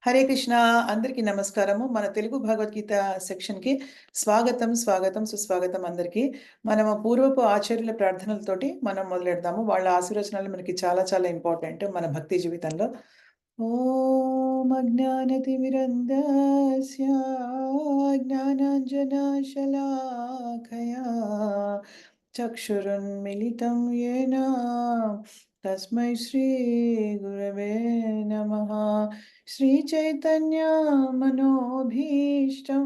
హరే కృష్ణ. అందరికీ నమస్కారము. మన తెలుగు భగవద్గీత సెక్షన్‌కి స్వాగతం, సుస్వాగతం అందరికీ. మనము పూర్వపు ఆచార్యుల ప్రార్థనలతోటి మనం మొదలెడదాము. వాళ్ళ ఆశీర్వచనాలు మనకి చాలా చాలా ఇంపార్టెంట్ మన భక్తి జీవితంలో. ఓం అజ్ఞానతిమిరంధస్య జ్ఞానాంజనశలాకయా చక్షురున్మిలితం येन తస్మై శ్రీ గురవే నమః. श्रीचैतन्य मनोभीष्टं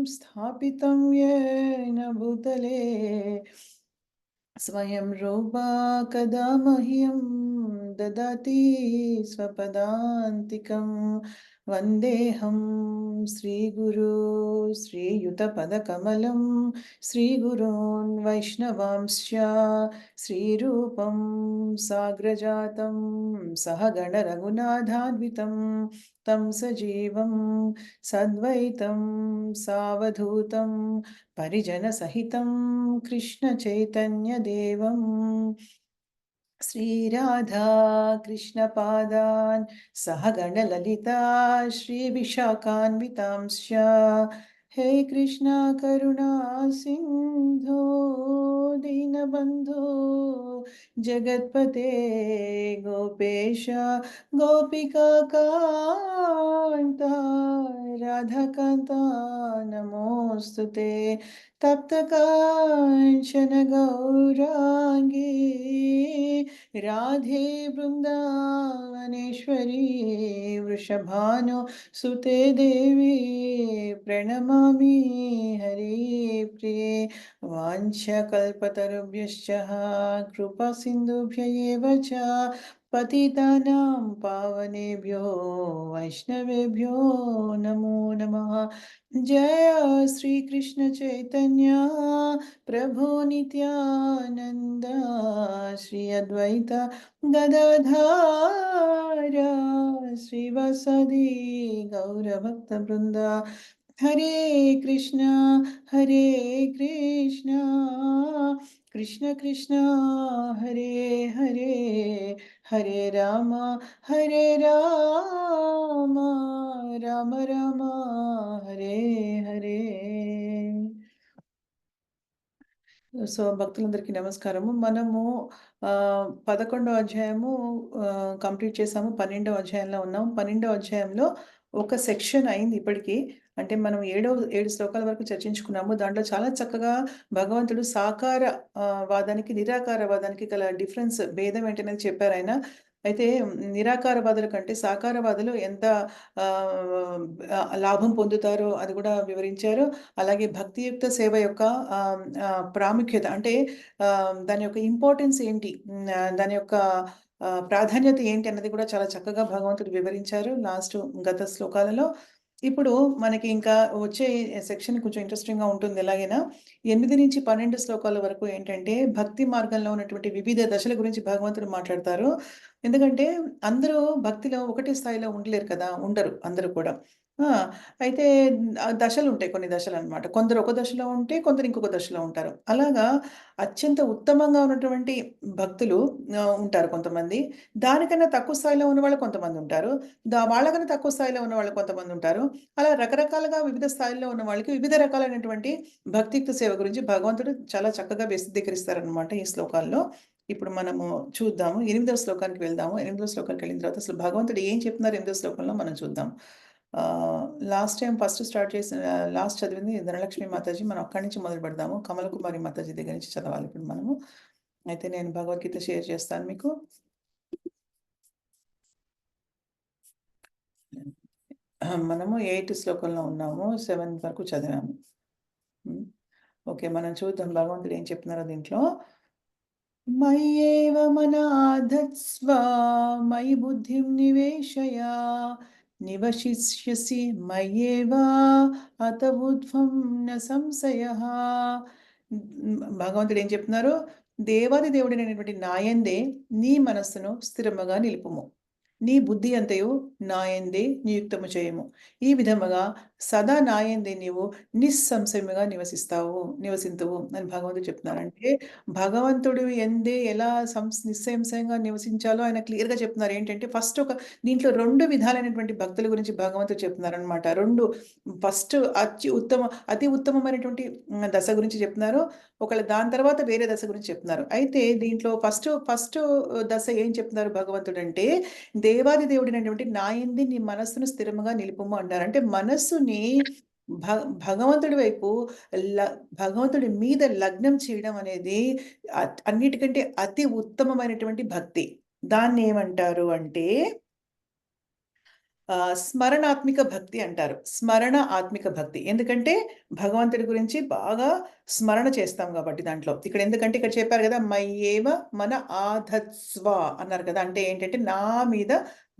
स्थापितं येन भूतले स्वयं रूपा कदा मह्यं ददाति स्वपदान्तिकं वन्देऽहं श्रीगुरो श्रीयुतपदकमलं श्रीगुरोन् वैष्णवांश्च श्रीरूपं साग्रजातं सहगणरघुनाथान्वितं तं सजीवं सद्वैतं सावधूतं परिजनसहितं कृष्णचैतन्यदेवं श्रीराधा कृष्णपादान् सहगणललिता श्रीविशाखान्वितांश्च हे कृष्णा करुणा सिन्धो दीनबन्धो जगत्पते गोपेश गोपिकान्ता राधाकान्ता नमोऽस्तु ते। तप्तकाञ्चन गौराङ्गी राधे वृन्दावनेश्वरी वृषभानुसुते देवी प्रणमामि हरिप्रिये। वाञ्छकल्पतरुभ्यश्च कृपासिन्धुभ्य एव च पतितानां पावनेभ्यो वैष्णवेभ्यो नमो नमः। जय श्री कृष्ण चैतन्य प्रभु नित्यानंद श्री अद्वैत गदाधर श्रीवासदि गौरभक्त वृंद। हरे कृष्णा कृष्ण कृष्ण हरे हरे हरे राम राम राम हरे हरे। సో, భక్తులందరికీ నమస్కారము. మనము 11వ అధ్యాయము కంప్లీట్ చేసాము. 12వ అధ్యాయంలో ఉన్నాం. 12వ అధ్యాయంలో ఒక సెక్షన్ అయింది ఇప్పటికి. అంటే మనం 7 శ్లోకాల వరకు చర్చించుకున్నాము. దాంట్లో చాలా చక్కగా భగవంతుడు సాకార వాదానికి, నిరాకార వాదానికి గల డిఫరెన్స్, భేదం ఏంటనేది చెప్పారాయన. అయితే నిరాకారవాదుల కంటే సాకారవాదులు ఎంత లాభం పొందుతారో అది కూడా వివరించారు. అలాగే భక్తియుక్త సేవ యొక్క ప్రాముఖ్యత అంటే దాని యొక్క ఇంపార్టెన్స్ ఏంటి, దాని యొక్క ప్రాధాన్యత ఏంటి అన్నది కూడా చాలా చక్కగా భగవంతుడు వివరించారు గత శ్లోకాలలో. ఇప్పుడు మనకి ఇంకా వచ్చే సెక్షన్ కొంచెం ఇంట్రెస్టింగ్‌గా ఉంటుంది ఎలాగైనా. 8-12 శ్లోకాల వరకు ఏంటంటే భక్తి మార్గంలో ఉన్నటువంటి వివిధ దశల గురించి భగవంతుడు మాట్లాడతారు. ఎందుకంటే అందరూ భక్తిలో ఒకటే స్థాయిలో ఉండలేరు కదా! ఉండరు అందరూ కూడా. ఆ! అయితే దశలుంటాయి, కొన్ని దశలనమాట. కొందరు ఒక దశలో ఉంటే, కొందరు ఇంకొక దశలో ఉంటారు. అలాగా అత్యంత ఉత్తమంగా ఉన్నటువంటి భక్తులు ఉంటారు కొంతమంది. దానికన్నా తక్కువ స్థాయిలో ఉన్నవాళ్ళు కొంతమందుంటారు. వాళ్ళకన్నా తక్కువ స్థాయిలో ఉన్నవాళ్ళు కొంతమందుంటారు. అలా రకరకాలుగా వివిధ స్థాయిల్లో ఉన్న వాళ్ళకి వివిధ రకాలైనటువంటి భక్తియుక్త సేవ గురించి భగవంతుడు చాలా చక్కగా విశదీకరిస్తారనమాట ఈ శ్లోకాల్లో. ఇప్పుడు మనము చూద్దాము. 8వ శ్లోకానికి వెళ్దాము. 8వ శ్లోకానికెళ్ళిన తర్వాత అసలు భగవంతుడు ఏం చెప్తున్నారు 8వ శ్లోకంలో మనం చూద్దాం. లాస్ట్ టైమ్ లాస్ట్ చదివింది ధనలక్ష్మి మాతాజీ. మనం అక్కడి నుంచి మొదలు పెడదాము. కమల కుమారి మాతాజీ దగ్గర నుంచి చదవాలి ఇప్పుడు మనము. అయితే నేను భగవద్గీత షేర్ చేస్తాను మీకు. మనము 8 శ్లోకంలో ఉన్నాము. 7 వరకు చదివాము. ఓకే. మనం చూద్దాం భగవంతుడు ఏం చెప్తున్నారో దీంట్లో. మయ్యేవ మనాధత్స్వ మయి బుద్ధిం నివేశయ నివశిష్యసి మయ్యేవ అత ఊర్ధ్వం న సంశయః. భగవంతుడు ఏం చెప్తున్నారు? దేవాది దేవుడైనటువంటి నాయందే నీ మనస్సును స్థిరముగా నిలుపుము. నీ బుద్ధి అంతయు నాయందే నియుక్తము చేయము. ఈ విధముగా సదా నాయందే నీవు నిస్సంశయముగా నివసింతువు అని భగవంతుడు చెప్తున్నారు. అంటే భగవంతుడు ఎందే ఎలా నిస్సంశయంగా నివసించాలో ఆయన క్లియర్‌గా చెప్తున్నారు. ఏంటంటే ఫస్ట్ దీంట్లో 2 విధాలైనటువంటి భక్తుల గురించి భగవంతుడు చెప్తున్నారనమాట. 2 ఫస్ట్ అతి ఉత్తమమైనటువంటి దశ గురించి చెప్తున్నారు. దాని తర్వాత వేరే దశ గురించి చెప్తున్నారు. అయితే దీంట్లో ఫస్ట్ దశ ఏం చెప్తున్నారు భగవంతుడంటే, దేవాది దేవుడినైనటువంటి నా యందు నీ మనస్సును స్థిరముగా నిలుపుము అంటారు. అంటే మనస్సుని భ భగవంతుడి వైపు ల భగవంతుడి మీద లగ్నం చేయడం అనేది అన్నిటికంటే అతి ఉత్తమమైనటువంటి భక్తి. దాన్నేమంటారు అంటే స్మరణాత్మిక భక్తి అంటారు. స్మరణ ఆత్మిక భక్తి. ఎందుకంటే భగవంతుడి గురించి బాగా స్మరణ చేస్తాం గాబట్టి దాంట్లో. ఇక్కడ చెప్పారు గదా! మయ్యేవ మన ఆధత్స్వ అన్నారు కదా! అంటే ఏంటంటే నా మీద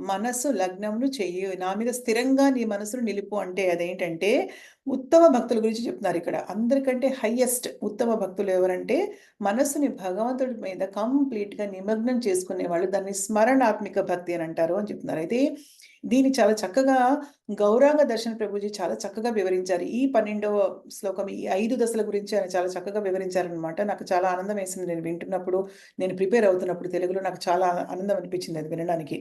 మనస్సు లగ్నమును చెయ్యి. నా మీద స్థిరంగా నీ మనసును నిలుపు అంటే అదేంటంటే ఉత్తమ భక్తుల గురించి చెప్తున్నారిక్కడ. అందరికంటే హైయెస్ట్ ఉత్తమ భక్తులు ఎవరంటే మనస్సుని భగవంతుడి మీద కంప్లీట్‌గా నిమగ్నం చేసుకునేవాళ్ళు. దాన్ని స్మరణాత్మిక భక్తి అని అంటారు అని చెప్తున్నారు. అయితే దీన్ని చాలా చక్కగా గౌరాంగ దర్శన ప్రభుజీ చాలా చక్కగా వివరించారు. ఈ 12వ శ్లోకం ఈ 5 దశల గురించి ఆయన చాలా చక్కగా వివరించారనమాట. నాకు చాలా ఆనందం వేసింది నేను వింటున్నప్పుడు, నేను ప్రిపేర్ అవుతున్నప్పుడు తెలుగులో నాకు చాలా ఆనందం అనిపించింది అది వినడానికి.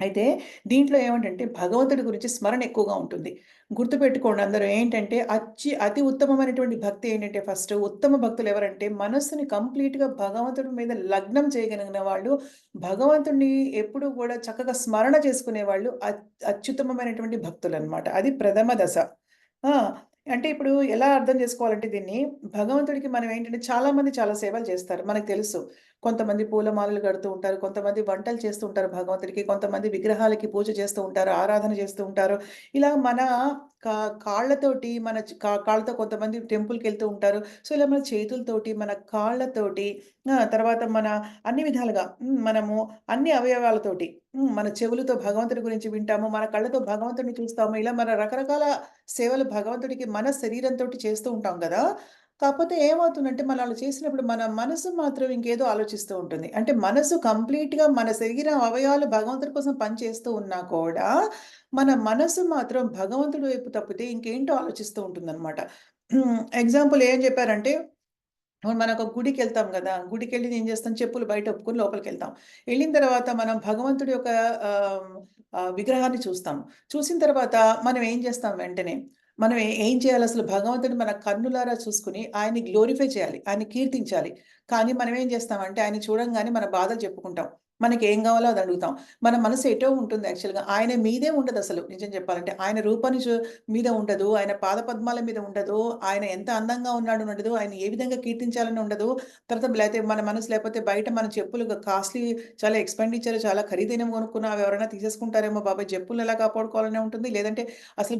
అయితే దీంట్లో ఏమిటంటే భగవంతుడి గురించి స్మరణ ఎక్కువగా ఉంటుంది. గుర్తుపెట్టుకోండి అందరూ ఏంటంటే అతి ఉత్తమమైనటువంటి భక్తి ఏంటంటే ఫస్ట్ ఉత్తమ భక్తులు ఎవరంటే మనస్సుని కంప్లీట్‌గా భగవంతుడి మీద లగ్నం చేయగలిగిన వాళ్ళు, భగవంతుడిని ఎప్పుడూ కూడా చక్కగా స్మరణ చేసుకునేవాళ్ళు అత్యుత్తమమైనటువంటి భక్తులనమాట. అది ప్రథమ దశ. ఆ! అంటే ఇప్పుడు ఎలా అర్థం చేసుకోవాలంటే దీన్ని, భగవంతుడికి మనం ఏంటంటే చాలామంది చాలా సేవలు చేస్తారు. మనకు తెలుసు. కొంతమంది పూలమాలలు కడుతూ ఉంటారు. కొంతమంది వంటలు చేస్తూ ఉంటారు భగవంతుడికి. కొంతమంది విగ్రహాలకి పూజ చేస్తూ ఉంటారు. ఆరాధన చేస్తూ ఉంటారు. ఇలా మన కాళ్ళతోటి మన చ్ కా కాళ్ళతో కొంతమంది టెంపుల్‌కెళ్తూ ఉంటారు. సో, ఇలా మన చేతులతోటి, మన కాళ్ళతోటి తర్వాత మన అన్ని విధాలుగా మనము అన్ని అవయవాలతోటి మన చెవులతో భగవంతుడి గురించి వింటాము. మన కళ్ళతో భగవంతుడిని చూస్తాము. ఇలా మన రకరకాల సేవలు భగవంతుడికి మన శరీరంతోటి చేస్తూ ఉంటాం గదా! కాపోతే ఏమవుతుందంటే మనం అలా చేసినప్పుడు మన మనసు మాత్రం ఇంకేదో ఆలోచిస్తూ ఉంటుంది. అంటే మనసు కంప్లీట్‌గా మన శరీరం అవయవాలు భగవంతుడి కోసం పనిచేస్తూ ఉన్నా కూడా, మన మనసు మాత్రం భగవంతుడి వైపు తప్పితే ఇంకేంటో ఆలోచిస్తూ ఉంటుందనమాట. ఎగ్జాంపుల్ ఏం చెప్పారంటే అవును. మనొక గుడికెళ్తాం గదా! గుడికెళ్ళి ఏం చేస్తాం చెప్పులు బయట ఒప్పుకొని లోపలికెళ్తాం. ఎళ్ళిన తర్వాత మనం భగవంతుడి యొక్క ఆహ్, విగ్రహాన్ని చూస్తాం. చూసిన తర్వాత మనం ఏం చేస్తాం వెంటనే? మనం ఏం చేయాలసలు భగవంతుడిని మన కన్నులారా చూసుకొని ఆయన్ని గ్లోరిఫై చేయాలి. ఆయన్ని కీర్తించాలి. కానీ మనం ఏం చేస్తామంటే ఆయన్ని చూడంగానే మన బాధలు చెప్పుకుంటాం. మనకేం కావాలో అది అడుగుతాం. మన మనసు ఎటో ఉంటుంది యాక్చువల్‌గా. ఆయన మీదే ఉండదసలు నిజం చెప్పాలంటే. ఆయన రూపాన్ని మీద ఉండదు. ఆయన పాదపద్మాల మీద ఉండదు. ఆయన ఎంత అందంగా ఉన్నాడని ఉండదు. ఆయన ఏ విధంగా కీర్తించాలని ఉండదు. తర్వాత లేతే మన మనసు లేపోతే బయట మన చెప్పులు కాస్ట్‌లీ చాలా ఎక్స్‌పెండిచర్ చాలా ఖరీదైనవి కొనుక్కున్న అవి ఎవరైనా తీసేసుకుంటారేమో బాబోయ్! చెప్పుల్ని ఎలా కాపాడుకోవాలనే ఉంటుంది. లేదంటే అసలు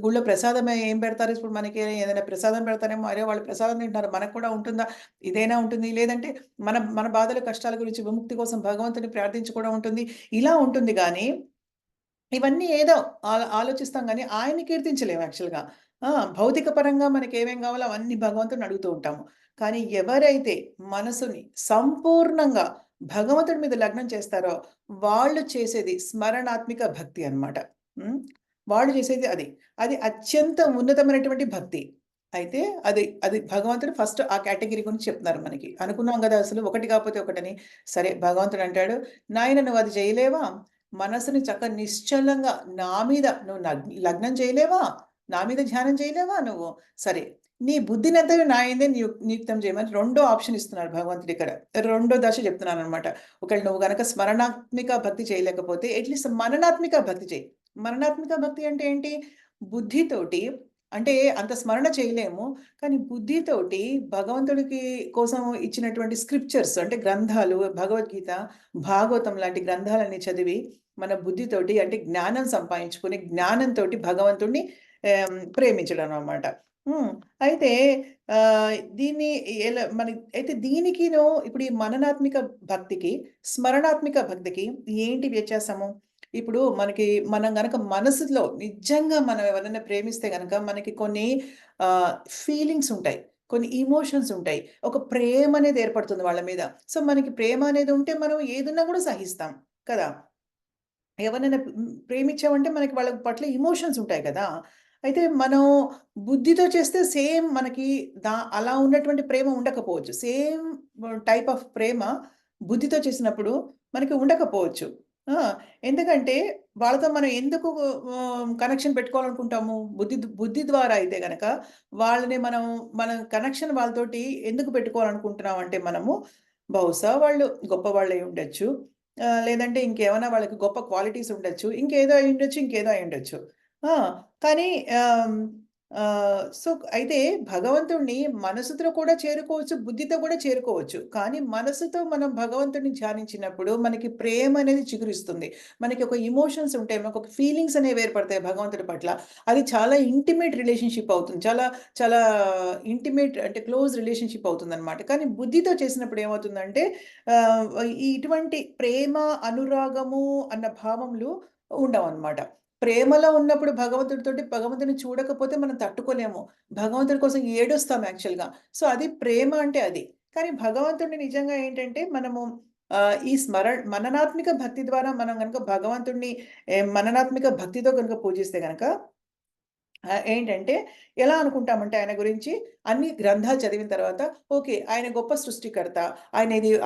గుళ్ళో ప్రసాదం ఏం పెడతారు? ఇప్పుడు మనకి ఏదైనా ప్రసాదం పెడతారేమో అరే! వాళ్ళు ప్రసాదం తింటున్నారు. మనకు కూడా ఉంటుందా? ఇదైనా ఉంటుంది. లేదంటే మన మన బాధల కష్టాల గురించి విముక్తి కోసం భగవంతుని ప్రార్థించుకోవడం ఉంటుంది. ఇలా ఉంటుంది గానీ ఇవన్నీ ఏదో ఆలోచిస్తాం గానీ, ఆయన్ని కీర్తించలేము యాక్చువల్‌గా. ఆ! భౌతిక పరంగా మనకేమేం గావాలో అవన్నీ భగవంతుడిని అడుగుతూ ఉంటాము. కానీ ఎవరైతే మనసుని సంపూర్ణంగా భగవంతుడి మీద లగ్నం చేస్తారో, వాళ్ళు చేసేది స్మరణాత్మిక భక్తి అన్నమాట. హ్మ్. వాళ్ళు చేసేది అది. అది అత్యంత ఉన్నతమైనటువంటి భక్తి. అయితే అది భగవంతుడు ఫస్ట్ ఆ కేటగరీ గురించి చెప్తున్నారు మనకి. అనుకున్నాం గదా! అసలు ఒకటి కాకపోతే ఒకటని. సరే భగవంతుడంటాడు, "నాయన నువ్వది జేయలేవా? మనసుని నిశ్చలంగా నా మీద నువ్వు లగ్నం చేయలేవా? నా మీద ధ్యానం చేయలేవా నువ్వు? సరే. నీ బుద్ధినంతయు నా యందే నియుక్తం చేయమని రెండో ఆప్షన్ ఇస్తున్నాడు భగవంతుడిక్కడ. రెండో దశ చెప్తున్నాననమాట. ఒకవేళ నువ్వు గనక స్మరణాత్మిక భక్తి చేయలేకపోతే అట్‌లీస్ట్ మననాత్మిక భక్తి చెయి. మననాత్మిక భక్తి అంటే ఏంటి? బుద్ధితోటి అంటే అంత స్మరణ చేయలేము. కానీ బుద్ధితోటి భగవంతుడికి కోసం ఇచ్చినటువంటి స్క్రిప్చర్స్ అంటే గ్రంథాలు, భగవద్గీత, భాగవతం లాంటి గ్రంథాలన్నీ చదివి మన బుద్ధితోటి అంటే జ్ఞానం సంపాదించుకొని, జ్ఞానంతోటి భగవంతుడిని ప్రేమించడం అన్నమాట. హ్మ్. అయితే దీన్ని అయితే దీనికిను ఇప్పుడు ఈ మననాత్మిక భక్తికి, స్మరణాత్మిక భక్తికి ఏంటి వ్యత్యాసము? ఇప్పుడు మనం గనక మనసులో నిజంగా మనం ఎవరినైనా ప్రేమిస్తే గనక మనకి కొన్ని ఆహ్, ఫీలింగ్స్ ఉంటాయి. కొన్ని ఎమోషన్స్ ఉంటాయి. ఒక ప్రేమ అనేది ఏర్పడుతుంది వాళ్ళ మీద. సో, మనకి ప్రేమ అనేది ఉంటే మనం ఏదున్నా కూడా సహిస్తాం కదా! ఎవరినైనా ప్రేమించామంటే మనకి వాళ్ళ పట్ల ఎమోషన్స్ ఉంటాయి కదా! అయితే మనం బుద్ధితో చేస్తే సేమ్ మనకి అలా ఉన్నటువంటి ప్రేమ ఉండకపోవచ్చు. సేమ్ టైప్ ఆఫ్ ప్రేమ బుద్ధితో చేసినప్పుడు మనకి ఉండకపోవచ్చు. ఆ! ఎందుకంటే వాళ్ళతో మనం ఎందుకు కనెక్షన్ పెట్టుకోవాలనుకుంటాము? బుద్ధి ద్వారా అయితే గనక వాళ్ళని మన కనెక్షన్ వాళ్ళతోటి ఎందుకు పెట్టుకోవాలనుకుంటున్నాం అంటే మనము బహుశా వాళ్ళు గొప్పవాళ్ళై ఉండొచ్చు. లేదంటే ఇంకేమైనా వాళ్ళకి గొప్ప క్వాలిటీస్ ఉండొచ్చు. ఇంకేదో అయ్యుండొచ్చు. ఇంకేదో అయ్యుండొచ్చు. ఆ! కానీ ఆహ్, సో, అయితే భగవంతుడిని మనసుతో కూడా చేరుకోవచ్చు, బుద్ధితో కూడా చేరుకోవచ్చు. కానీ మనసుతో మనం భగవంతుడిని ధ్యానించినప్పుడు మనకి ప్రేమ అనేది చిగురిస్తుంది. మనకి ఒక ఎమోషన్స్ ఉంటాయి. మనకొక ఫీలింగ్స్ అనేవి ఏర్పడతాయి భగవంతుడి పట్ల. అది చాలా ఇంటిమేట్ రిలేషన్‌షిప్ అవుతుంది. చాలా చాలా ఇంటిమేట్ అంటే క్లోజ్ రిలేషన్‌షిప్ అవుతుందనమాట. కానీ బుద్ధితో చేసినప్పుడు ఏమవుతుందంటే ఆహ్, ఇటువంటి ప్రేమ, అనురాగము అన్న భావములు ఉండవనమాట. ప్రేమలో ఉన్నప్పుడు భగవంతుడిని చూడకపోతే మనం తట్టుకోలేము. భగవంతుడి కోసం ఏడుస్తాం యాక్చువల్‌గా. సో, అది ప్రేమ అంటే అది. కానీ భగవంతుడిని నిజంగా ఏంటంటే మనము ఈ మననాత్మిక భక్తి ద్వారా మనం గనక భగవంతుడిని మననాత్మిక భక్తితో గనుక పూజిస్తే గనక ఏంటంటే ఎలా అనుకుంటామంటే ఆయన గురించి అన్ని గ్రంథాలు చదివిన తర్వాత ఓకే. ఆయన గొప్ప సృష్టికర్త.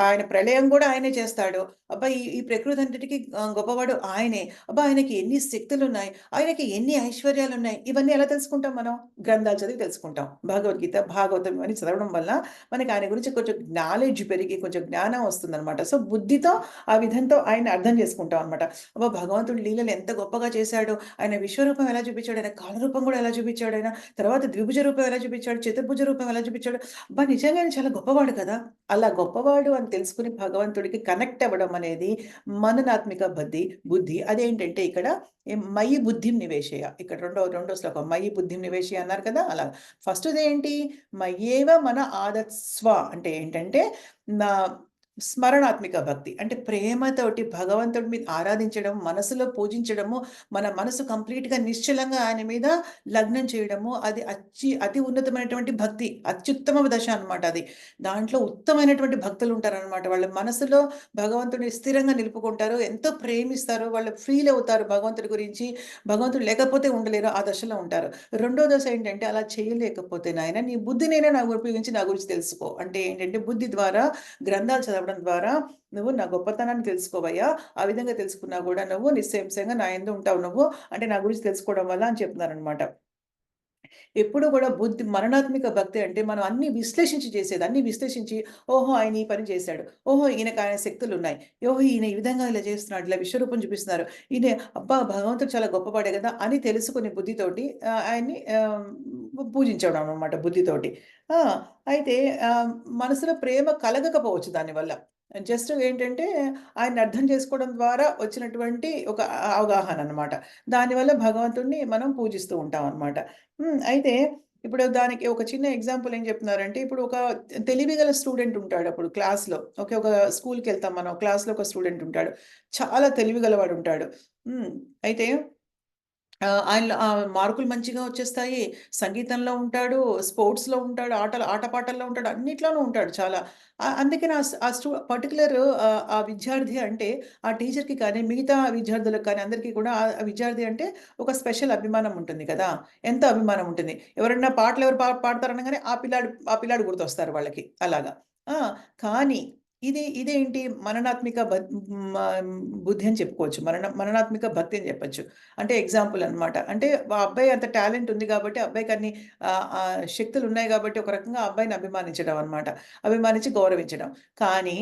ఆయన ప్రళయం గూడా ఆయనే చేస్తాడు. అబ్బా! ఈ ఈ ప్రకృతంతటికి గొప్పవాడు ఆయనే. అబ్బా! ఆయనకి ఎన్ని శక్తులున్నాయి. ఆయనకి ఎన్ని ఐశ్వర్యాలున్నాయి. ఇవన్నీ ఎలా తెలుసుకుంటాం మనం? గ్రంథాలు చదివి తెలుసుకుంటాం. భగవద్గీత, భాగవతం ఇవన్నీ చదవడం వల్ల మనకి ఆయన గురించి కొంచెం నాలెడ్జ్ పెరిగి కొంచెం జ్ఞానం వస్తుందనమాట. సో, బుద్ధితో ఆ విధంతో ఆయన్ని అర్థం చేసుకుంటాం అనమాట. అబ్బా! భగవంతుడు లీలలు ఎంత గొప్పగా చేశాడు. ఆయన విశ్వరూపం ఎలా చూపించాడు, ఆయన కాలరూపం గూడా ఎలా చూపించాడాయన, తర్వాత ద్విభుజ రూపం ఎలా చూపించాడు, చతుర్భుజ రూపం ఎలా చూపించాడు. అబ్బా! నిజంగానే చాలా గొప్పవాడు కదా! అలా గొప్పవాడు అని తెలుసుకొని భగవంతుడికి కనెక్ట్ అవ్వడం అనేది మననాత్మిక బుద్ధి. అదేంటంటే ఇక్కడ మయి బుద్ధిం నివేశయ. ఇక్కడ రెండో శ్లోకం మయి బుద్ధిం నివేశయ అన్నారు కదా! అలా. ఫస్ట్‌దేంటి మయ్యేవ మన ఆదత్స్వ అంటే ఏంటంటే నా స్మరణాత్మిక భక్తి. అంటే ప్రేమతోటి భగవంతుడి మీద ఆరాధించడం, మనసులో పూజించడము, మన మనసు కంప్లీట్‌గా నిశ్చలంగా ఆయన మీద లగ్నం చేయడము, అది అతి ఉన్నతమైనటువంటి భక్తి. అత్యుత్తమ దశ అన్నమాట అది. దాంట్లో ఉత్తమైనటువంటి భక్తులుంటారనమాట. వాళ్ళ మనసులో భగవంతుడిని స్థిరంగా నిలుపుకుంటారు. ఎంతో ప్రేమిస్తారు. వాళ్ళు ఫీల్ అవుతారు భగవంతుడి గురించి. భగవంతుడు లేకపోతే ఉండలేరు. ఆ దశలో ఉంటారు. రెండో దశ ఏంటంటే అలా చేయలేకపోతే నాయన నీ బుద్ధినైనా ఉపయోగించి నా గురించి తెలుసుకో. అంటే ఏంటంటే బుద్ధి ద్వారా గ్రంథాలు చదవడం ద్వారా నువ్వు నా గొప్పతనాన్ని తెలుసుకోవయ్యా! ఆ విధంగా తెలుసుకున్నా గూడా నువ్వు నిస్సంశయంగా నా యందు ఉంటావు నువ్వు. అంటే నా గురించి తెలుసుకోవడం వల్ల అని చెప్తున్నారనమాట. ఎప్పుడు గూడా మరణాత్మిక భక్తి అంటే మనం అన్నీ విశ్లేషించి చేసేది. అన్నీ విశ్లేషించి ఓహో! ఆయన ఈ పని చేశాడు. ఓహో! ఈయనకి శక్తులున్నాయి. ఓహో! ఈయన ఈ విధంగా ఇలా చేస్తున్నాడు. ఇలా విశ్వరూపం చూపిస్తున్నారు. ఈయన అబ్బా! భగవంతుడు చాలా గొప్పవాడే గదా! అని తెలుసుకునే బుద్ధితోటి ఆయన్ని పూజించడం అన్నమాట బుద్ధితోటి. ఆ! అయితే ఆహ్, మనసులో ప్రేమ కలగకపోవచ్చు దానివల్ల. జస్ట్ ఏంటంటే ఆయన్ని అర్థం చేసుకోవడం ద్వారా వచ్చినటువంటి ఒక అవగాహన అన్నమాట. దానివల్ల భగవంతుడిని మనం పూజిస్తూ ఉంటామన్నమాట. అయితే ఇప్పుడు దానికి ఒక చిన్న ఎగ్జాంపుల్ ఏం చెప్తున్నారంటే, ఇప్పుడు ఒక తెలివిగల స్టూడెంట్ ఉంటాడు అప్పుడు క్లాస్‌లో. ఓకే. ఒక స్కూల్‌కెళ్తాం మనం. క్లాస్‌లో ఒక స్టూడెంట్ ఉంటాడు. చాలా తెలివిగలవాడు ఉంటాడు. హ్మ్. అయితే ఆయనలో మార్కులు మంచిగా వచ్చేస్తాయి. సంగీతంలో ఉంటాడు, స్పోర్ట్స్‌లో ఉంటాడు, ఆటపాటల్లో ఉంటాడు, అన్నిట్లోనూ ఉంటాడు చాలా. అందుకని ఆ పర్టిక్యులర్ ఆ విద్యార్థి అంటే ఆ టీచర్‌కి కానీ, మిగతా విద్యార్థులకు కానీ అందరికీ కూడా ఆ విద్యార్థి అంటే ఒక స్పెషల్ అభిమానం ఉంటుంది కదా! ఎంతో అభిమానం ఉంటుంది. ఎవరన్నా పాటలు ఎవరు పాడతారనంగానే ఆ పిల్లాడు గుర్తొస్తారు వాళ్ళకి అలాగా. ఆ! కానీ ఇదేంటి మననాత్మిక మ బుద్ధి అని చెప్పుకోవచ్చు. మననాత్మిక భక్తి అని చెప్పొచ్చు. అంటే ఎగ్జాంపుల్ అన్నమాట. అంటే ఆ అబ్బాయి అంత టాలెంట్ ఉంది గాబట్టి, ఆ అబ్బాయికన్ని శక్తులున్నాయి గాబట్టి, ఒక రకంగా ఆ అబ్బాయిని అభిమానించడం అన్నమాట. అభిమానించి గౌరవించడం. కానీ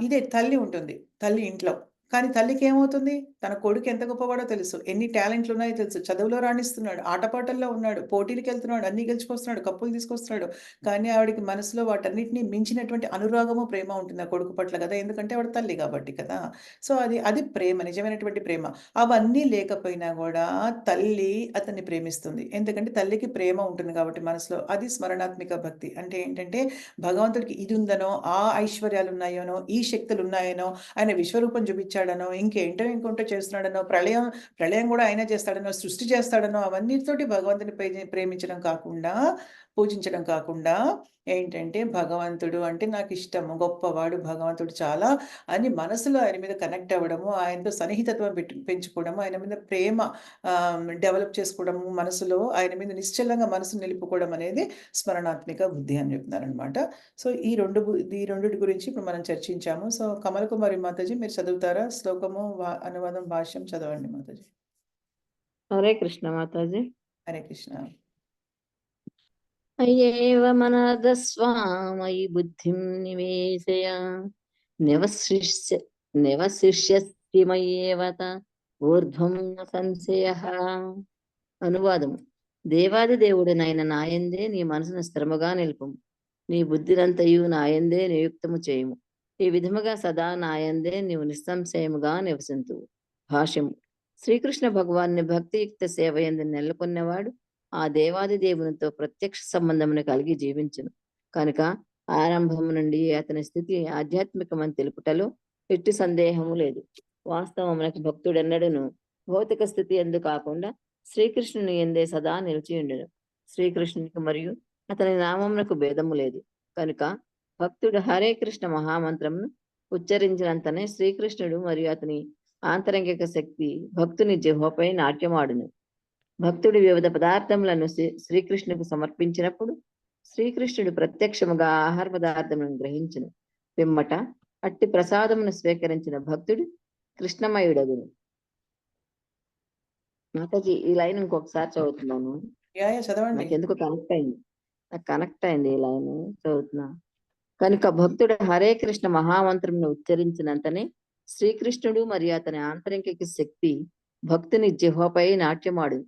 ఇదే తల్లి ఉంటుంది. తల్లి ఇంట్లో. కానీ తల్లికేమవుతుంది? తన కొడుకు ఎంత గొప్పవాడో తెలుసు. ఎన్ని టాలెంట్లున్నాయో తెలుసు. చదువులో రాణిస్తున్నాడు. ఆటపాటల్లో ఉన్నాడు. పోటీలకెళ్తున్నాడు. అన్నీ గెలుచుకొస్తున్నాడు. కప్పులు తీసుకొస్తున్నాడు. కానీ ఆవిడకి మనసులో వాటన్నిటిని మించినటువంటి అనురాగము, ప్రేమ ఉంటుంది ఆ కొడుకు పట్ల గదా! ఎందుకంటే ఆవిడ తల్లి గాబట్టి కదా! సో, అది ప్రేమ. నిజమైనటువంటి ప్రేమ. అవన్నీ లేకపోయినా గూడా తల్లి అతన్ని ప్రేమిస్తుంది. ఎందుకంటే తల్లికి ప్రేమ ఉంటుంది గాబట్టి మనసులో. అది స్మరణాత్మిక భక్తి. అంటే ఏంటంటే భగవంతుడికి ఇదుందనో, ఆ ఐశ్వర్యాలున్నాయనో, ఈ శక్తులున్నాయనో, ఆయన విశ్వరూపం చూపిచ్చాడనో, ఇంకోటో చేస్తున్నాడనో, ప్రళయం గూడా ఆయనే చేస్తాడనో, సృష్టి చేస్తాడనో అవన్నిటితోటి భగవంతుని ప్రేమించడం కాకుండా పూజించడం కాకుండా ఏంటంటే, భగవంతుడు అంటే నాకిష్టము, గొప్పవాడు భగవంతుడు చాలా అని మనసులో ఆయన మీద కనెక్ట్ అవ్వడము, ఆయనతో సన్నిహితత్వం పెంచుకోవడము, ఆయన మీద ప్రేమ డెవలప్ చేసుకోవడము, మనసులో ఆయన మీద నిశ్చలంగా మనసును నిలుపుకోవడం అనేది స్మరణాత్మిక బుద్ధి అని చెప్తున్నారనమాట. సో, ఈ రెండిటి గురించి ఇప్పుడు మనం చర్చించాము. సో, కమల కుమారి మాతాజీ మీరు చదువుతారా? శ్లోకము, అనువాదం, భాష్యం చదవండి మాతాజీ. హరే కృష్ణ మాతాజీ. హరే కృష్ణ. అయ్యేవ మనదస్వామయి బుద్ధిం నివేశయ నివశిష్య నివశిష్యస్తిమయ్యేవత ఊర్ధ్వం న సంశయః. అనువాదము: దేవాది దేవుడినైన నాయందే నీ మనసును స్థిరముగా నిలుపుము, నీ బుద్ధినంతయు నాయందే నియుక్తము చేయుము, ఈ విధముగా సదా నాయందే నీవు నిస్సంశయముగా నివసింతువు. భాష్యము: శ్రీకృష్ణ భగవాన్ని భక్తియుక్త సేవయందు నెలకొన్నవాడు ఆ దేవాది దేవునితో ప్రత్యక్ష సంబంధమును కలిగి జీవించును. కనుక ఆరంభము నుండి అతని స్థితి ఆధ్యాత్మికమని తెలుపుటలో ఎట్టి సందేహము లేదు. వాస్తవమునకు భక్తుడెన్నడూను భౌతిక స్థితి ఎందు కాకుండా శ్రీకృష్ణుని ఎందే సదా నిలిచియుండును. శ్రీకృష్ణునికి మరియు అతని నామమునకు భేదము లేదు. కనుక భక్తుడు హరే కృష్ణ మహామంత్రమును ఉచ్చరించినంతనే శ్రీకృష్ణుడు మరియు అతని ఆంతరంగిక శక్తి భక్తుని జిహ్వపై నాట్యమాడును. భక్తుడు వివిధ పదార్థములను శ్రీకృష్ణుకు సమర్పించినప్పుడు శ్రీకృష్ణుడు ప్రత్యక్షముగా ఆహార పదార్థములను గ్రహించును. పిమ్మట అట్టి ప్రసాదమును స్వీకరించిన భక్తుడు కృష్ణమయుడగును. మాతాజీ, ఈ లైన్ ఇంకొకసారి చదువుతున్నాను. చదవండి. నాకు ఎందుకు కనెక్ట్ అయింది ఈ లైన్, చదువుతున్నా. కనుక భక్తుడు హరే కృష్ణ మహామంత్రమును ఉచ్చరించినంతనే శ్రీకృష్ణుడు మరియు అతని ఆంతరిక శక్తి భక్తుని జిహ్వపై నాట్యమాడు.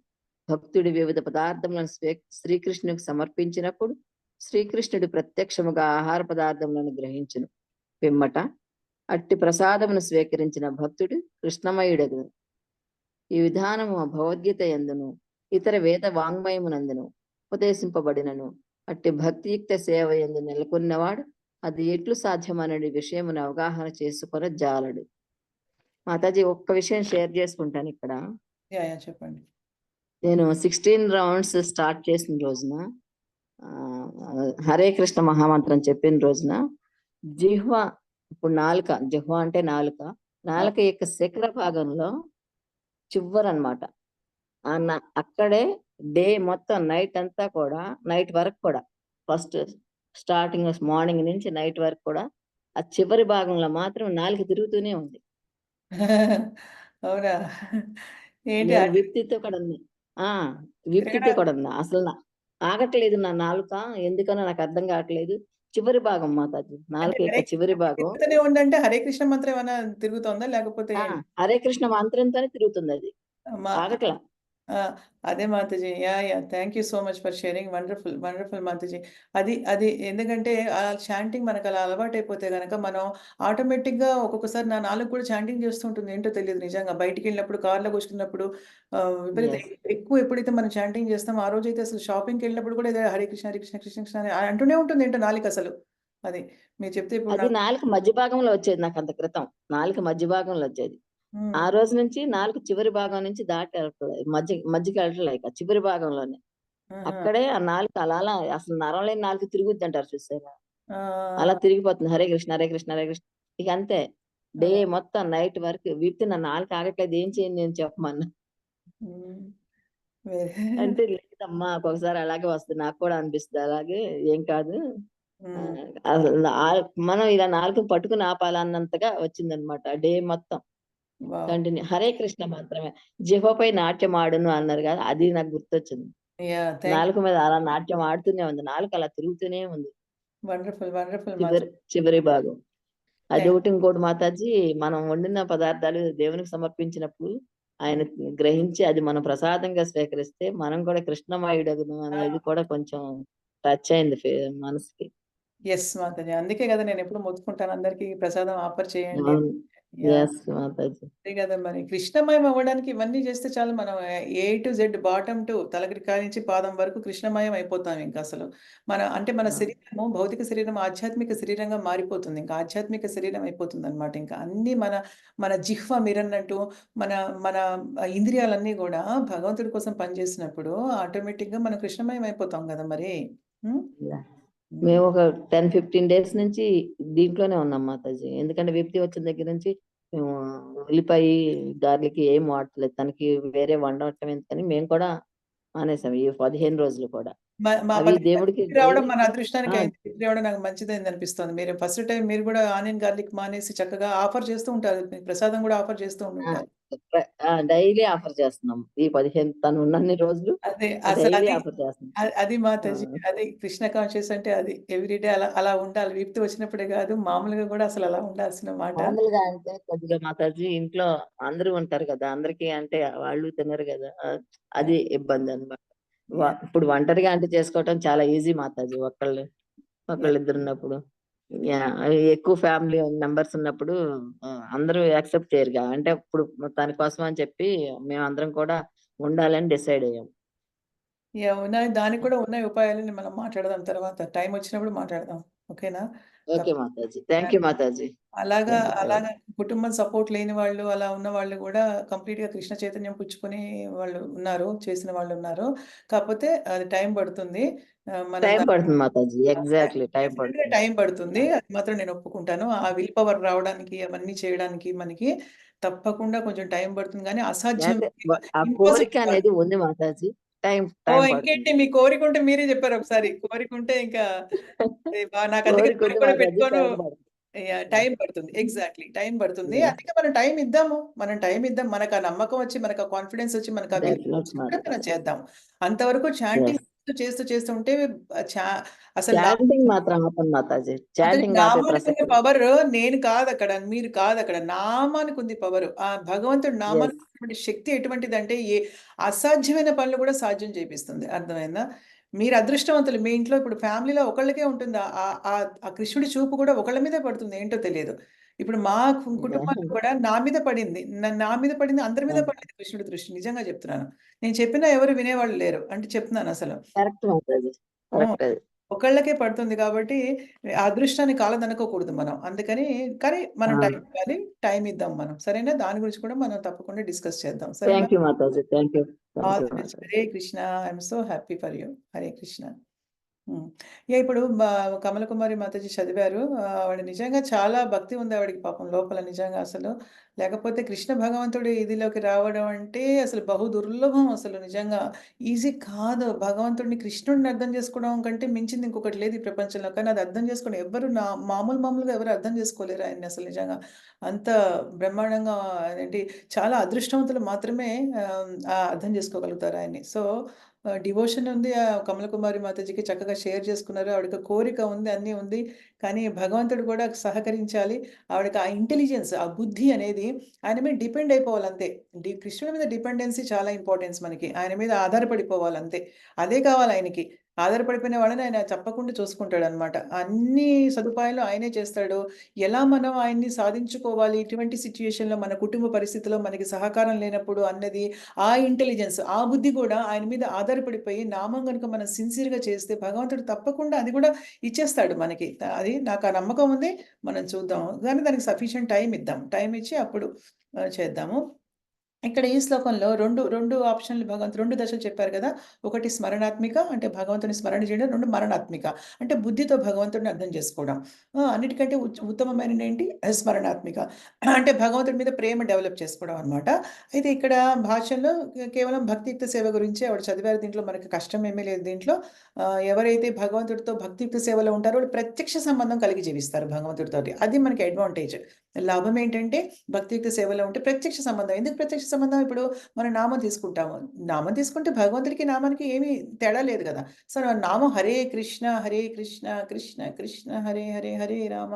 భక్తుడు వివిధ పదార్థములను శ్రీకృష్ణునికి సమర్పించినప్పుడు శ్రీకృష్ణుడు ప్రత్యక్షముగా ఆహార పదార్థములను గ్రహించును. పిమ్మట అట్టి ప్రసాదమును స్వీకరించిన భక్తుడు కృష్ణమయుడగును. ఈ విధానము భగవద్గీత యందును ఇతర వేద వాంగ్మయమునందును ఉపదేశింపబడినను అట్టి భక్తియుక్త సేవ యందు నెలకొన్నవాడు అది ఎట్లు సాధ్యమనే విషయమును అవగాహన చేసుకొన జాలడు. మాతాజీ, ఒక్క విషయం షేర్ చేసుకుంటాను ఇక్కడ. చెప్పండి. నేను 16 రౌండ్స్ స్టార్ట్ చేసిన రోజున, హరే కృష్ణ మహామంత్రం చెప్పిన రోజున జిహ్వ, ఇప్పుడు జిహ్వ అంటే నాలుక యొక్క శిఖర భాగంలో చివరనమాట, అక్కడే డే మొత్తం నైట్ అంతా కూడా, నైట్ వరకు కూడా, ఫస్ట్ స్టార్టింగ్ మార్నింగ్ నుంచి నైట్ వరకు కూడా ఆ చివరి భాగంలో మాత్రం నాలుక తిరుగుతూనే ఉంది. అవునా? ఏంటి విప్తితో కూడా ఉంది. విప్తితో కూడా ఉంది. అసలు ఆగట్లేదు నా నాలుక, ఎందుకనో నాకు అర్థం కావట్లేదు. చివరి భాగం మాతాజీ, నాలుక యొక్క చివరి భాగం ఉందంటే హరే కృష్ణ మంత్రం ఏమైనా తిరుగుతుందా, లేకపోతే హరే కృష్ణ మంత్రంతోనే తిరుగుతుంది, అది ఆగట్లా. అదే Mataji. Thank you so much for sharing. Wonderful, wonderful Mataji. అది ఎందుకంటే చాంటింగ్ మనకు అలా అలవాటైపోతే గనక మనం ఆటోమేటిక్‌గా ఒక్కొక్కసారి నా నాలుక కూడా చాంటింగ్ చేస్తూ ఉంటుంది. ఏంటో తెలియదు నిజంగా. బయటికెళ్ళినప్పుడు, కార్‌లో కూర్చున్నప్పుడు ఎక్కువ ఎప్పుడైతే మనం చాంటింగ్ చేస్తామో, ఆ రోజైతే అసలు షాపింగ్‌కెళ్ళినప్పుడు కూడా ఇదే హరే కృష్ణ, హరే కృష్ణ, కృష్ణ కృష్ణ అని అంటూనే ఉంటుంది ఏంటో నాలుక అసలు. అది మీరు చెప్తే ఇప్పుడు అది నాలుక మధ్య భాగంలో వచ్చేది, నాకు అంత క్రితం నాలుక మధ్య భాగంలో వచ్చేది. ఆ రోజు నుంచి నాలుగు చివరి భాగం నుంచి దాటి మధ్యకి వెళ్ళట్లే, చివరి భాగంలోనే అక్కడే ఆ నాలుగు అలా అసలు నరం లేని నాలుగు తిరుగుద్ది అంటారు చూసారా, అలా తిరిగిపోతుంది. హరే కృష్ణ, హరే కృష్ణ, హరే కృష్ణ. ఇక అంతే, డే మొత్తం నైట్ వరకు విప్పి నా నాలుగు ఆగట్లేదు, ఏం చేయండి నేను చెప్పమన్నా. అంటే లేదమ్మా, ఒక్కొక్కసారి అలాగే వస్తుంది, నాకు కూడా అనిపిస్తుంది అలాగే, ఏం కాదు, మనం ఇలా నాలుగు పట్టుకుని ఆపాలన్నంతగా వచ్చిందనమాట డే మొత్తం కంటిన్యూ. హరే కృష్ణ మాత్రమే జిహ్వపై నాట్యం ఆడును అన్నారు కదా, అది నాకు గుర్తొచ్చింది. నాలుక మీద అలా నాట్యం ఆడుతూనే ఉంది, నాలుక అలా తిరుగుతూనే ఉంది. చివరి భాగం అది ఒకటి. ఇంకోటి మాతాజీ, మనం వండిన పదార్థాలు దేవునికి సమర్పించినప్పుడు ఆయన గ్రహించి అది మనం ప్రసాదంగా స్వీకరిస్తే మనం కూడా కృష్ణమయుడగును అనేది కూడా కొంచెం టచ్ అయింది మనసుకి. ఎస్ మాతాజీ. అందుకే కదా నేను ఎప్పుడు మొత్తుకుంటాను అందరికి ప్రసాదం ఆఫర్ చేయండి. కదా మరి కృష్ణమయం అవ్వడానికి ఇవన్నీ చేస్తే చాలు, మనం A to Z, bottom to తలకి నుంచి పాదం వరకు కృష్ణమయం అయిపోతాం. ఇంకా అసలు మన శరీరము, భౌతిక శరీరం ఆధ్యాత్మిక శరీరంగా మారిపోతుంది. ఇంకా ఆధ్యాత్మిక శరీరం అయిపోతుంది అనమాట. ఇంకా అన్ని మన జిహ్వ, మీరన్నట్టు మన మన ఇంద్రియాలన్నీ కూడా భగవంతుడి కోసం పనిచేసినప్పుడు ఆటోమేటిక్గా మనం కృష్ణమయం అయిపోతాం కదా మరి. హ్మ్. యాహ్! హ్మ్. మేము ఒక 10, 15 డేస్ నుంచి దీంట్లోనే ఉన్నాం మాతాజీ. ఎందుకంటే విభూతి వచ్చిన దగ్గర నుంచి మేము ఉల్లిపాయి, గార్లిక్ ఏం వాడట్లేదు. తనకి వేరే వండటం ఎందుకని మేము కూడా మానేసాం. ఈ 15 రోజులు కూడా. మా అవి పద్ధతి దేవుడికి రావడం డైలీ మన ఆ! అదృష్టానికయింది. తిరిగి రావడం నాకు మంచిదయిందనిపిస్తోంది. మీరు ఫస్ట్ టైమ్ మీరు గూడా ఆనియన్ గార్లిక్ మానేసి చక్కగా ఆఫర్ చేస్తూ ఉంటారు. మీకు ప్రసాదం గూడా ఆఫర్ చేస్తూ ఆ! ఉండుంటారు. డైలీ ఆఫర్ చేస్తున్నాం. ఈ 15 తనున్నన్ని రోజులు అదే డైలీ అసలది ఆఫర్ చేస్తున్నాం. అది ఆ! మాతాజీ. అది కృష్ణ కాన్షియస్ అంటే అది. ఎవ్రీ డే అలా అలా ఉండాలి. విముక్తి వచ్చినప్పుడే గాదు, మామూలుగా గూడా అసలలా ఉండాల్సిన మాట. మామూలుగా అంటే కొద్దిగా మాతాజీ ఇంట్లో అందరూ ఉంటారు కదా! అందరికి అంటే వాళ్ళు తినరు గదా! యాహ్! అది ఇబ్బందనమాట. యాహ్! ఇప్పుడు ఒంటరిగా అంటే చేసుకోవటం చాలా ఈజీ మాతాజీ. యాహ్! ఒకళ్ళిద్దరున్నప్పుడు. యాహ్! ఎక్కువ ఫ్యామిలీ మెంబర్స్ ఉన్నప్పుడు అందరూ యాక్సెప్ట్ చేయరుగా. అంటే ఇప్పుడు తన కోసం అని చెప్పి మేమందరం కూడా ఉండాలని డిసైడ్ అయ్యాం. యాహ్! ఉన్నాయి. దానికి కూడా ఉన్నాయి ఉపాయాలని మనం మాట్లాడదాం తర్వాత. టైమొచ్చినప్పుడు మాట్లాడదాం. ఓకేనా? ఓకే తప్ మాతాజీ. Thank you Mataji. అలాగా థాంక్ యూ సో అలాగా మచ్. కుటుంబం సపోర్ట్ లేని వాళ్ళు, అలా ఉన్న వాళ్ళు గూడా కంప్లీట్‌గా కృష్ణ చైతన్యం పుచ్చుకొని వాళ్ళు ఉన్నారు. చేసిన వాళ్ళున్నారు. కాపోతే అది టైం పడుతుంది. మనం టైం దాన్ని పడుతుంది మాతాజీ. ఎగ్జాక్ట్‌లీ టైం డెఫినిట్‌గా పడుతుంది. టైం పడుతుంది. యాహ్! అది మాత్రం నేను ఒప్పుకుంటాను. ఆ విల్ పవర్ రావడానికి, అవన్నీ చేయడానికి మనకి తప్పకుండా కొంచెం టైం పడుతుంది గానీ, అసాధ్యం అంటే ఆ కోరిక ఇంపాసిబుల్ కాదు. అనేది ఉంది మాతాజీ. టైం టైం ఓహ్! పడుతుంది. ఇంకేంటి మీ కోరికుంటే మీరే చెప్పారు ఒకసారి. కోరికుంటే ఇంకా నాకందుకే కోరికుంది కోరిక కూడా మాతాజీ పెట్టుకోను. టైం పడుతుంది. యాహ్! యాహ్! టైం పడుతుంది. ఎగ్జాక్ట్‌లీ. టైం పడుతుంది. యాహ్! అందుకే మనం టైం ఇద్దాము. మనం టైం ఇద్దాం. మనకా నమ్మకం వచ్చి, మనకా కాన్ఫిడెన్స్ వచ్చి, మనకా విల్ డెఫినెట్ వచ్చినప్పుడే మనం మాతాజీ. చేద్దాం. అంతవరకు చాంటింగ్ యెస్. చేస్తూ ఉంటే చా అసలు చాటింగ్ మాత్రం ఆపను మాతాజీ. అసలు చాటింగ్ ఆపే నామానికున్న ప్రసక్తి లేదు. పవరు నేను కాదక్కడ. మీరు కాదక్కడ. నామానికుంది పవరు. ఆ భగవంతుడి యెస్. నామానికి ఉన్నటువంటి శక్తి ఎటువంటిదంటే, అసాధ్యమైన పనులు కూడా సాధ్యం చేపిస్తుంది. అర్థమైందా? మీరు అదృష్టవంతులు. మీ ఇంట్లో ఇప్పుడు ఫ్యామిలీలో ఒకళ్ళకే ఉంటుంది. ఆహ్, ఆహ్, ఆ కృష్ణుడి చూపు కూడా ఒకళ్ళ మీదే పడుతుంది. ఏంటో తెలియదు. ఇప్పుడు మా కుటుంబంలో యాహ్! కూడా నా మీద పడింది. నా మీద పడింది, అందరి మీద యాహ్! పడింది కృష్ణుడి దృష్టి. నిజంగా చెప్తున్నాను. నేను చెప్పినా ఎవరు వినేవాళ్ళు లేరు. అంటే చెప్తున్నానసలు. కరెక్ట్ మాతాజీ. హ్మ్. కరెక్ట్ అది. ఒకళ్ళకే పడుతుంది కాబట్టి, ఆ అదృష్టాన్ని కాలదనుకోకూడదు మనం. అందుకని కానీ ఆ! మనం టైం ఇవ్వాలి. టైం ఇద్దాం మనం. సరేనా? దాని గురించి కూడా మనం తప్పకుండా డిస్కస్ చేద్దాం. సరేనా? Thank you Mataji. Thank you. Thank all you the best. Mataji. Hare Krishna. I am so happy for you. Hare Krishna. హ్మ్. ఇప్పుడు కమల కుమారి మాతాజీ చదివారు. ఆవిడ నిజంగా చాలా భక్తి ఉంది ఆవిడకి పాపం లోపల నిజంగా అసలు. లేకపోతే కృష్ణ భగవంతుడి ఇదిలోకి రావడం అంటే అసలు బహు దుర్లభం అసలు నిజంగా. ఈజీ కాదు. భగవంతుడిని కృష్ణుడిని అర్థం చేసుకోవడం కంటే మించింది ఇంకొకటి లేదు ఈ ప్రపంచంలో. కానీ అది అర్థం చేసుకోవడం ఎవ్వరు మామూలుగా ఎవరు అర్థం చేసుకోలేరు ఆయన్ని అసలు నిజంగా. అంత బ్రహ్మాండంగా అదేంటి చాలా అదృష్టవంతులు మాత్రమే అర్థం చేసుకోగలుగుతారు ఆయన్ని. సో డివోషన్ ఉంది. కమలకుమారి మాతాజీకి చక్కగా షేర్ చేసుకున్నారు. ఆవిడకి కోరిక ఉంది, అన్నీ ఉంది. కానీ భగవంతుడు కూడా సహకరించాలి. ఆవిడకి ఆ ఇంటెలిజెన్స్, ఆ బుద్ధి అనేది ఆయన మీద డిపెండ్ అయిపోవాలంతే. కృష్ణుడి మీద డిపెండెన్సీ చాలా ఇంపార్టెన్స్ మనకి. ఆయన మీద ఆధారపడిపోవాలంతే. అదే కావాలాయనకి. ఆధారపడిపోయిన వాళ్ళని ఆయన తప్పకుండా చూసుకుంటాడనమాట. అన్ని సదుపాయాలు ఆయనే చేస్తాడు. ఎలా మనం ఆయన్ని సాధించుకోవాలి, ఇటువంటి సిట్యుయేషన్‌లో మన కుటుంబ పరిస్థితిలో మనకి సహకారం లేనప్పుడు అన్నది ఆ ఇంటెలిజెన్స్, ఆ బుద్ధి గూడా ఆయన మీద ఆధారపడిపోయి నామం గనుక మనం సిన్సియర్‌గా చేస్తే భగవంతుడు తప్పకుండా అది గూడా ఇచ్చేస్తాడు మనకి. అది నాకు ఆ నమ్మకం ఉంది. మనం చూద్దాం. కానీ దానికి సఫిషియంట్ టైమ్ ఇద్దాం. టైమ్ ఇచ్చి అప్పుడు చేద్దాము. ఇక్కడ ఈ శ్లోకంలో 2 ఆప్షన్‌లు 2 దశలు చెప్పారు గదా! ఒకటి స్మరణాత్మిక అంటే భగవంతుని స్మరణ చేయడం. 2 మరణాత్మిక అంటే బుద్ధితో భగవంతుడిని అర్థం చేసుకోవడం. అన్నిటికంటే ఉత్తమమైనదేంటి స్మరణాత్మిక అంటే భగవంతుడి మీద ప్రేమ డెవలప్ చేసుకోవడం అన్నమాట. అయితే ఇక్కడ భాషల్లో కేవలం భక్తియుక్త సేవ గురించే ఆవిడ చదివారు. దీంట్లో మనకి కష్టం ఏమీ లేదు దీంట్లో. ఎవరైతే భగవంతుడితో భక్తియుక్త సేవలో ఉంటారో వాళ్ళు ప్రత్యక్ష సంబంధం కలిగి జీవిస్తారు భగవంతుడితోటి. అది మనకి అడ్వాంటేజ్. లాభం ఏంటంటే భక్తియుక్త సేవలో ఉంటే ప్రత్యక్ష సంబంధం. ఎందుకు ప్రత్యక్ష సంబంధం? ఇప్పుడు మనం నామం తీసుకుంటాము. నామం తీసుకుంటే భగవంతుడికి, నామానికి ఏమి తేడా లేదు గదా! సో, నామం హరే కృష్ణ, కృష్ణ కృష్ణ హరే హరే, హరే రామ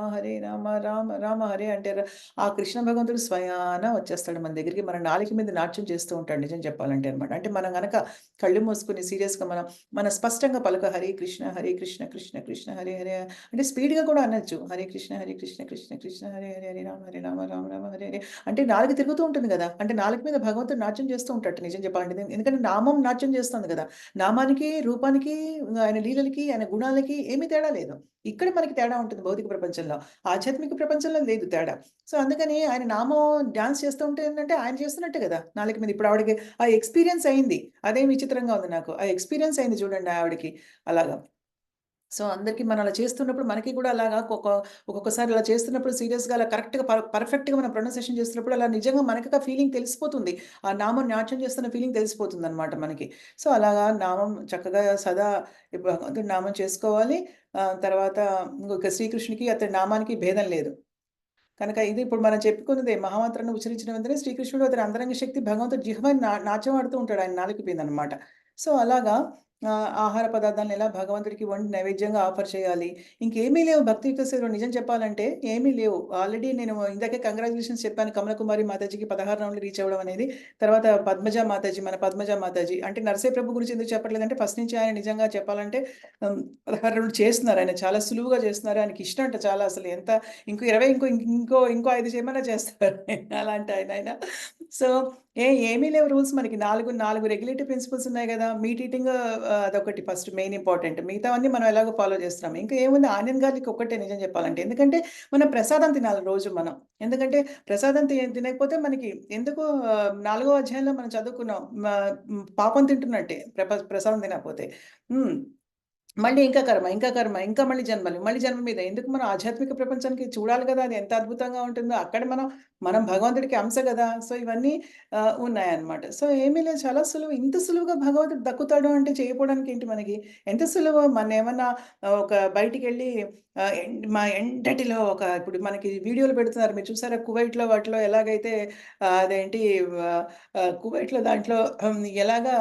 రామ రామ హరే అంటే ఆ కృష్ణ భగవంతుడు స్వయాన వచ్చేస్తాడు మన దగ్గరికి. మన నాలుక మీద నాట్యం చేస్తూ ఉంటాడు నిజం చెప్పాలంటే అన్నమాట. అంటే మనం గనక కళ్ళు మూసుకొని సీరియస్‌గా మనం స్పష్టంగా హరే కృష్ణ కృష్ణ కృష్ణ హరే హరే అంటే స్పీడ్‌గా కూడా అనొచ్చు. హరే కృష్ణ కృష్ణ కృష్ణ హరే హరే, హరే రామ రామ హరే హరే. అంటే నాలుక తిరుగుతూ ఉంటుంది గదా! అంటే నాలుక మీద భగవంతుడు నాట్యం చేస్తూ ఉంటాడు నిజం చెప్పాలంటే. ఎందుకంటే నామం నాట్యం చేస్తుంది గదా! నామానికి, రూపానికి, ఆయన లీలలకి, ఆయన గుణాలకి ఏమి తేడా లేదు. ఇక్కడ మనకి తేడా ఉంటుంది భౌతిక ప్రపంచంలో. ఆధ్యాత్మిక ప్రపంచంలో లేదు తేడా. సో, అందుకని ఆయన నామం డాన్స్ చేస్తూ ఉంటే ఏంటంటే ఆయన చేస్తున్నట్టే గదా! నాలుక మీద. ఇప్పుడు ఆవిడకి ఆ ఎక్స్‌పీరియన్స్ అయింది. అదే విచిత్రంగా ఉంది నాకు. ఆ ఎక్స్‌పీరియన్స్ అయింది చూడండి ఆవిడకి అలాగా. సో, అందరికి మనం అలా చేస్తున్నప్పుడు మనకి కూడా అలాగా ఒక్కొక్కసారి అలా చేస్తున్నప్పుడు సీరియస్‌గా అలా కరెక్ట్‌గా పర్ఫెక్ట్‌గా మనం ప్రొనౌన్సియేషన్ చేస్తున్నప్పుడు అలా నిజంగా మనకి ఆ ఫీలింగ్ తెలిసిపోతుంది. ఆ నామం నాట్యం చేస్తున్న ఫీలింగ్ తెలిసిపోతుందనమాట మనకి. సో, అలాగా నామం చక్కగా సదా భగవంతుడి నామం చేసుకోవాలి. తర్వాత ఇంకొక శ్రీకృష్ణునికి అతని నామానికి భేదం లేదు. కనుక ఇది ఇప్పుడు మనం చెప్పుకున్నదే మహామంత్రాన్ని ఉచ్చరించిన వెంటనే శ్రీకృష్ణుడు అతని అంతరంగ శక్తి భగవంతుడి జిహ్వని నాట్యం ఆడుతూ ఉంటాడు. ఆయన నాలుక మీదనమాట. సో, అలాగా ఆహార పదార్థాలను ఎలా భగవంతుడికి వండి నైవేద్యంగా ఆఫర్ చేయాలి. ఇంకేమీ లేవు భక్తియుక్త సేవలో నిజం చెప్పాలంటే ఏమీ లేవు. ఆల్రెడీ నేను ఇందాకే కంగ్రాచ్యులేషన్స్ చెప్పాను కమలకుమారి మాతాజీకి 16 రౌండ్‌లు రీచ్ అవ్వడం అనేది. తర్వాత పద్మజ మాతాజీ, మన పద్మజ మాతాజీ అంటే నరసింహ ప్రభు గురించి ఎందుకు చెప్పట్లేదంటే ఫస్ట్ నుంచి ఆయన నిజంగా చెప్పాలంటే 16 రౌండ్‌లు చేస్తున్నారు. ఆయన చాలా సులువుగా చేస్తున్నారు. ఆయనకి ఇష్టమంట చాలా అసలు ఎంత ఇంకో 20 ఇంకో 5 చేయమన్నా చేస్తారు. అలాంటి ఆయన. సో, ఏమీ లేవు రూల్స్ మనకి. 4 రెగ్యులేటరీ ప్రిన్సిపల్స్ ఉన్నాయి గదా! మీట్ ఈటింగ్ అదొకటి ఫస్ట్ మెయిన్ ఇంపార్టెంట్. మిగతావన్నీ మనం ఎలాగో ఫాలో చేస్తున్నాం. ఇంకా ఏముంది ఆనియన్ గార్లిక్ ఒక్కటే నిజం చెప్పాలంటే. ఎందుకంటే మనం ప్రసాదం తినాలి రోజు మనం. ఎందుకంటే ప్రసాదం తినకపోతే మనకి ఎందుకు 4 అధ్యాయంలో మనం చదువుకున్నాం. పాపం తింటున్నట్టే ప్రసాదం తినకపోతే. హ్మ్. మళ్ళీ ఇంకా కర్మ, ఇంకా కర్మ, ఇంకా మళ్ళీ జన్మలు, మళ్ళీ జన్మ మీద. ఎందుకు మనం ఆధ్యాత్మిక ప్రపంచానికి చూడాలి గదా! అది ఎంత అద్భుతంగా ఉంటుందో. అక్కడ మనం భగవంతుడికి అంశ గదా! సో, ఇవన్నీ ఉన్నాయన్నమాట. సో, ఏమీ లేదు చాలా సులువు. ఇంత సులువుగా భగవంతుడు దక్కుతాడు అంటే చేయకపోవడానికి ఏంటి మనకి? ఎంత సులువు మనమేమన్నా ఒక బయటికెళ్ళి ఎండటిలో ఇప్పుడు మనకి వీడియోలు పెడుతున్నారు. మీరు చూసారా? కువైట్‌లో వాటిలో ఎలాగైతే అదేంటి కువైట్‌లో దాంట్లో ఎలాగా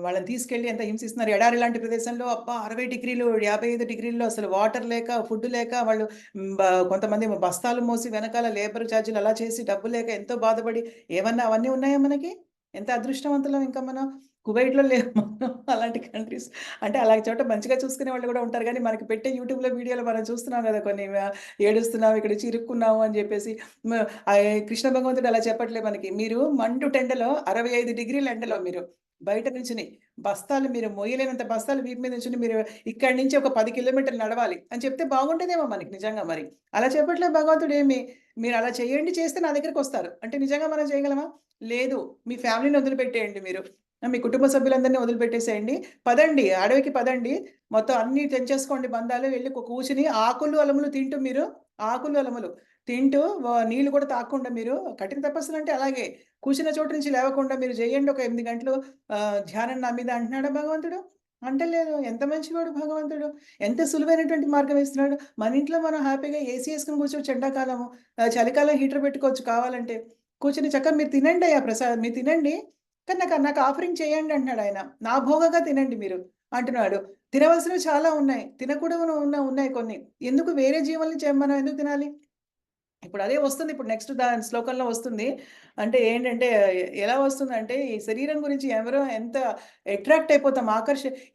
వాళ్ళని తీసుకెళ్ళి ఎంత హింసిస్తున్నారు. ఎడారి లాంటి ప్రదేశంలో అబ్బా! 60 డిగ్రీలు, 55 డిగ్రీల్లో అసలు వాటర్ లేక, ఫుడ్ లేక వాళ్ళు హ్మ్, బ కొంతమందేమో బస్తాలు మోసి వెనకాల లేబర్ చార్జీలు అలా చేసి డబ్బు లేక ఎంతో బాధపడి ఏమన్నా అవన్నీ ఉన్నాయా మనకి? ఎంత అదృష్టవంతులం ఇంకా మనం. కువైట్‌లో లేము మనం అలాంటి కంట్రీస్. అంటే అలాంటి చోట మంచిగా చూసుకునే వాళ్ళు కూడా ఉంటారు గానీ, మనకి పెట్టే యూట్యూబ్‌లో వీడియోలు మనం చూస్తున్నాం గదా! కొన్ని ఏడుస్తున్నాం, ఇక్కడ చిరుక్కున్నాము అని జెప్పేసి. మ కృష్ణ భగవంతుడు అలా చెప్పట్లే మనకి. మీరు మండుటెండలో 65 డిగ్రీల ఎండలో మీరు బయట నించొని మీరు మోయలేనంత బస్తాలు వీపు మీద నుంచొని మీరు ఇక్కడి నుంచి ఒక 10 కిలోమీటర్లు నడవాలి అని చెప్తే బాగుంటదేమో మనకి నిజంగా మరి. అలా చెప్పట్లే భగవంతుడేమి. మీరలా చేయండి, చేస్తే నా దగ్గరికొస్తారు. అంటే నిజంగా మనం చేయగలమా? లేదు. మీ ఫ్యామిలీని వదిలిపెట్టేయండి మీరు. మీ కుటుంబ సభ్యులందరిని వదిలిపెట్టేసేయండి. పదండి, అడవికి పదండి. మొత్తం అన్నీ తెంచేసుకోండి బంధాలు. వెళ్లి కూర్చొని ఆకులు, అలములు తింటూ మీరు ఆకులు, అలములు తింటూ నీళ్లు కూడా తాగకుండా మీరు కఠిన తపస్సులంటే అలాగే. కూర్చున్న చోటు నుంచి లేవకుండా మీరు చేయండి ఒక 8 గంటలు ధ్యానం నా మీద అంటున్నాడా భగవంతుడు? అంటలేదు. ఎంత మంచివాడు భగవంతుడు. ఎంత సులువైనటువంటి మార్గం ఇస్తున్నాడు. మన ఇంట్లో మనం హ్యాపీగా ఏసీ యేసుకొని కూర్చోవచ్చు ఎండాకాలము. చలికాలం హీటర్ పెట్టుకోవచ్చు కావాలంటే. కూర్చొని చక్కగా మీరు తినండయ్యా ప్రసాదం మీరు తినండి. కానీ నాకు ఆఫరింగ్ చేయండి అంటున్నాడాయన. నా భోగంగా తినండి మీరు అంటున్నాడు. తినవలసినవి చాలా ఉన్నాయి. తినకూడనివి ఉన్నాయి కొన్ని. ఎందుకు వేరే జీవుల్ని మనం ఎందుకు తినాలి? ఇప్పుడు అదే వస్తుంది. ఇప్పుడు నెక్స్ట్ దాని శ్లోకంలో వస్తుంది. అంటే ఏంటంటే ఎలా వస్తుందంటే ఈ శరీరం గురించి ఎవరో ఎంత అట్రాక్ట్ అయిపోతాం.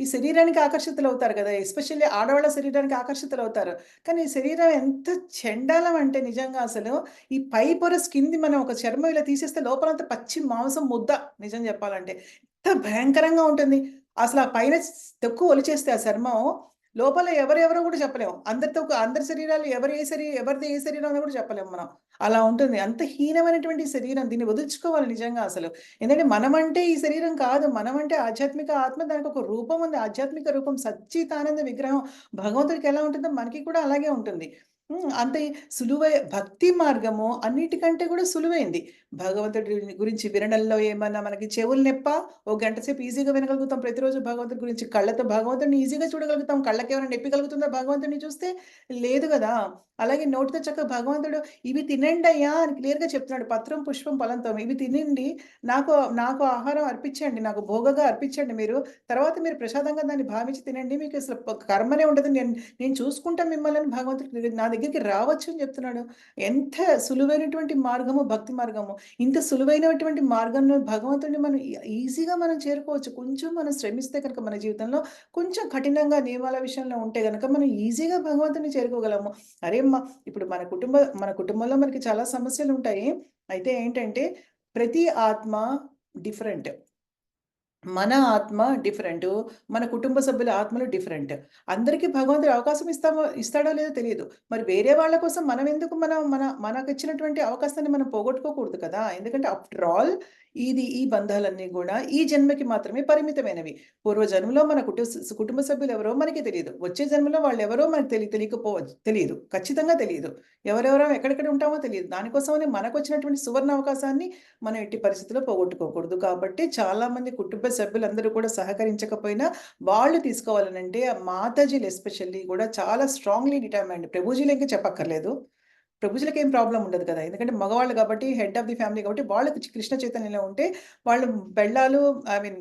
ఈ శరీరానికి ఆకర్షితులవుతారు కదా! ఎస్పెషల్లీ ఆడవాళ్ళ శరీరానికి ఆకర్షితులవుతారు. కానీ ఈ శరీరం ఎంత చెండాలం అంటే నిజంగా అసలు ఈ పై పొర స్కిన్‌ది మనం ఒక చర్మం ఇలా తీసేస్తే లోపలంతా పచ్చి మాంసం ముద్ద నిజం చెప్పాలంటే. ఎంత భయంకరంగా ఉంటుంది. అసలు ఆ పైన తొక్కు ఒలిచేస్తే ఆ చర్మం లోపల ఎవరెవరో గూడా చెప్పలేము. అందరి శరీరాలు ఎవరిది ఏ శరీరం అని గూడా చెప్పలేము మనం. అలా ఉంటుంది. అంత హీనమైనటువంటి శరీరం దీన్ని వదిలించుకోవాలి నిజంగా అసలు. ఎందుకంటే మనమంటే ఈ శరీరం కాదు. మనమంటే ఆధ్యాత్మిక ఆత్మ దానికొక రూపం ఉంది. ఆధ్యాత్మిక రూపం సచ్చిదానంద విగ్రహం భగవంతుడికి ఎలా ఉంటుందో మనకి కూడా అలాగే ఉంటుంది. అంతే భక్తి మార్గము అన్నిటికంటే కూడా సులువైంది. భగవంతుడి గురించి వినడంలో ఏమన్నా మనకి చెవులు నొప్పా? ఓ గంట సేపు ఈజీగా వినగలుగుతాం ప్రతిరోజు భగవంతుడి గురించి. కళ్ళతో భగవంతుడిని ఈజీగా చూడగలుగుతాం. కళ్ళకేమైనా నొప్పి కలుగుతుందా భగవంతుడిని చూస్తే? లేదు గదా! అలాగే నోటితో చక్కగా భగవంతుడు ఇవి తినండయ్యా అని క్లియర్‌గా చెప్తున్నాడు. పత్రం, పుష్పం, ఫలంతో ఇవి తినండి. నాకు నాకు ఆహారం అర్పించండి. నాకు భోగగా అర్పించండి మీరు. తర్వాత మీరు ప్రసాదంగా దాన్ని భావించి తినండి. మీకు అసలు కర్మనే ఉండదు. నేను చూసుకుంటా మిమ్మల్ని భగవంతుడు నా దగ్గరికి రావచ్చు అని చెప్తున్నాడు. ఎంత సులువైనటువంటి మార్గము భక్తి మార్గము. ఇంత సులువైనటువంటి మార్గంలో భగవంతుడిని మనం ఈజీగా మనం చేరుకోవచ్చు. కొంచెం మనం శ్రమిస్తే గనక మన జీవితంలో కొంచెం కఠినంగా నియమాల విషయంలో ఉంటే గనక మనం ఈజీగా భగవంతుడిని చేరుకోగలము. అరే! ఇప్పుడు మన కుటుంబంలో మనకి చాలా సమస్యలుంటాయి. అయితే ఏంటంటే ప్రతి ఆత్మ డిఫరెంట్. మన ఆత్మ డిఫరెంటు. మన కుటుంబ సభ్యుల ఆత్మలు డిఫరెంట్. అందరికీ భగవంతుడు అవకాశం ఇస్తాడో లేదో తెలీదు. మరి వేరే వాళ్ళ కోసం మనమెందుకు మనకిచ్చినటువంటి అవకాశాన్ని మనం పోగొట్టుకోకూడదు కదా! ఎందుకంటే ఆఫ్టర్ ఆల్ ఈ బంధాలన్నీ గూడా ఈ జన్మకి మాత్రమే పరిమితమైనవి. పూర్వజన్మలో మన కుటుంబ సభ్యులెవరో మనకి తెలీదు. వచ్చే జన్మలో వాళ్ళెవరో మనకు తెలియకపోవచ్చు. తెలీదు. ఖచ్చితంగా తెలీదు. ఎవరెవరం ఎక్కడెక్కడ ఉంటామో తెలీదు. దానికోసమని మనకొచ్చినటువంటి సువర్ణ అవకాశాన్ని మనం ఎట్టి పరిస్థితిలో పోగొట్టుకోకూడదు. కాబట్టి చాలామంది కుటుంబ సభ్యులందరూ కూడా సహకరించకపోయినా వాళ్ళు తీసుకోవాలనంటే మాతాజీలు ఎస్పెషల్లీ కూడా చాలా స్ట్రాంగ్‌లీ డిటర్మైన్డ్. ప్రభుజీలు ఇంక చెప్పక్కర్లేదు. ప్రభుజులకేం ప్రాబ్లమ్ ఉండదు కదా! ఎందుకంటే మగవాళ్ళు గాబట్టి, హెడ్ ఆఫ్ ది ఫ్యామిలీ గాబట్టి, వాళ్ళకి కృష్ణ చైతన్యంలో ఉంటే, వాళ్ళు పెళ్ళాలు ఐ మీన్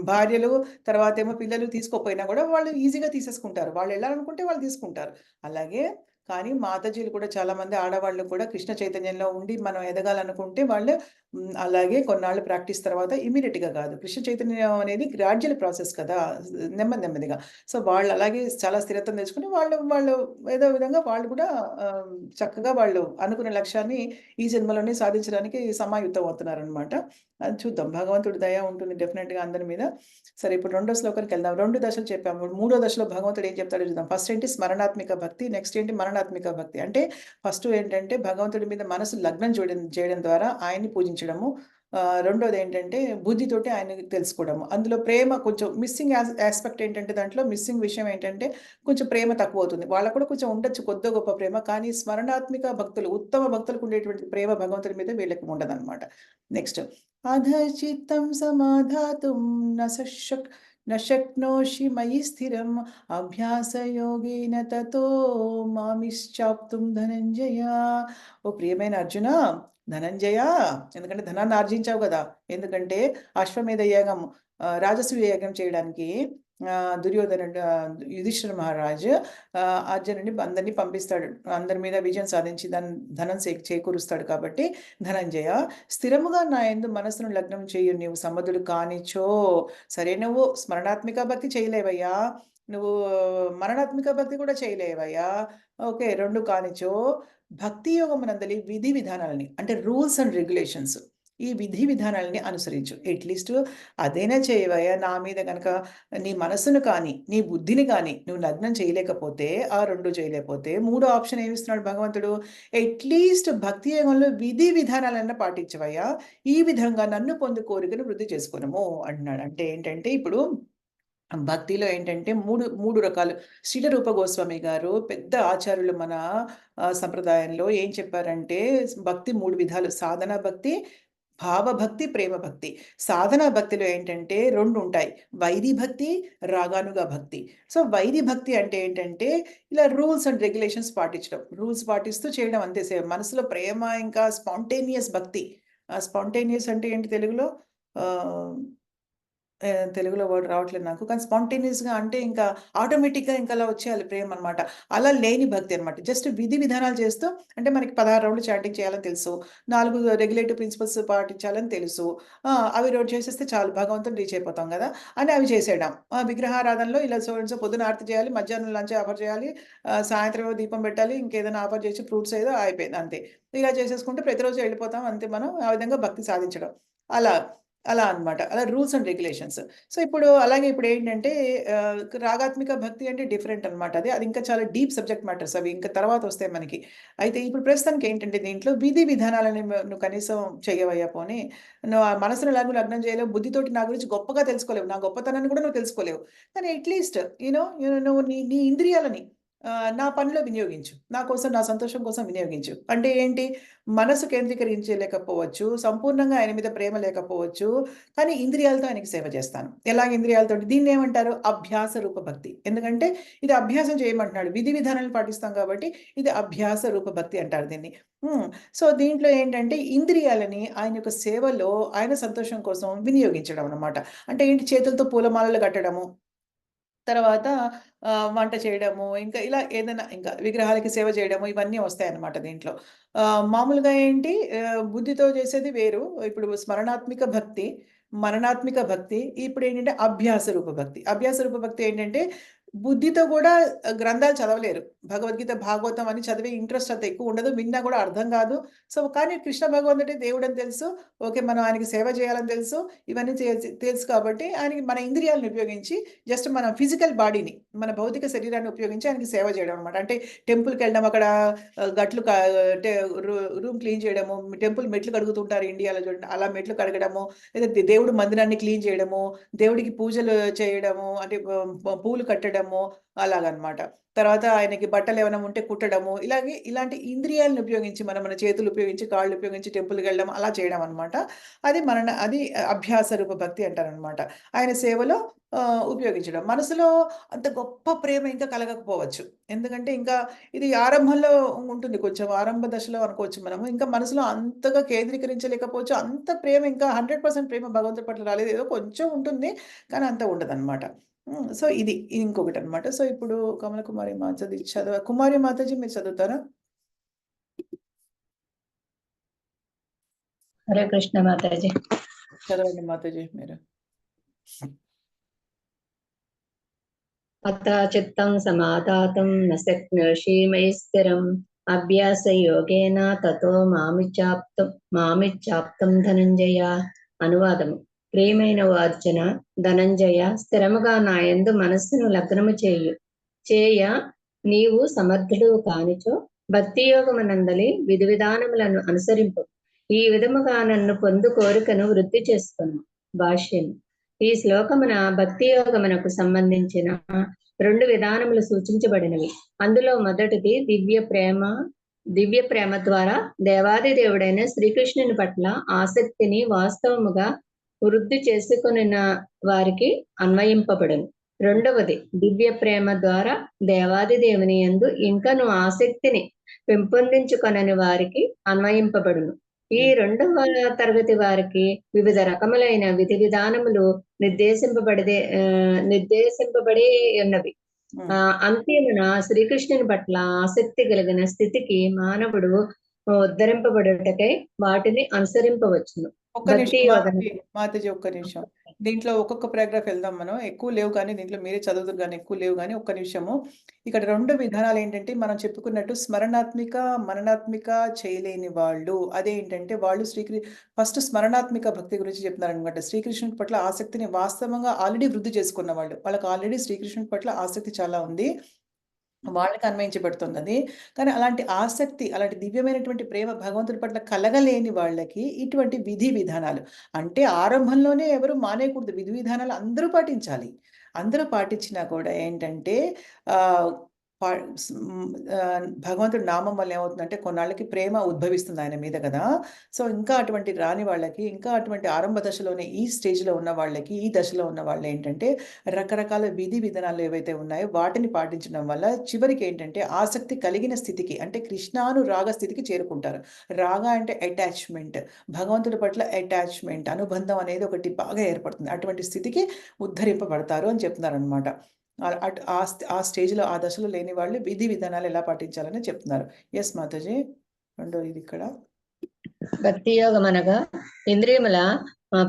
భార్యలు, తర్వాతేమో పిల్లలు తీసుకోపోయినా గూడా వాళ్ళు ఈజీగా తీసేసుకుంటారు. వాళ్ళెళ్ళాలనుకుంటే వాళ్ళు తీసుకుంటారు. అలాగే కానీ మాతాజీలు కూడా చాలామంది ఆడవాళ్ళు కూడా కృష్ణ చైతన్యంలో ఉండి మనం ఎదగాలనుకుంటే వాళ్ళు అలాగే కొన్నాళ్ళు ప్రాక్టీస్ తర్వాత ఇమ్మీడియేట్‌గా గాదు. కృష్ణ చైతన్యం అనేది గ్రాడ్యుయల్ ప్రాసెస్ కదా! నెమ్మది నెమ్మదిగా. సో, వాళ్ళు అలాగే చాలా స్థిరత్వం తెచ్చుకొని వాళ్ళు వాళ్ళు ఏదో విధంగా వాళ్ళు కూడా చక్కగా వాళ్ళు అనుకున్న లక్ష్యాన్ని ఈ జన్మలోనే సాధించడానికి సమాయుత్తం అవుతున్నారనమాట. అది చూద్దాం. భగవంతుడి దయ ఉంటుంది డెఫినెట్‌గా అందరి మీద. సరే ఇప్పుడు రెండో శ్లోకానికెళ్దాం. 2 దశలు చెప్పాము. మూడో దశలో భగవంతుడు ఏం చెప్తాడో చూద్దాం. ఫస్ట్ ఏంటి స్మరణాత్మిక భక్తి. నెక్స్ట్ ఏంటి మరణాత్మిక భక్తి. అంటే ఫస్ట్ ఏంటంటే భగవంతుడి మీద మనసు లగ్నం చేయడం ద్వారా ఆయన్ని పూజించడము. రెండోదేంటంటే బుద్ధితోటి ఆయనని తెలుసుకోవడము. అందులో ప్రేమ కొంచెం మిస్సింగ్ యాస్పెక్ట్ ఏంటంటే దాంట్లో మిస్సింగ్ విషయం ఏంటంటే కొంచెం ప్రేమ తక్కువవుతుంది. వాళ్ళకి కూడా కొంచెం ఉండొచ్చు కొద్దో గొప్ప ప్రేమ. కానీ స్మరణాత్మిక భక్తులు, ఉత్తమ భక్తులకు ఉండేటువంటి ప్రేమ భగవంతుడి మీద వీళ్ళకి ఉండదనమాట. నెక్స్ట్ అధచిత్తం సమాధాతుం న శక్నోషి మయి స్థిరం అభ్యాసయోగేన తతో మామిశ్చాప్తుం ధనంజయ. ఓ ప్రియమైన అర్జున, ధనంజయ, ఎందుకంటే ధనాన్ని ఆర్జించావు గదా! ఎందుకంటే అశ్వమేధ యాగం రాజసూయ యాగం చేయడానికి దుర్యోధనుడు యుధిష్ఠిర మహారాజు అర్జునుడిని అందరిని పంపిస్తాడు. అందరి మీద విజయం సాధించి ధనం చేకూరుస్తాడు కాబట్టి, ధనంజయ స్థిరముగా నా యందు మనస్సును లగ్నం చెయ్యు నీవు సమర్థుడు కానిచో. సరే నువ్వు స్మరణాత్మిక భక్తి చేయలేవయ్యా. నువ్వు మరణాత్మిక భక్తి కూడా చేయలేవయ్యా. ఓకే. 2 కానిచో భక్తి యోగమునందలి విధి విధానాలని అంటే రూల్స్ అండ్ రెగ్యులేషన్స్. ఈ విధి విధానాలని అనుసరించు. అట్‌లీస్ట్ అదైనా చేయవయ్యా. నా మీద గనక నీ మనస్సును కానీ, నీ బుద్ధిని కానీ నువ్వు లగ్నం చేయలేకపోతే, ఆ 2 చేయలేకపోతే, మూడో ఆప్షన్ ఏమిస్తున్నాడు భగవంతుడు? అట్‌లీస్ట్ భక్తి యోగంలో విధి విధానాలన్నా పాటించవయ్యా. ఈ విధంగా నన్ను పొందు కోరికను వృద్ధి చేసుకొనుము అంటున్నాడు. అంటే ఏంటంటే ఇప్పుడు భక్తిలో ఏంటంటే 3 రకాలు. శ్రీల రూప గోస్వామి గారు పెద్ద ఆచార్యులు మన సంప్రదాయంలో ఏం చెప్పారంటే భక్తి 3 విధాలు. సాధనా భక్తి, భావభక్తి, ప్రేమ భక్తి. సాధనా భక్తిలో ఏంటంటే 2 ఉంటాయి. వైది భక్తి, రాగానుగా భక్తి. సో, వైది భక్తి అంటే ఏంటంటే ఇలా రూల్స్ అండ్ రెగ్యులేషన్స్ పాటించడం. రూల్స్ పాటిస్తూ చేయడం అంతే మనసులో ప్రేమ ఇంకా స్పాంటేనియస్ భక్తి. స్పాంటేనియస్ అంటే ఏంటి తెలుగులో? ఆహ్ తెలుగులో వర్డ్ రావట్లేదు నాకు. కానీ స్పాంటేనియస్‌గా అంటే ఇంకా ఆటోమేటిక్‌గా ఇంకా అలా వచ్చేయాలి ప్రేమనమాట. అలా లేని భక్తి అనమాట. జస్ట్ విధి విధానాలు చేస్తూ అంటే మనకి 16 రౌండ్లు చాంటింగ్ చేయాలని తెలుసు. 4 రెగ్యులేటివ్ ప్రిన్సిపల్స్ పాటించాలని తెలుసు. అవి చేసేస్తే చాలు భగవంతుని రీచ్ అయిపోతాం గదా! అని అవి చేసేయడం. విగ్రహారాధనలో ఇలా సో అండ్ సో పొద్దున ఆరతి చేయాలి, మధ్యాహ్నం లంచ్ ఆఫర్ చేయాలి, సాయంత్రం ఏమో దీపం పెట్టాలి, ఇంకేదైనా ఆఫర్ చేసి ఫ్రూట్స్ ఏదో అయిపోయింది అంతే. ఇలా చేసేసుకుంటే ప్రతిరోజు వెళ్ళిపోతాం అంతే మనం. ఆ విధంగా భక్తి సాధించడం. అలా. అలా అన్నమాట. అలా రూల్స్ అండ్ రెగ్యులేషన్స్. సో, ఇప్పుడు అలాగే ఇప్పుడేంటంటే రాగాత్మిక భక్తి అంటే డిఫరెంట్ అన్నమాట అది. అది ఇంకా చాలా డీప్ సబ్జెక్ట్ మ్యాటర్స్ అవి ఇంకా తర్వాత వస్తాయి మనకి. అయితే ఇప్పుడు ప్రస్తుతానికి ఏంటంటే దీంట్లో విధి విధానాలని నువ్వు కనీసం చెయ్యవయ్యా పోనీ. నువ్వు ఆ మనసును ఎలాగో లగ్నం చేయలేవు. బుద్ధితోటి నా గురించి గొప్పగా తెలుసుకోలేవు. నా గొప్పతనాన్ని కూడా నువ్వు తెలుసుకోలేవు. కానీ అట్‌లీస్ట్ నువ్వు నీ నీ ఇంద్రియాలని నా పనిలో వినియోగించు. నా కోసం, నా సంతోషం కోసం వినియోగించు. అంటే ఏంటి? మనసు కేంద్రీకరించలేకపోవచ్చు. సంపూర్ణంగా ఆయన మీద ప్రేమ లేకపోవచ్చు. కానీ ఇంద్రియాలతో ఆయనకి సేవ చేస్తాను. ఎలాగ ఇంద్రియాలతోటి? దీన్నేమంటారు? అభ్యాస రూప భక్తి. ఎందుకంటే ఇది అభ్యాసం చేయమంటున్నాడు. విధి విధానాలను పాటిస్తాం కాబట్టి ఇది అభ్యాస రూప భక్తి అంటారు దీన్ని. హ్మ్. సో, దీంట్లో ఏంటంటే ఇంద్రియాలని ఆయన యొక్క సేవలో ఆయన సంతోషం కోసం వినియోగించడం అన్నమాట. అంటే ఏంటి? చేతులతో పూలమాలలు కట్టడము. తర్వాత వంట చేయడము, ఇంకా ఇలా ఏదైనా ఇంకా విగ్రహాలకి సేవ చేయడము ఇవన్నీ వస్తాయన్నమాట దీంట్లో. మామూలుగా ఏంటి బుద్ధితో చేసేది వేరు. ఇప్పుడు స్మరణాత్మిక భక్తి, మననాత్మిక భక్తి. ఇప్పుడేంటంటే అభ్యాస రూప భక్తి. అభ్యాస రూప భక్తి ఏంటంటే బుద్ధితో కూడా గ్రంథాలు చదవలేరు. భగవద్గీత, భాగవతం అని చదివే ఇంట్రెస్ట్ అంత ఎక్కువ ఉండదు. విన్నా కూడా అర్థం కాదు. సో, కానీ కృష్ణ భగవంతుడే దేవుడని తెలుసు. ఓకే. మనం ఆయనకి సేవ చేయాలని తెలుసు. ఇవన్నీ తెలుసు కాబట్టి ఆయనకి మన ఇంద్రియాలను ఉపయోగించి జస్ట్ మన ఫిజికల్ బాడీని, మన భౌతిక శరీరాన్ని ఉపయోగించి ఆయనకి సేవ చేయడం అనమాట. అంటే టెంపుల్‌కెళ్ళడం, అక్కడ గట్లు క టే రూ రూమ్ క్లీన్ చేయడము, టెంపుల్ మెట్లు కడుగుతుంటారు ఇండియాలో చూడండి. అలా మెట్లు కడగడము, లేదా దేవుడు మందిరాన్ని క్లీన్ చేయడము, దేవుడికి పూజలు చేయడము, అంటే పూలు కట్టడము అలాగనమాట. తర్వాత ఆయనకి బట్టలేమైనా ఉంటే కుట్టడము, ఇలాంటి ఇంద్రియాలను ఉపయోగించి మన చేతులు ఉపయోగించి, కాళ్ళు ఉపయోగించి టెంపుల్‌కెళ్ళడం అలా చేయడం అనమాట. అది అభ్యాస రూప భక్తి అంటారనమాట. ఆయన సేవలో ఉపయోగించడం. మనసులో అంత గొప్ప ప్రేమ ఇంకా కలగకపోవచ్చు. ఎందుకంటే ఇంకా ఇది ఆరంభంలో ఉంటుంది, కొంచెం ఆరంభ దశలో అనుకోవచ్చు మనము. ఇంకా మనసులో అంతగా కేంద్రీకరించలేకపోవచ్చు. అంత ప్రేమ ఇంకా 100% ప్రేమ భగవంతుడి పట్ల రాలేదు. ఏదో కొంచెం ఉంటుంది. కానీ అంత ఉండదనమాట. సో, ఇది ఇంకొకటనమాట. సో, ఇప్పుడు కమలకుమారి మాతాజీ కుమారి మాతాజీ మీరు చదువుతారా? హరే కృష్ణ మాతాజీ. చదవండి మాతాజీ మీరు. అత్ర చిత్తం సమాధాతుం న శక్నోషి మయి స్థిరం అభ్యాసయోగేన తతో మామిచ్చాప్తం ధనంజయ. అనువాదము. ప్రియమైన అర్జున, ధనంజయ, స్థిరముగా నాయందు మనస్సును లగ్నము చేయ నీవు సమర్థుడు కానిచో భక్తి యోగమునందలి విధి విధానములను అనుసరింపు. ఈ విధముగా నన్ను పొందు కోరికను వృద్ధి చేసుకును. భాష్యం. ఈ శ్లోకమున భక్తి యోగమునకు సంబంధించిన 2 విధానములు సూచించబడినవి. అందులో మొదటిది దివ్య ప్రేమ ద్వారా దేవాది దేవుడైన శ్రీకృష్ణుని పట్ల ఆసక్తిని వాస్తవముగా వృద్ధి చేసుకొనిన వారికి అన్వయింపబడును. రెండవది దివ్య ప్రేమ ద్వారా దేవాది దేవుని యందు ఇంకను ఆసక్తిని పెంపొందించుకొనని వారికి అన్వయింపబడును. ఈ 2వ తరగతి వారికి వివిధ రకములైన విధి విధానములు నిర్దేశింపబడి ఉన్నవి. అంత్యమున శ్రీకృష్ణుని పట్ల ఆసక్తి కలిగిన స్థితికి మానవుడు ఉద్ధరింపబడుటకై వాటిని అనుసరింపవచ్చును. ఒక్క నిమిషం మాతాజీ, ఒక్క నిమిషం. దీంట్లో ఒక్కొక్క పారాగ్రాఫ్ వెళ్దాం మనం. ఎక్కువ లేవు కానీ దీంట్లో మీరే చదువుతారు కానీ ఎక్కువ లేవు కానీ ఒక్క నిమిషము. ఇక్కడ 2 విధానాలు ఏంటంటే మనం చెప్పుకున్నట్టు స్మరణాత్మిక, మననాత్మిక చేయలేని వాళ్ళు. అదేంటంటే వాళ్ళు ఫస్ట్ స్మరణాత్మిక భక్తి గురించి చెప్తున్నారనమాట. శ్రీకృష్ణుడి పట్ల ఆసక్తిని వాస్తవంగా ఆల్రెడీ వృద్ధి చేసుకున్న వాళ్ళు. వాళ్ళకి ఆల్రెడీ శ్రీకృష్ణుడి పట్ల ఆసక్తి చాలా ఉంది. వాళ్ళకి అన్వయించబడుతున్నది. కానీ అలాంటి ఆసక్తి, అలాంటి దివ్యమైనటువంటి ప్రేమ భగవంతుడి పట్ల కలగలేని వాళ్ళకి ఇటువంటి విధి విధానాలు, అంటే ఆరంభంలోనే ఎవరు మానేయకూడదు. విధి విధానాలు అందరూ పాటించాలి. అందరూ పాటించినా కూడా ఏంటంటే భగవంతుడి నామం వల్ల ఏమవుతుందంటే కొన్నాళ్ళకి ప్రేమ ఉద్భవిస్తుంది ఆయన మీద కదా. సో, ఇంకా అటువంటి రాని వాళ్ళకి, ఇంకా అటువంటి ఆరంభ దశలోనే ఈ స్టేజ్‌లో ఉన్న వాళ్ళకి, ఈ దశలో ఉన్న వాళ్ళు ఏంటంటే రకరకాల విధి విధానాలు ఏవైతే ఉన్నాయో వాటిని పాటించడం వల్ల చివరికి ఏంటంటే ఆసక్తి కలిగిన స్థితికి, అంటే కృష్ణానురాగ స్థితికి చేరుకుంటారు. రాగ అంటే అటాచ్‌మెంట్, భగవంతుడి పట్ల అటాచ్‌మెంట్, అనుబంధం అనేది ఒకటి బాగా ఏర్పడుతుంది. అటువంటి స్థితికి ఉద్ధరింపబడతారు అని చెప్తున్నారనమాట. ఆ స్టేజ్‌లో, ఆ దశలో లేని వాళ్ళు విధి విధానాలు ఎలా పాటించాలని చెప్తున్నారు. యెస్ మాతాజీ. రెండోది ఇక్కడ భక్తి యోగం అనగా ఇంద్రియముల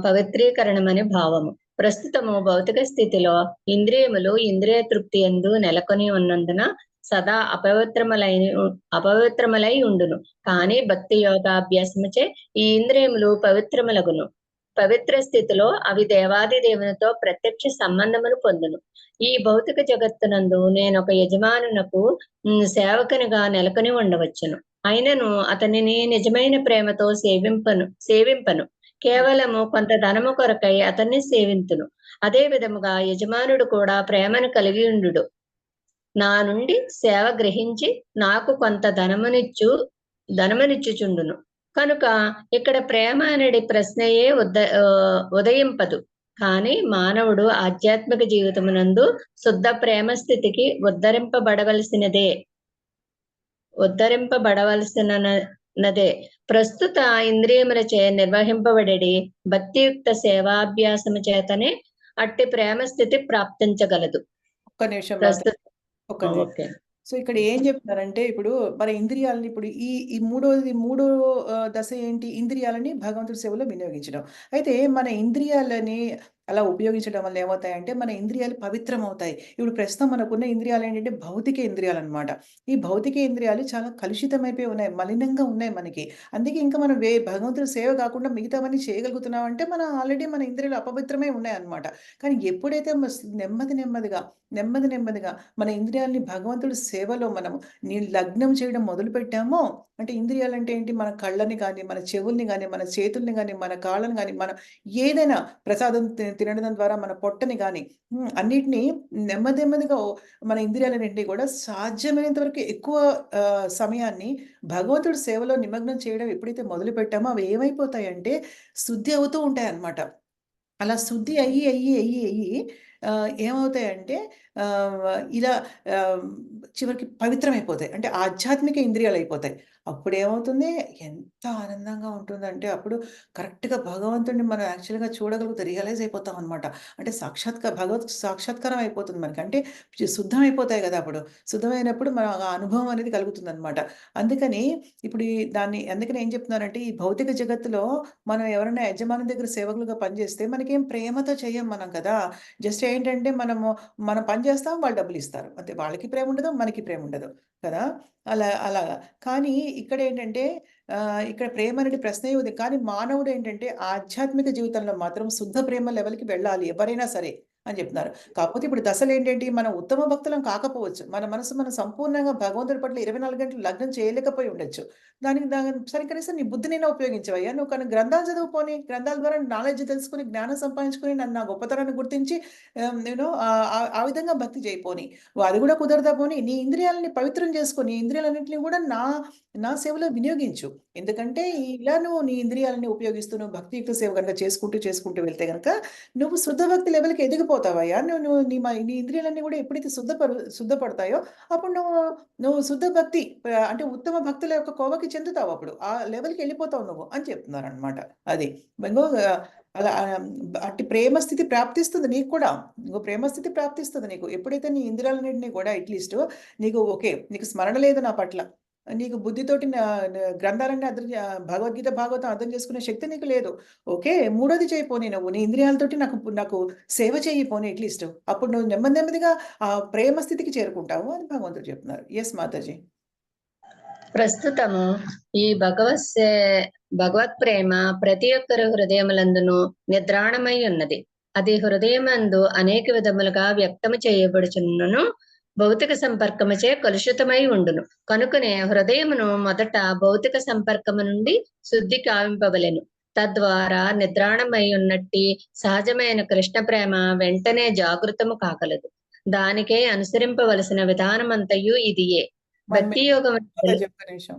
పవిత్రీకరణమని భావము. ప్రస్తుతము భౌతిక స్థితిలో ఇంద్రియములు ఇంద్రియ తృప్తి యందు నెలకొని ఉన్నందున సదా అపవిత్రములై ఉండును. కానీ భక్తి యోగాభ్యాసముచే ఈ ఇంద్రియములు పవిత్రములగును. పవిత్ర స్థితిలో అవి దేవాది దేవునితో ప్రత్యక్ష సంబంధమును పొందును. ఈ భౌతిక జగత్తునందు నేను ఒక యజమానునకు సేవకునిగా నెలకొని ఉండవచ్చును. అయినను అతనిని నిజమైన ప్రేమతో సేవింపను. కేవలము కొంత ధనము కొరకై అతన్ని సేవింతును. అదే విధముగా యజమానుడు కూడా ప్రేమను కలిగి ఉండు. నా నుండి సేవ గ్రహించి నాకు కొంత ధనమునిచ్చుచుండును. కనుక ఇక్కడ ప్రేమ అనేది ప్రశ్నయే ఉదయింపదు. కానీ మానవుడు ఆధ్యాత్మిక జీవితమునందు శుద్ధ ప్రేమ స్థితికి ఉద్ధరింపబడవలసినదే. ప్రస్తుత ఇంద్రియములచే నిర్వహింపబడి భక్తియుక్త సేవాభ్యాసము చేతనే అట్టి ప్రేమ స్థితి ప్రాప్తించగలదు. ఒక్క నిమిషం. ఓకే. సో, ఇక్కడ ఏం చెప్తున్నారంటే ఇప్పుడు మన ఇంద్రియాలని, ఇప్పుడు ఈ మూడో దశ ఏంటి? ఇంద్రియాలని భగవంతుడి సేవలో వినియోగించడం. అయితే మన ఇంద్రియాలని అలా ఉపయోగించడం వల్ల ఏమవుతాయంటే మన ఇంద్రియాలు పవిత్రమవుతాయి. ఇప్పుడు ప్రస్తుతం మనకున్న ఇంద్రియాలు ఏంటంటే భౌతిక ఇంద్రియాలనమాట. ఈ భౌతిక ఇంద్రియాలు చాలా కలుషితమైపోయి ఉన్నాయి. మలినంగా ఉన్నాయి మనకి. అందుకే ఇంకా మనం భగవంతుడి సేవ కాకుండా మిగతావన్నీ చేయగలుగుతున్నామంటే మనం ఆల్రెడీ మన ఇంద్రియాలు అపవిత్రమై ఉన్నాయన్నమాట. కానీ ఎప్పుడైతే నెమ్మదిగా మన ఇంద్రియాలని భగవంతుడి సేవలో మనము లగ్నం చేయడం మొదలుపెట్టామో, అంటే ఇంద్రియాలంటే ఏంటి? మన కళ్ళని గానీ, మన చెవుల్ని గానీ, మన చేతుల్ని గానీ, మన కాళ్ళని గానీ, మన ఏదైనా ప్రసాదం తినడం ద్వారా మన పొట్టని గానీ, అన్నిటిని నెమ్మదిగా మన ఇంద్రియాలన్నింటినీ కూడా సాధ్యమైనంత వరకు ఎక్కువ సమయాన్ని భగవంతుడి సేవలో నిమగ్నం చేయడం ఎప్పుడైతే మొదలుపెట్టామో అవి ఏమైపోతాయంటే శుద్ధి అవుతూ ఉంటాయన్నమాట. అలా శుద్ధి అయ్యి ఏమవుతాయంటే ఇలా చివరికి పవిత్రమైపోతాయి. అంటే ఆధ్యాత్మిక ఇంద్రియాలయిపోతాయి. అప్పుడేమవుతుంది, ఎంత ఆనందంగా ఉంటుందంటే అప్పుడు కరెక్ట్‌గా భగవంతుడిని మనం యాక్చువల్‌గా చూడగలిగితే రియలైజ్ అయిపోతామనమాట. అంటే భగవత్ సాక్షాత్కారం అయిపోతుంది మనకి. అంటే శుద్ధమైపోతాయి గదా! అప్పుడు. శుద్ధమైనప్పుడు మన ఆ అనుభవం అనేది కలుగుతుందనమాట. అందుకని ఇప్పుడు అందుకని ఏం చెప్తున్నారంటే ఈ భౌతిక జగత్తులో మనం ఎవరైనా యజమాని దగ్గర సేవకులుగా పనిచేస్తే మనకేం ప్రేమతో చెయ్యం మనం కదా! జస్ట్ ఏంటంటే మనం పని చేస్తాం, వాళ్ళు డబ్బులిస్తారు. అంతే. వాళ్ళకి ప్రేముండదు, మనకి ప్రేముండదు కదా! అలాగా. కానీ ఇక్కడేంటంటే ఇక్కడ ప్రేమ అనేది ప్రశ్నే ఉంది. కానీ మానవుడేంటంటే ఆధ్యాత్మిక జీవితంలో మాత్రం శుద్ధ ప్రేమ లెవెల్‌కి వెళ్ళాలి ఎవరైనా సరే అని చెప్తున్నారు. కాకపోతే ఇప్పుడు దశలేంటేంటి, మనం ఉత్తమ భక్తులం కాకపోవచ్చు. మన మనసు మనం సంపూర్ణంగా భగవంతుడి పట్ల 24 గంటలు లగ్నం చేయలేకపోయి ఉండొచ్చు. సరే కనీసం నీ బుద్ధినైనా ఉపయోగించవయ్యా. నువ్వు కానీ గ్రంథాలు చదువు పోనీ. గ్రంథాల ద్వారా నాలెడ్జ్ తెలుసుకొని, జ్ఞానం సంపాదించుకొని, నా గొప్పతనాన్ని గుర్తించి ఆ విధంగా భక్తి చేయి పోనీ. అది కూడా కుదరదా పోనీ, నీ ఇంద్రియాలని పవిత్రం చేసుకో. నీ ఇంద్రియాలన్నింటిని కూడా నా సేవలో వినియోగించు. ఎందుకంటే ఇలా నువ్వు నీ ఇంద్రియాలని ఉపయోగిస్తూ నువ్వు భక్తియుక్త సేవ గనుక చేసుకుంటూ వెళ్తే గనక నువ్వు శుద్ధ భక్తి లెవెల్‌కి ఎదిగిపోతావయ్యా. నువ్వు నీ ఇంద్రియాలన్నీ కూడా ఎప్పుడైతే శుద్ధపడతాయో అప్పుడు నువ్వు శుద్ధ భక్తి అంటే ఉత్తమ భక్తుల యొక్క కోవకి చెందుతావప్పుడు. ఆ లెవెల్‌కి ఎళ్ళిపోతావు నువ్వు అని చెప్తున్నారనమాట. అది. ఇంగో అలా అట్టి ప్రేమ స్థితి ప్రాప్తిస్తుంది నీకు కూడా. ప్రేమ స్థితి ప్రాప్తిస్తుంది నీకు. ఎప్పుడైతే నీ ఇంద్రియాలన్నిటిని కూడా అట్‌లీస్ట్ నీకు ఓకే. నీకు స్మరణ లేదు నా పట్ల. నీకు బుద్ధితోటి గ్రంథాలన్నీ భగవద్గీత, భాగవతం అర్థం చేసుకునే శక్తి నీకు లేదు. ఓకే. మూడోది చెయ్యి పోనీ నువ్వు. నీ ఇంద్రియాలతోటి నాకు సేవ చెయ్యి పోనీ అట్‌లీస్ట్. అప్పుడు నువ్వు నెమ్మదిగా ఆ ప్రేమ స్థితికి చేరుకుంటావు అని భగవంతుడు చెప్తున్నారు. యెస్ మాతాజీ. ప్రస్తుతము ఈ భగవత్ ప్రేమ ప్రతి ఒక్కరి హృదయములందును నిద్రాణమై ఉన్నది. అది హృదయమందు అనేక విధములుగా వ్యక్తము చేయబడుచున్నను భౌతిక సంపర్కముచే కలుషితమై ఉండును. కనుకనే హృదయమును మొదట భౌతిక సంపర్కము నుండి శుద్ధి కావింపవలెను. తద్వారా నిద్రాణమై ఉన్నట్టి సహజమైన కృష్ణ ప్రేమ వెంటనే జాగృతము కాగలదు. దానికే అనుసరింపవలసిన విధానమంతయు ఇదియే. భక్తి యోగం ఒక్క నిమిషం.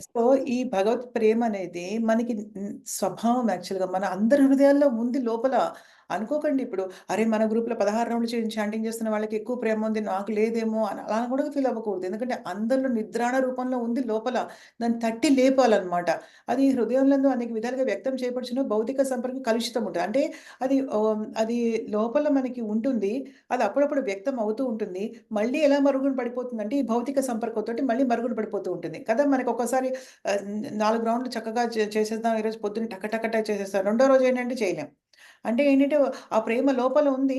సో, ఈ భగవత్ ప్రేమ అనేది మనకి స్వభావం యాక్చువల్‌గా మన అందరి హృదయాల్లో ఉంది లోపల. అనుకోకండి ఇప్పుడు, అరే! మన గ్రూప్‌లో 16 రౌండ్లు చాంటింగ్ చేస్తున్న వాళ్ళకి ఎక్కువ ప్రేమ ఉంది, నాకు లేదేమో అని అలా కూడా ఫీల్ అవ్వకూడదు. ఎందుకంటే అందరిలో నిద్రాణ రూపంలో ఉంది లోపల. దాన్ని తట్టి లేపాలన్నమాట. అది హృదయంలో అనేక విధాలుగా వ్యక్తం చేయబడుచున్న భౌతిక సంపర్కం కలుషితం ఉంటది. అంటే అది లోపల మనకి ఉంటుంది. అది అప్పుడప్పుడు వ్యక్తం అవుతూ ఉంటుంది. మళ్ళీ ఎలా మరుగున పడిపోతుందంటే ఈ భౌతిక సంపర్కంతోటి మళ్ళీ మరుగున పడిపోతూ ఉంటుంది. కదా! మనకు ఒక్కోసారి 4 రౌండ్లు చక్కగా చేసేద్దాం ఈరోజు పొద్దున్న టక చేసేస్తాం. రెండో రోజు ఏంటంటే చేయలేం. అంటే ఏంటంటే ఆ ప్రేమ లోపల ఉంది.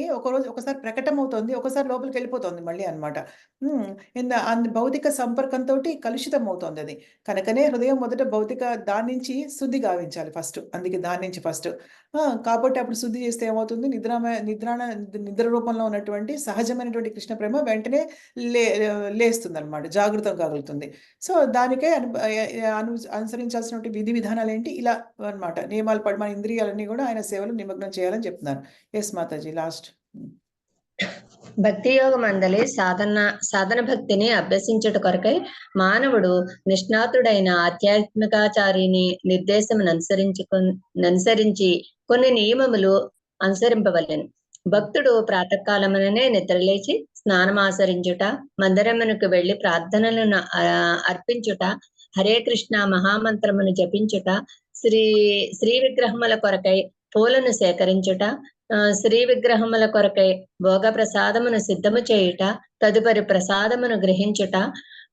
ఒకసారి ప్రకటమవుతోంది. ఒకసారి లోపలికెళ్ళిపోతోంది మళ్ళీ అన్నమాట. హ్మ్. భౌతిక సంపర్కంతోటి కలుషితమవుతోందది. కనుకనే హృదయం మొదట దాని నుంచి శుద్ధి గావించాలి ఫస్ట్. అందుకే దాని నుంచి ఫస్ట్. కాబట్టి అప్పుడు శుద్ధి చేస్తే ఏమవుతుంది? నిద్ర రూపంలో ఉన్నటువంటి సహజమైనటువంటి కృష్ణ ప్రేమ వెంటనే లే లేస్తుందన్నమాట. జాగృతం కాగలుగుతుంది. సో, దానికే అనుసరించాల్సినటువంటి విధి విధానాలేంటి? ఇలా అన్నమాట. నియమాలు మన ఇంద్రియాలన్నీ గూడా ఆయన సేవలో నిమగ్నం చేయాలని చెప్తున్నారు. Yes Mataji last. భక్తి యోగం అందలి సాధన భక్తిని అభ్యసించుట కొరకై మానవుడు నిష్ణాతుడైన ఆధ్యాత్మికాచారిని నిర్దేశముననుసరించి కొన్ని నియమములు అనుసరింపవలెను. భక్తుడు ప్రాతకాలముననే నిద్రలేచి స్నానమాచరించుట, మందిరమునకు వెళ్లి ప్రార్థనలను అర్పించుట, హరే కృష్ణ మహామంత్రమును జపించుట, శ్రీ విగ్రహముల కొరకై పూలను సేకరించుట, శ్రీ విగ్రహముల కొరకై భోగ ప్రసాదమును సిద్ధము చేయుట, తదుపరి ప్రసాదమును గ్రహించుట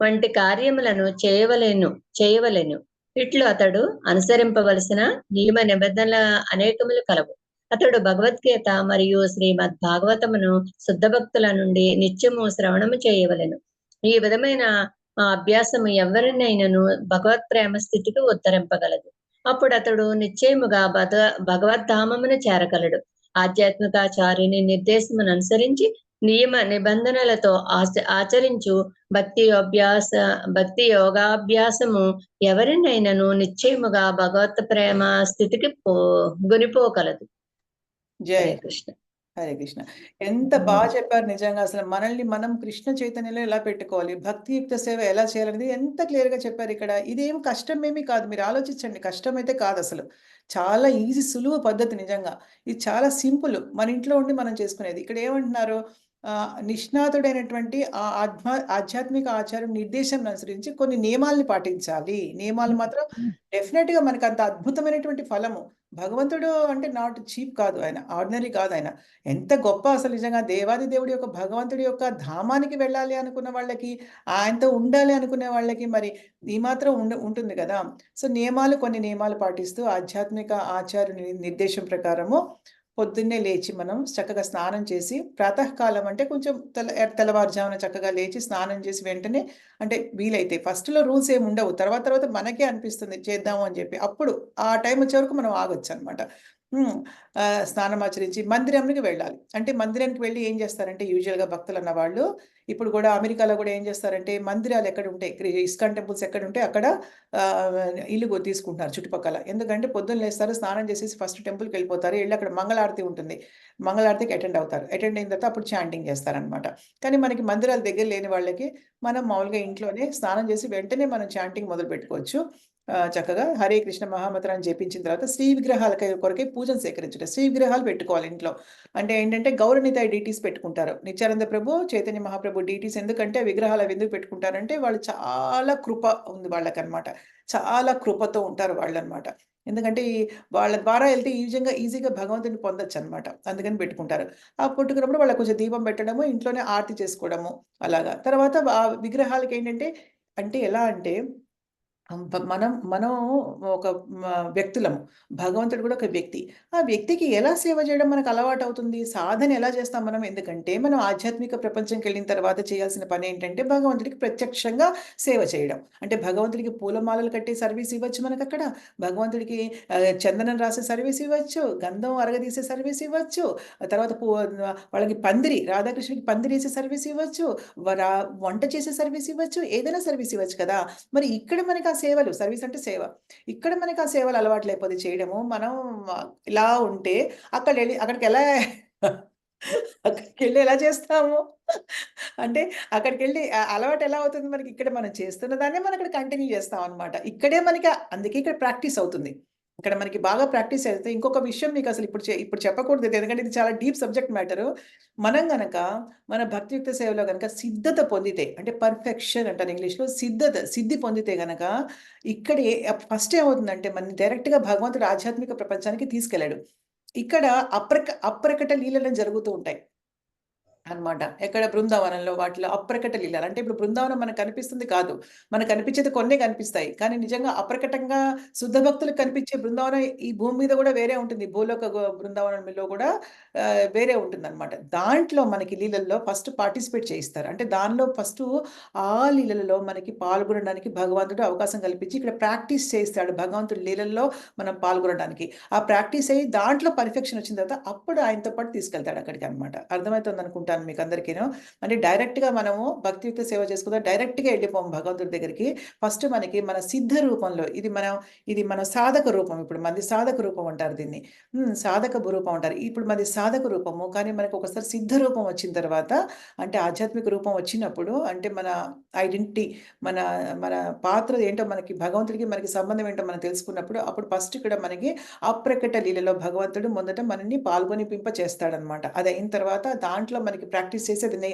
వంటి కార్యములను చేయవలెను. ఇట్లు అతడు అనుసరింపవలసిన నియమ నిబంధనల అనేకములు కలవు. అతడు భగవద్గీత మరియు శ్రీమద్ భాగవతమును శుద్ధ భక్తుల నుండి నిత్యము శ్రవణము చేయవలెను. ఈ విధమైన అభ్యాసము ఎవరినైనను భగవత్ ప్రేమ స్థితికి ఉత్తరింపగలదు. అప్పుడు అతడు నిశ్చయముగా భగవద్ధామమును చేరగలడు. ఆధ్యాత్మికాచార్యుని నిర్దేశమును అనుసరించి నియమ నిబంధనలతో ఆచరించు భక్తి యోగాభ్యాసము ఎవరినైనను నిశ్చయముగా భగవత్ ప్రేమ స్థితికి గునిపోగలదు. జై హరే కృష్ణ. హరే కృష్ణ. ఎంత బాగా చెప్పారు నిజంగా. అసలు మనల్ని మనం కృష్ణ చైతన్యంలో ఎలా పెట్టుకోవాలి, భక్తియుక్త సేవ ఎలా చేయాలనేది ఎంత క్లియర్ గా చెప్పారు ఇక్కడ. ఇదేం కష్టం ఏమీ కాదు, మీరు ఆలోచించండి. కష్టం అయితే కాదు అసలు. చాలా ఈజీ, సులువు పద్ధతి నిజంగా. ఇది చాలా సింపుల్, మన ఇంట్లో ఉండి మనం చేసుకునేది. ఇక్కడ ఏమంటున్నారు, నిష్ణాతుడైనటువంటి ఆధ్యాత్మిక ఆచారం నిర్దేశం అనుసరించి కొన్ని నియమాల్ని పాటించాలి. నియమాలు మాత్రం డెఫినెట్ గా మనకు అంత అద్భుతమైనటువంటి ఫలము. భగవంతుడు అంటే నాట్ చీప్ కాదు, ఆయన ఆర్డినరీ కాదు. ఆయన ఎంత గొప్ప అసలు నిజంగా. దేవాది దేవుడి యొక్క, భగవంతుడి యొక్క ధామానికి వెళ్ళాలి అనుకున్న వాళ్ళకి, ఆయనతో ఉండాలి అనుకునే వాళ్ళకి మరి ఈ మాత్రం ఉంటుంది కదా. సో కొన్ని నియమాలు పాటిస్తూ ఆధ్యాత్మిక ఆచార్య నిర్దేశం ప్రకారము పొద్దున్నే లేచి మనం చక్కగా స్నానం చేసి, ప్రాతకాలం అంటే కొంచెం తెల్లవారుజామున చక్కగా లేచి స్నానం చేసి వెంటనే, అంటే వీలైతే ఫస్ట్లో రూల్స్ ఏమి ఉండవు, తర్వాత మనకే అనిపిస్తుంది చేద్దాము అని చెప్పి, అప్పుడు ఆ టైం వచ్చే వరకు మనం ఆగొచ్చు అనమాట. స్నానం ఆచరించి మందిరానికి వెళ్ళాలి. అంటే మందిరానికి వెళ్ళి ఏం చేస్తారంటే, యూజువల్గా భక్తులు అన్న వాళ్ళు ఇప్పుడు కూడా అమెరికాలో కూడా ఏం చేస్తారంటే, మందిరాలు ఎక్కడ ఉంటాయి, ఇస్కాన్ టెంపుల్స్ ఎక్కడ ఉంటే అక్కడ ఇల్లు తీసుకుంటున్నారు చుట్టుపక్కల. ఎందుకంటే పొద్దున్న లేస్తారు, స్నానం చేసేసి ఫస్ట్ టెంపుల్కి వెళ్ళిపోతారు, వెళ్ళి అక్కడ మంగళారతి ఉంటుంది, మంగళారతికి అటెండ్ అవుతారు. అటెండ్ అయిన తర్వాత అప్పుడు చాంటింగ్ చేస్తారనమాట. కానీ మనకి మందిరాల దగ్గర లేని వాళ్ళకి మనం మామూలుగా ఇంట్లోనే స్నానం చేసి వెంటనే మనం చాంటింగ్ మొదలు పెట్టుకోవచ్చు. చక్కగా హరే కృష్ణ మహామంత్రాన్ని జపించిన తర్వాత శ్రీ విగ్రహాల కొరకే పూజను సేకరించుట. శ్రీ విగ్రహాలు పెట్టుకోవాలి ఇంట్లో. అంటే ఏంటంటే గౌరవనీయ డీటీస్ పెట్టుకుంటారు. నిత్యానంద ప్రభు, చైతన్య మహాప్రభు డీటీస్. ఎందుకంటే విగ్రహాలు అవి ఎందుకు పెట్టుకుంటారంటే, వాళ్ళు చాలా కృప ఉంది వాళ్ళకనమాట. చాలా కృపతో ఉంటారు వాళ్ళనమాట. ఎందుకంటే వాళ్ళ ద్వారా వెళ్తే ఈజీగా భగవంతుని పొందొచ్చు అనమాట. అందుకని పెట్టుకుంటారు. ఆ పెట్టుకున్నప్పుడు వాళ్ళకి కొంచెం దీపం పెట్టడము, ఇంట్లోనే ఆరతి చేసుకోవడము అలాగా. తర్వాత ఆ విగ్రహాలకి ఏంటంటే, ఎలా అంటే మనం ఒక వ్యక్తులము. భగవంతుడు కూడా ఒక వ్యక్తి. ఆ వ్యక్తికి ఎలా సేవ చేయడం మనకు అలవాటవుతుంది? సాధన ఎలా చేస్తాం మనం? ఎందుకంటే మనం ఆధ్యాత్మిక ప్రపంచంకెళ్ళిన తర్వాత చేయాల్సిన పనేంటంటే, భగవంతుడికి ప్రత్యక్షంగా సేవ చేయడం. అంటే భగవంతుడికి పూలమాలలు కట్టి సర్వీస్ ఇవ్వచ్చు మనకక్కడ. భగవంతుడికి చందనం రాసే సర్వీస్ ఇవ్వచ్చు. గంధం అరగదీసే సర్వీస్ ఇవ్వచ్చు. తర్వాత వాళ్ళకి రాధాకృష్ణుడికి పందిరేసే సర్వీస్ ఇవ్వచ్చు. వంట చేసే సర్వీస్ ఇవ్వచ్చు. ఏదైనా సర్వీస్ ఇవ్వచ్చు కదా. మరి ఇక్కడ మనకి ఆ సేవలు, సర్వీస్ అంటే సేవ. ఇక్కడ మనకి ఆ సేవలు అలవాట్లయిపోతే చేయడము. మనం ఇలా ఉంటే అక్కడికి ఎలా చేస్తాము? అంటే అక్కడికెళ్ళి అలవాటు ఎలా అవుతుంది మనకి? ఇక్కడ మనం చేస్తున్న దాన్నే మనం అక్కడ కంటిన్యూ చేస్తాం అనమాట. ఇక్కడే మనకి అందుకే ఇక్కడ ప్రాక్టీస్ అవుతుంది. ఇక్కడ మనకి బాగా ప్రాక్టీస్ అయితే, ఇంకొక విషయం మీకు అసలు ఇప్పుడు చెప్పకూడదు, ఎందుకంటే ఇది చాలా డీప్ సబ్జెక్ట్ మ్యాటరు. మనం గనక మన భక్తియుక్త సేవలో గనక సిద్ధత పొందితే, అంటే పర్ఫెక్షన్ అంటారు ఇంగ్లీష్‌లో, సిద్ధి పొందితే గనక ఇక్కడే ఫస్ట్ ఏమవుతుందంటే, మనని డైరెక్ట్‌గా భగవంతుడు ఆధ్యాత్మిక ప్రపంచానికి తీసుకెళ్ళాడు. ఇక్కడ అప్రకట లీలలు జరుగుతూ ఉంటాయి అన్నమాట. ఎక్కడ బృందావనంలో వాటిలో అప్రకట లీలలు. అంటే ఇప్పుడు బృందావనం మనకు కనిపిస్తుంది కాదు. మనకు కనిపించేది కొన్నే కనిపిస్తాయి. కానీ నిజంగా అప్రకటంగా శుద్ధ భక్తులకు కనిపించే బృందావనం ఈ భూమి మీద కూడా వేరే ఉంటుంది. భూలోక బృందావనంలో కూడా వేరే ఉంటుందన్నమాట. దాంట్లో మనకి లీలల్లో ఫస్ట్ పార్టిసిపేట్ చేయిస్తారు. అంటే దానిలో ఫస్టు ఆ లీలలలో మనకి పాల్గొనడానికి భగవంతుడు అవకాశం కల్పించి ఇక్కడ ప్రాక్టీస్ చేయిస్తాడు. భగవంతుడి లీలల్లో మనం పాల్గొనడానికి. ఆ ప్రాక్టీస్ అయ్యి దాంట్లో పర్ఫెక్షన్ వచ్చిన తర్వాత అప్పుడు ఆయనతో పాటు తీసుకెళ్తాడు అక్కడికి అనమాట. అర్థమవుతుంది అనుకుంటాను మీకు అందరికీను. అంటే డైరెక్ట్‌గా మనము భక్తియుక్త సేవ చేసుకుందాం, డైరెక్ట్‌గా వెళ్ళిపోము భగవంతుడి దగ్గరికి. ఫస్ట్ మనకి మన సిద్ధ రూపంలో ఇది మన సాధక రూపం. ఇప్పుడు మనది సాధక రూపం అంటారు దీన్ని. సాధక రూపం అంటారు. ఇప్పుడు మనది సాధక రూపము. కానీ మనకు ఒకసారి సిద్ధ రూపం వచ్చిన తర్వాత, అంటే ఆధ్యాత్మిక రూపం వచ్చినప్పుడు, అంటే మన ఐడెంటిటీ, మన మన పాత్ర ఏంటో, మనకి భగవంతుడికి మనకి సంబంధం ఏంటో మనం తెలుసుకున్నప్పుడు, అప్పుడు ఫస్ట్ ఇక్కడ మనకి అప్రకట లీలలో భగవంతుడు మొదట మనల్ని పాల్గొనిపింప చేస్తాడనమాట. అది అయిన తర్వాత దాంట్లో మనకి మనకి ప్రాక్టీస్ చేసి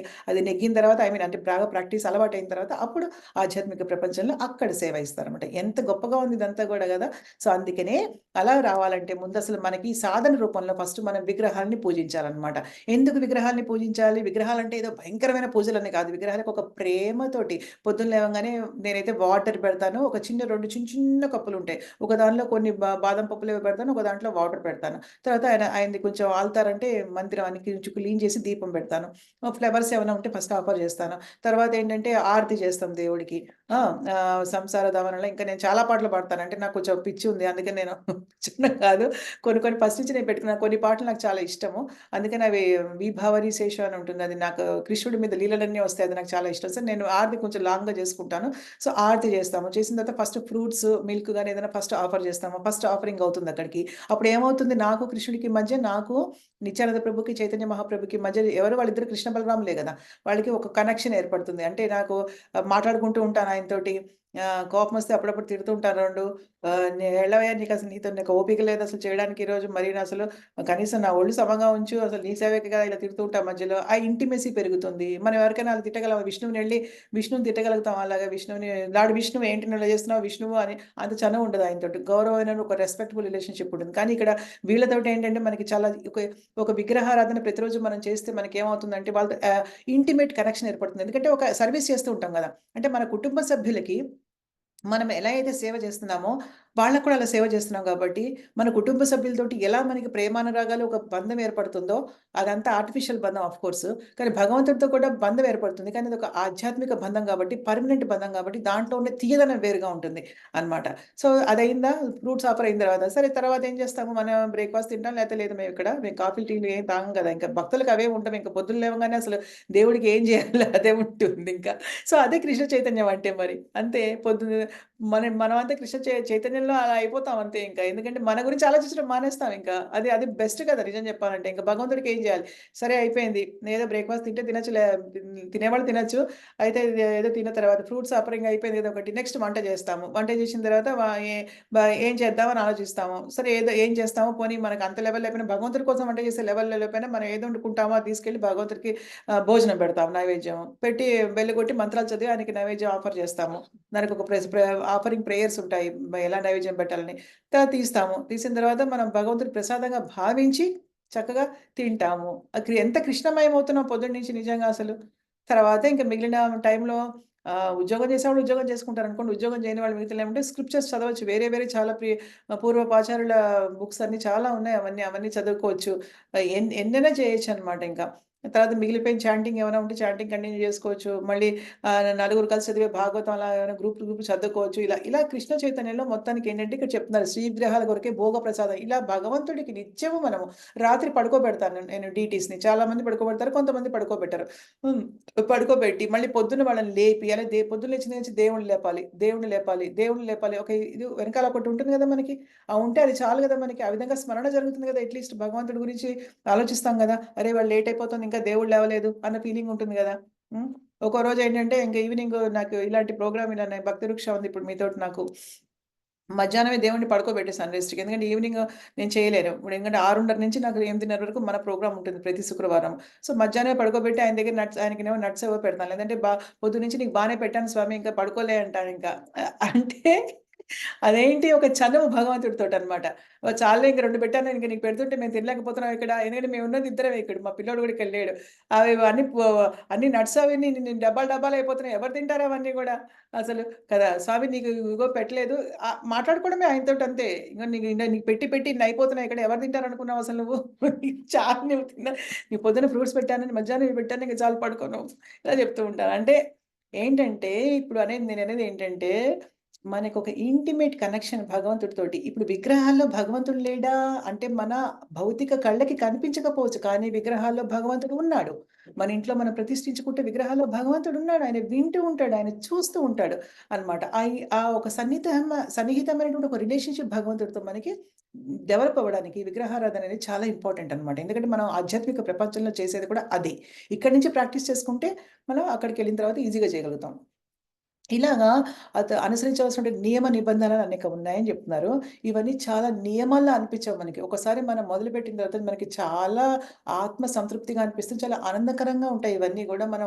అది నెగ్గిన తర్వాత అంటే బాగా ప్రాక్టీస్ అలవాటయిన తర్వాత అప్పుడు ఆధ్యాత్మిక ప్రపంచంలో అక్కడ సేవ ఇస్తారనమాట. ఎంత గొప్పగా ఉంది ఇదంతా గూడా గదా! సో, అందుకనే అలా రావాలంటే ముందు అసలు మనకి సాధన రూపంలో ఫస్ట్ మనం విగ్రహాల్ని పూజించాలనమాట. ఎందుకు విగ్రహాల్ని పూజించాలి? విగ్రహాలంటే ఏదో భయంకరమైన పూజలని కాదు. విగ్రహాలకు ఒక ప్రేమతోటి పొద్దున్న లేవంగానే నేనైతే వాటర్ పెడతాను. ఒక చిన్న 2 చిన్న చిన్న కప్పులుంటాయి. ఒక దానిలో కొన్ని బాదం పప్పులేవో పెడతాను. ఒక దాంట్లో వాటర్ పెడతాను. తర్వాత ఆయనది కొంచెం ఆల్తార్ అంటే మందిరం అని కొంచెం క్లీన్ చేసి దీపం పెడతాను. ఫ్లవర్స్ ఏమైనా ఉంటే ఫస్ట్ ఆఫర్ చేస్తాను. తర్వాత ఏంటంటే ఆరతి చేస్తాం దేవుడికి. ఆ! సంసార దమనంలో ఇంకా నేను చాలా పాటలు పాడతాను. అంటే నాకు కొంచెం పిచ్చి ఉంది. అందుకని నేను చిన్న కాదు. కొన్ని కొన్ని ఫస్ట్ నుంచి నేను పెట్టుకున్నాను. కొన్ని పాటలు నాకు చాలా ఇష్టము. అందుకని అవి 'విభావరి శేషు' అని ఉంటుంది. అది నాకు కృష్ణుడి మీద లీలలన్నీ వస్తాయి. అది నాకు చాలా ఇష్టం. సో, నేను ఆరతి కొంచెం లాంగ్‌గా చేసుకుంటాను. సో, ఆరతి చేస్తాము. చేసిన తర్వాత ఫస్ట్ ఫ్రూట్స్, మిల్క్ గాని ఏదైనా ఫస్ట్ ఆఫర్ చేస్తాము. ఫస్ట్ ఆఫరింగ్ అవుతుంది అక్కడికి. అప్పుడు ఏమవుతుంది నాకు కృష్ణుడికి మధ్య నాకు నిత్యానంద ప్రభుకి, చైతన్య మహాప్రభుకి మధ్య వాళ్ళిద్దరు కృష్ణ బలరాములే గదా! వాళ్ళకి ఒక కనెక్షన్ ఏర్పడుతుంది. అంటే నాకు మాట్లాడుకుంటూ ఉంటాను ఆయనతోటి. కోపమొస్తే అప్పుడప్పుడు తిడుతూ ఉంటాను 2 "ఎళ్ళవయ్యా నీకసలు నీతో నాకు ఓపిక లేదసలు చేయడానికి ఈరోజు మరీనసలు కనీసం నా ఒళ్ళు సమంగా ఉంచు. అసలు నీ సేవకే కదా!" ఇలా తిడుతూ ఉంటాం మధ్యలో. ఆ ఇంటిమెసీ పెరుగుతుంది. మనం ఎవరికైనా అలా తిట్టగలమా? విష్ణువుని తిట్టగలుగుతాం అలాగా "లార్డ్ విష్ణువు ఏంటి నువ్వు ఇలా చేస్తున్నావు విష్ణువు" అని అంత చనువు ఉండదు ఆయనతోటి. గౌరవమైన ఒక రెస్పెక్టబుల్ రిలేషన్‌షిప్ ఉంటుంది. కానీ ఇక్కడ వీళ్ళతోటి ఏంటంటే మనకి చాలా ఒక విగ్రహారాధన ప్రతిరోజు మనం చేస్తే మనకేమవుతుందంటే వాళ్ళతో ఇంటిమేట్ కనెక్షన్ ఏర్పడుతుంది. ఎందుకంటే ఒక సర్విస్ చేస్తూ ఉంటాం గదా! అంటే మన కుటుంబ సభ్యులకి మనం ఎలా అయితే సేవ చేస్తున్నామో, వాళ్ళకి కూడా అలా సేవ చేస్తున్నాం గాబట్టి, మన కుటుంబ సభ్యులతోటి ఎలా మనకి ప్రేమానురాగాలు ఒక బంధం ఏర్పడుతుందో, అదంతా ఆర్టిఫిషియల్ బంధం ఆఫ్ కోర్స్. కానీ భగవంతుడితో కూడా బంధం ఏర్పడుతుంది. కానీ అదొక ఆధ్యాత్మిక బంధం గాబట్టి, పర్మనెంట్ బంధం గాబట్టి, దాంట్లో ఉండే తీయదనం వేరుగా ఉంటుంది అన్నమాట. సో, అదయిందా? ఫ్రూట్స్ ఆఫర్ అయిన తర్వాత, సరే తర్వాత ఏం చేస్తాము? మనం బ్రేక్‌ఫాస్ట్ తింటాం లేతే లేదు మేము కాఫీలు, టీలు ఏం తాగం గదా! ఇంకా భక్తులకి అవే ఉంటాం. ఇంక పొద్దున్న లేవగానే అసలు దేవుడికి ఏం జేయాలో అదే ఉంటుందింకా. సో, అదే కృష్ణ చైతన్యం అంటే మరి. అంతే పొద్దున మనమంతా కృష్ణ చైతన్యంలో అలా అయిపోతాం అంతే ఇంకా. ఎందుకంటే మన గురించి ఆలోచించడం మానేస్తాం ఇంకా. అది బెస్ట్ కదా! నిజం చెప్పాలంటే. ఇంక భగవంతుడికి ఏం చేయాలి? సరే అయిపోయింది. ఏదో బ్రేక్‌ఫాస్ట్ తింటే తినొచ్చులే తినేవాళ్ళు తినొచ్చు. అయితే ఇది ఏదో తిన్న తర్వాత ఫ్రూట్స్ ఆఫరింగ్ అయిపోయింది ఏదో ఒకటి. నెక్స్ట్ వంట చేస్తాము. వంట చేసిన తర్వాత వ ఏ బ ఏం చేద్దామని ఆలోచిస్తాము. సరే ఏం చేస్తామో పోనీ మనకు అంత లెవెల్ లేకపోయినా భగవంతుడి కోసం వంట చేసే లెవెల్‌లో లేకపోయినా మనం ఏది వండుకుంటామో అది తీసుకెళ్ళి భగవంతుడికి భోజనం పెడతాం నైవేద్యం. పెట్టి బెల్ కొట్టి మంత్రాలు చదివి ఆయనకి నైవేద్యం ఆఫర్ చేస్తాము. దానికి ఒక ఆఫరింగ్ ప్రేయర్స్ ఉంటాయి. ఎలా నైవేద్యం పెట్టాలని. తీస్తాము. తీసిన తర్వాత మనం భగవంతుడి ప్రసాదంగా భావించి చక్కగా తింటాము. ఎంత కృష్ణమయమవుతున్నాం పొద్దున్నుంచి నిజంగా అసలు. తర్వాత ఇంక మిగిలిన టైంలో ఉద్యోగం చేసేవాళ్ళు ఉద్యోగం చేసుకుంటారనుకోండి. ఉద్యోగం చేయని వాళ్ళు మిగతాలు ఏమంటే స్క్రిప్చర్స్ చదవచ్చు. వేరే వేరే చాలా పూర్వపాచారుల బుక్స్ అన్నీ చాలా ఉన్నాయి. అవన్నీ చదువుకోవచ్చు. ఎన్నైనా చేయొచ్చనమాట ఇంకా. తర్వాత మిగిలిపోయిన చాంటింగ్ ఏమైనా ఉంటే చాంటింగ్ కంటిన్యూ చేసుకోవచ్చు. మళ్ళీ నలుగురు కలిసి చదివే భాగవతం అలా ఏమైనా గ్రూప్ చదువుకోవచ్చు. ఇలా కృష్ణ చైతన్యంలో మొత్తానికేంటంటే ఇక్కడ చెప్తున్నారు శ్రీ విగ్రహాల కొరకే భోగ ప్రసాదం. ఇలా భగవంతుడికి నిత్యము మనము రాత్రి పడుకోబెడతాను నేను డీటీస్‌ని. చాలా మంది పడుకోబెడతారు. కొంతమంది పడుకోబెట్టరు. హ్మ్. పడుకోబెట్టి మళ్ళీ పొద్దున్న వాళ్ళని లేపి అలా పొద్దున్న లేచిన నుంచి దేవుడిని లేపాలి. దేవుడిని లేపాలి. దేవుడిని లేపాలి. ఒక ఇది వెనకాల ఒకటి ఉంటుంది గదా! మనకి. ఉంటే అది చాలు గదా! మనకి. ఆ విధంగా స్మరణ జరుగుతుంది గదా! అట్‌లీస్ట్ భగవంతుడి గురించి ఆలోచిస్తాం గదా! అరే! ఇవాళ లేట్ అయిపోతుంది. ఇంకా దేవుడు లేవలేదు అన్న ఫీలింగ్ ఉంటుంది గదా! హ్మ్. ఒక్కో రోజేంటంటే ఇంక ఈవినింగ్ నాకు ఇలాంటి ప్రోగ్రామ్ ఇలానే భక్తి వృక్ష ఉంది ఇప్పుడు మీతోటి నాకు. మధ్యాహ్నమే దేవుడిని పడుకోబెట్టేసాను రెస్ట్‌కి. ఎందుకంటే ఈవినింగ్ నేను చేయలేను. ఇప్పుడు ఎందుకంటే 6:30 నుంచి నాకు 8:30 వరకు మన ప్రోగ్రామ్ ఉంటుంది ప్రతి శుక్రవారం. సో, మధ్యాహ్నమే పడుకోబెట్టి ఆయన దగ్గర ఆయనకేమో నట్స్ ఏవో పెడతాను. లేదంటే పొద్దున్నుంచి నీకు బానే పెట్టాను స్వామి ఇంకా పడుకోలే అంటాడింకా. అంటే అదేంటి ఒక చనువు భగవంతుడితోటనమాట. చాలులే ఇంక 2 పెట్టాను ఇంక నీకు పెడుతుంటే మేము తినలేకపోతున్నాం ఇక్కడ. ఎందుకంటే మేమున్నది ఇద్దరమే ఇక్కడ. మా పిల్లోడు గూడా ఇక్కడ లేడు. అవి అన్నీ అన్ని నట్స్ అవన్నీ డబ్బాలు డబ్బాలు అయిపోతున్నాయి. ఎవరు తింటారు అవన్నీ గూడా అసలు కదా! స్వామి నీకు ఇగో పెట్టలేదు. మాట్లాడుకోవడమే ఆయనతోటి అంతే. ఇంగ నీకు పెట్టి పెట్టి ఇన్ని అయిపోతున్నాయి ఇక్కడ ఎవరు తింటారనుకున్నావు అసలు నువ్వు? చాలు నువ్వు నీకు పొద్దున్న ఫ్రూట్స్ పెట్టాను, మధ్యాహ్నం ఇవి పెట్టాను ఇంక చాలు పడుకో నువ్వు. ఇలా చెప్తూ ఉంటాను. అంటే ఏంటంటే ఇప్పుడు నేననేది ఏంటంటే మనకొక ఇంటిమేట్ కనెక్షన్ భగవంతుడితోటి. ఇప్పుడు విగ్రహాల్లో భగవంతుడు లేడా? అంటే మన భౌతిక కళ్ళకి కనిపించకపోవచ్చు. కానీ విగ్రహాల్లో భగవంతుడు ఉన్నాడు. మన ఇంట్లో మనం ప్రతిష్ఠించుకుంటే విగ్రహాల్లో భగవంతుడున్నాడు. ఆయన వింటూ ఉంటాడు. ఆయన చూస్తూ ఉంటాడు అన్నమాట. ఆ ఒక సన్నిహితమైనటువంటి ఒక రిలేషన్‌షిప్ భగవంతుడితో మనకి డెవలప్ అవ్వడానికి విగ్రహారాధన అనేది చాలా ఇంపార్టెంట్ అన్నమాట. ఎందుకంటే మనం ఆధ్యాత్మిక ప్రపంచంలో చేసేది కూడా అదే. ఇక్కడి నుంచి ప్రాక్టీస్ చేసుకుంటే మనం అక్కడికెళ్ళిన తర్వాత ఈజీగా చేయగలుగుతాం. ఇలాగా అనుసరించవలసినటువంటి నియమ నిబంధనలు అనేక ఉన్నాయని చెప్తున్నారు. ఇవన్నీ చాలా నియమాల్లా అనిపించవు మనకి. ఒకసారి మనం మొదలుపెట్టిన తర్వాత మనకి చాలా ఆత్మ సంతృప్తిగా అనిపిస్తుంది. చాలా ఆనందకరంగా ఉంటాయి ఇవన్నీ గూడా. మనం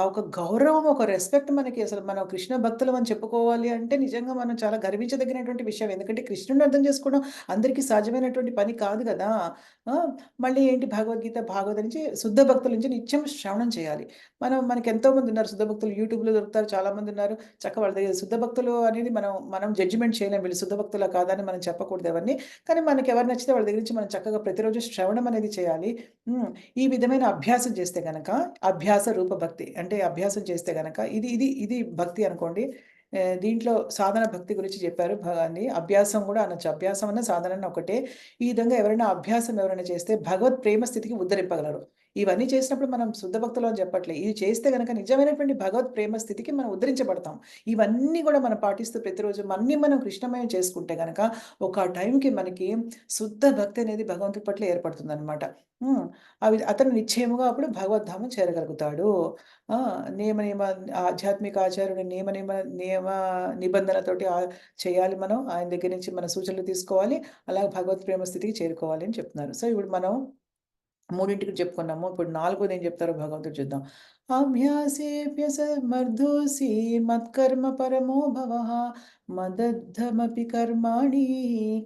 ఒక గౌరవం, ఒక రెస్పెక్ట్ మనకి అసలు మనం కృష్ణ భక్తులం అని చెప్పుకోవాలి అంటే నిజంగా మనం చాలా గర్వించదగినటువంటి విషయం. ఎందుకంటే కృష్ణుడిని అర్థం చేసుకోవడం అందరికీ సాధ్యమైనటువంటి పని కాదు గదా! ఆ! మళ్ళీ ఏంటి భాగవతం నుంచి శుద్ధ భక్తుల నుంచి నిత్యం శ్రవణం చేయాలి. మనకెంతో మందున్నారు శుద్ధ భక్తులు. యూట్యూబ్‌లో దొరుకుతారు చాలామందున్నారు. చక్కగా వాళ్ళ దగ్గర శుద్ధ భక్తులు అనేది మనం జడ్జిమెంట్ చేయలేం. వీళ్ళు శుద్ధ భక్తులా కాదా అని మనం చెప్పకూడదు ఎవరిని. కానీ మనకెవరు నచ్చితే వాళ్ళ దగ్గర నుంచి మనం చక్కగా ప్రతిరోజు శ్రవణం అనేది చేయాలి. హ్మ్. ఈ విధమైన అభ్యాసం చేస్తే గనక అభ్యాస రూప భక్తి. అంటే అభ్యాసం చేస్తే గనక ఇది భక్తి అనుకోండి. దీంట్లో సాధన భక్తి గురించి చెప్పారు అని అభ్యాసం గూడా అనొచ్చు. అభ్యాసం అన్న సాధన అన్న ఒకటే. ఈ విధంగా ఎవరైనా చేస్తే భగవత్ ప్రేమ స్థితికి ఉద్ధరింపగలరు. ఇవన్నీ చేసినప్పుడు మనం శుద్ధ భక్తులు అని చెప్పట్లే. ఇది చేస్తే గనక నిజమైనటువంటి భగవత్ ప్రేమ స్థితికి మనం ఉద్ధరించబడతాం. ఇవన్నీ గూడా మనం పాటిస్తూ ప్రతిరోజు మనం కృష్ణమయం చేసుకుంటే గనక ఒక టైంకి మనకి శుద్ధ భక్తి అనేది భగవంతుడి పట్ల ఏర్పడుతుందనమాట. హ్మ్. అతను నిశ్చయముగా అప్పుడు భగవద్ధామం చేరగలుగుతాడు. ఆ! నియమ నియమ ఆధ్యాత్మిక ఆచార్యుడి నియమ నిబంధనలతోటి చేయాలి మనం. ఆయన దగ్గర నుంచి మన సూచనలు తీసుకోవాలి. అలాగే భగవత్ ప్రేమ స్థితికి చేరుకోవాలి అని చెప్తున్నారు. సో, ఇప్పుడు మనం మూడింటికి చెప్పుకున్నాము. ఇప్పుడు నాలుగోది ఏం చెప్తారో భగవంతుడు చూద్దాం. అభ్యాసేऽప్యసమర్థోऽసి మత్కర్మ పరమో భవః మదర్థమపి కర్మాణి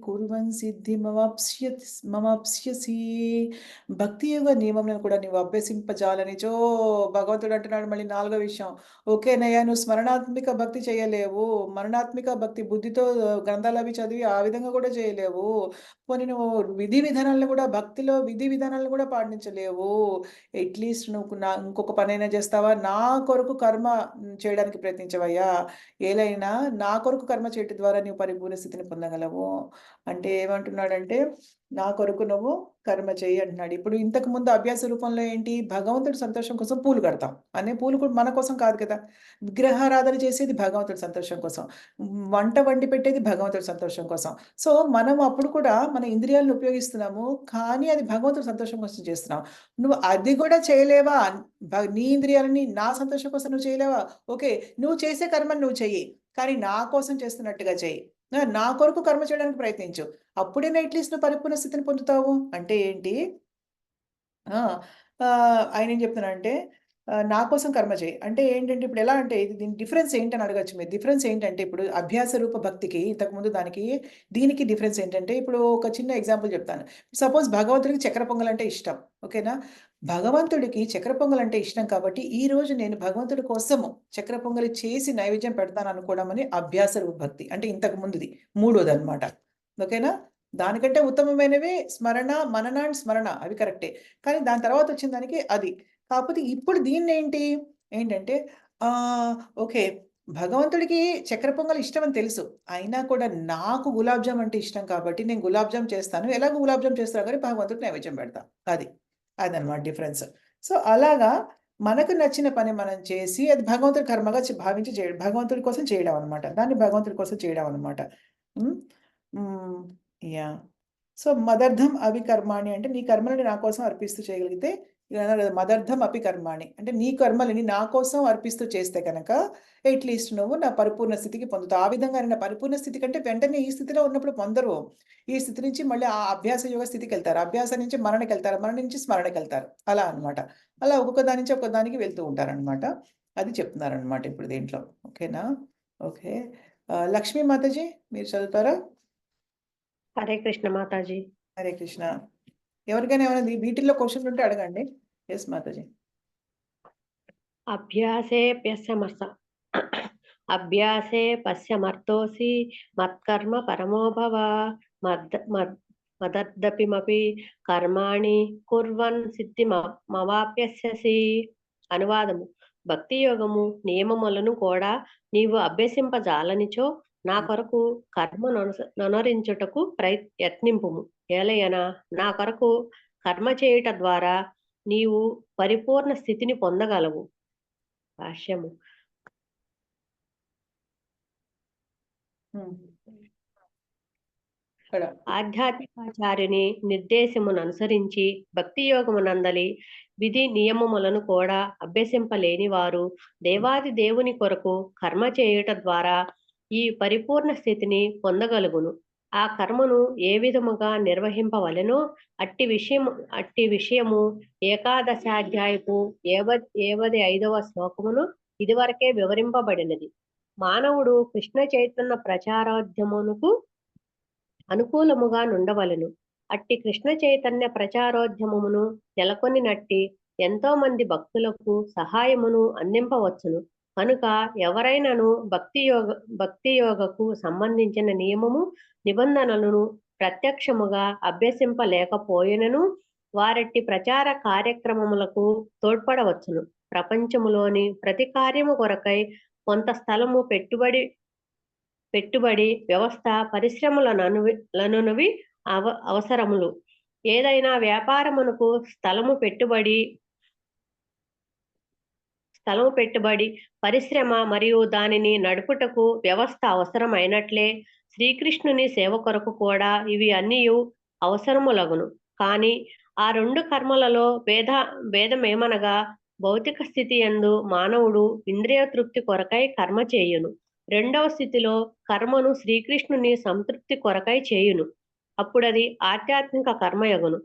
కుర్వన్ మమాప్స్యసి. భక్తి యోగ నియమములను కూడా నీవు అభ్యసింపజాలనిచో భగవంతుడు అంటున్నాడు మళ్ళీ నాలుగో విషయం. ఓకేనయ్యా నువ్వు స్మరణాత్మిక భక్తి చేయలేవు. మరణాత్మిక భక్తి బుద్ధితో గ్రంథాలవి చదివి ఆ విధంగా కూడా చేయలేవు. పోనీ నువ్వు భక్తిలో విధి విధానాలను కూడా పాటించలేవు. అట్‌లీస్ట్ నువ్వు ఇంకొక పనైనా చేస్తావా? నా కొరకు కర్మ చేయడానికి ప్రయత్నించవయ్యా. ఏలైనా నా కొరకు కర్మ చేయటం ద్వారా నీవు పరిపూర్ణ స్థితిని పొందగలవు. అంటే ఏమంటున్నాడంటే, నా కొరకు నువ్వు కర్మ చెయ్యి అంటున్నాడు. ఇప్పుడు ఇంతకుముందు అభ్యాస రూపంలో ఏంటి? భగవంతుడి సంతోషం కోసం పూలు కడతాం. పూలు కూడా మన కోసం కాదు కదా! విగ్రహారాధన చేసేది భగవంతుడి సంతోషం కోసం. వంట వండి పెట్టేది భగవంతుడి సంతోషం కోసం. సో, మనం అప్పుడు కూడా మన ఇంద్రియాలను ఉపయోగిస్తున్నాము. కానీ అది భగవంతుడి సంతోషం కోసం చేస్తున్నాం. నువ్వు అది కూడా చేయలేవా? నీ ఇంద్రియాలని నా సంతోషం కోసం నువ్వు చేయలేవా? ఓకే. నువ్వు చేసే కర్మను నువ్వు చెయ్యి. కానీ నా కోసం చేస్తున్నట్టుగా చెయ్యి. నా కొరకు కర్మ చేయడానికి ప్రయత్నించు. అప్పుడైనా అట్‌లీస్ట్ నువ్వు పరిపూర్ణ స్థితిని పొందుతావు. అంటే ఏంటి? ఆ! ఆయనేం చెప్తున్నారంటే నా కోసం కర్మ చేయి. అంటే ఏంటంటే ఇప్పుడు ఎలా అంటే దీని డిఫరెన్స్ ఏంటని అడగొచ్చు మీరు. డిఫరెన్స్ ఏంటంటే ఇప్పుడు అభ్యాస రూప భక్తికి ఇంతకుముందు దీనికి డిఫరెన్స్ ఏంటంటే ఇప్పుడు ఒక చిన్న ఎగ్జాంపుల్ చెప్తాను. సపోజ్ భగవంతుడికి చక్కెర పొంగలంటే ఇష్టం. ఓకేనా? భగవంతుడికి చక్కెర పొంగలంటే ఇష్టం కాబట్టి ఈరోజు నేను భగవంతుడి కోసము చక్కెర పొంగలి చేసి నైవేద్యం పెడతాననుకోవడం అని అభ్యాస రూప భక్తి. అంటే ఇంతకు ముందుది. మూడోదనమాట. ఓకేనా? దానికంటే ఉత్తమమైనవి స్మరణ, మనన అండ్ స్మరణ అవి కరెక్టే. కానీ దాని తర్వాత వచ్చిన దానికి అది. కాకపోతే ఇప్పుడు ఏంటంటే ఓకే. భగవంతుడికి చక్కెర పొంగల్ ఇష్టమని తెలుసు. అయినా కూడా నాకు గులాబ్ జామ్ అంటే ఇష్టం కాబట్టి నేను గులాబ్ జామ్ చేస్తాను. ఎలాగో గులాబ్ జామ్ చేస్తాను కానీ భగవంతుడికి నైవేద్యం పెడతా. అది. అదనమాట డిఫరెన్స్. సో, అలాగా మనకు నచ్చిన పని మనం చేసి అది భగవంతుడి కర్మగా భావించి చేయడం. భగవంతుడి కోసం చేయడం అనమాట. దాన్ని భగవంతుడి కోసం చేయడం అనమాట. హ్మ్. హ్మ్. యాహ్! సో, మదర్థం అవి కర్మాణి అంటే నీ కర్మలని నా కోసం అర్పిస్తూ చేయగలిగితే ఇదన్నారు కదా! మదర్థం అపి కర్మాణి. అంటే నీ కర్మలని నా కోసం అర్పిస్తూ చేస్తే గనక అట్‌లీస్ట్ నువ్వు నా పరిపూర్ణ స్థితికి పొందుతావు. ఆ విధంగా నా పరిపూర్ణ స్థితి కంటే వెంటనే ఈ స్థితిలో ఉన్నప్పుడు పొందరు. ఈ స్థితి నుంచి మళ్ళీ ఆ అభ్యాస యోగ స్థితికెళ్తారు. అభ్యాసం నుంచి మరణకెళ్తారు. మరణం నుంచి స్మరణకెళ్తారు. అలా అన్నమాట. అలా ఒక్కొక్క దాని నుంచి ఒక్కొక్క దానికి వెళ్తూ ఉంటారన్నమాట. అది చెప్తున్నారన్నమాట ఇప్పుడు దీంట్లో. ఓకేనా? ఓకే. లక్ష్మీ మాతాజీ మీరు చదువుతారా? హరే కృష్ణ మాతాజీ. హరే కృష్ణ. ఎవరికైనా ఏమైనా వీటిల్లో క్వెషన్స్ ఉంటే అడగండి. యెస్ మాతాజీ. అభ్యాసేऽప్యస్యమర్థ అభ్యాసే పశ్యమర్థోऽసి మత్కర్మ పరమో భవ మదర్థపిమపి కర్మాణి కుర్వన్ సిద్ధిమవాప్స్యసి. అనువాదము: భక్తి యోగము నియమములను కూడా నీవు అభ్యసింపజాలనిచో నా కొరకు కర్మ నొనరించుటకు యత్నింపుము. ఏలయనా నా కొరకు కర్మ చేయుట ద్వారా నీవు పరిపూర్ణ స్థితిని పొందగలవు. భాష్యము: హ్మ్. ఇక్కడ ఆధ్యాత్మికాచార్యుని నిర్దేశమును అనుసరించి భక్తి యోగమునందలి విధి నియమములను కూడా అభ్యసింపలేని వారు దేవాది దేవుని కొరకు కర్మ చేయుట ద్వారా ఈ పరిపూర్ణ స్థితిని పొందగలుగును. ఆ కర్మను ఏ విధముగా నిర్వహింపవలెనో అట్టి విషయము ఏకాదశాధ్యాయపు 75వ శ్లోకమును ఇదివరకే వివరింపబడినది. మానవుడు కృష్ణ చైతన్య ప్రచారోద్యమునకు అనుకూలముగా నుండవలెను. అట్టి కృష్ణ చైతన్య ప్రచారోద్యమమును నెలకొనినట్టి ఎంతో మంది భక్తులకు సహాయమును అందింపవచ్చును. కనుక ఎవరైనాను భక్తి యోగకు సంబంధించిన నియమము నిబంధనలను ప్రత్యక్షముగా అభ్యసింపలేకపోయినను వారట్టి ప్రచార కార్యక్రమములకు తోడ్పడవచ్చును. ప్రపంచములోని ప్రతి కార్యము కొరకై కొంత స్థలము పెట్టుబడి వ్యవస్థ పరిశ్రమలనువి అవసరములు. ఏదైనా వ్యాపారమునకు స్థలము పెట్టుబడి పరిశ్రమ మరియు దానిని నడుపుటకు వ్యవస్థ అవసరమైనట్లే శ్రీకృష్ణుని సేవ కొరకు కూడా ఇవి అన్నీ అవసరములగును. కానీ ఆ రెండు కర్మలలో భేదమేమనగా భౌతిక స్థితి యందు మానవుడు ఇంద్రియ తృప్తి కొరకై కర్మ చేయును. రెండవ స్థితిలో కర్మను శ్రీకృష్ణుని సంతృప్తి కొరకై చేయును. అప్పుడది ఆధ్యాత్మిక కర్మయగును.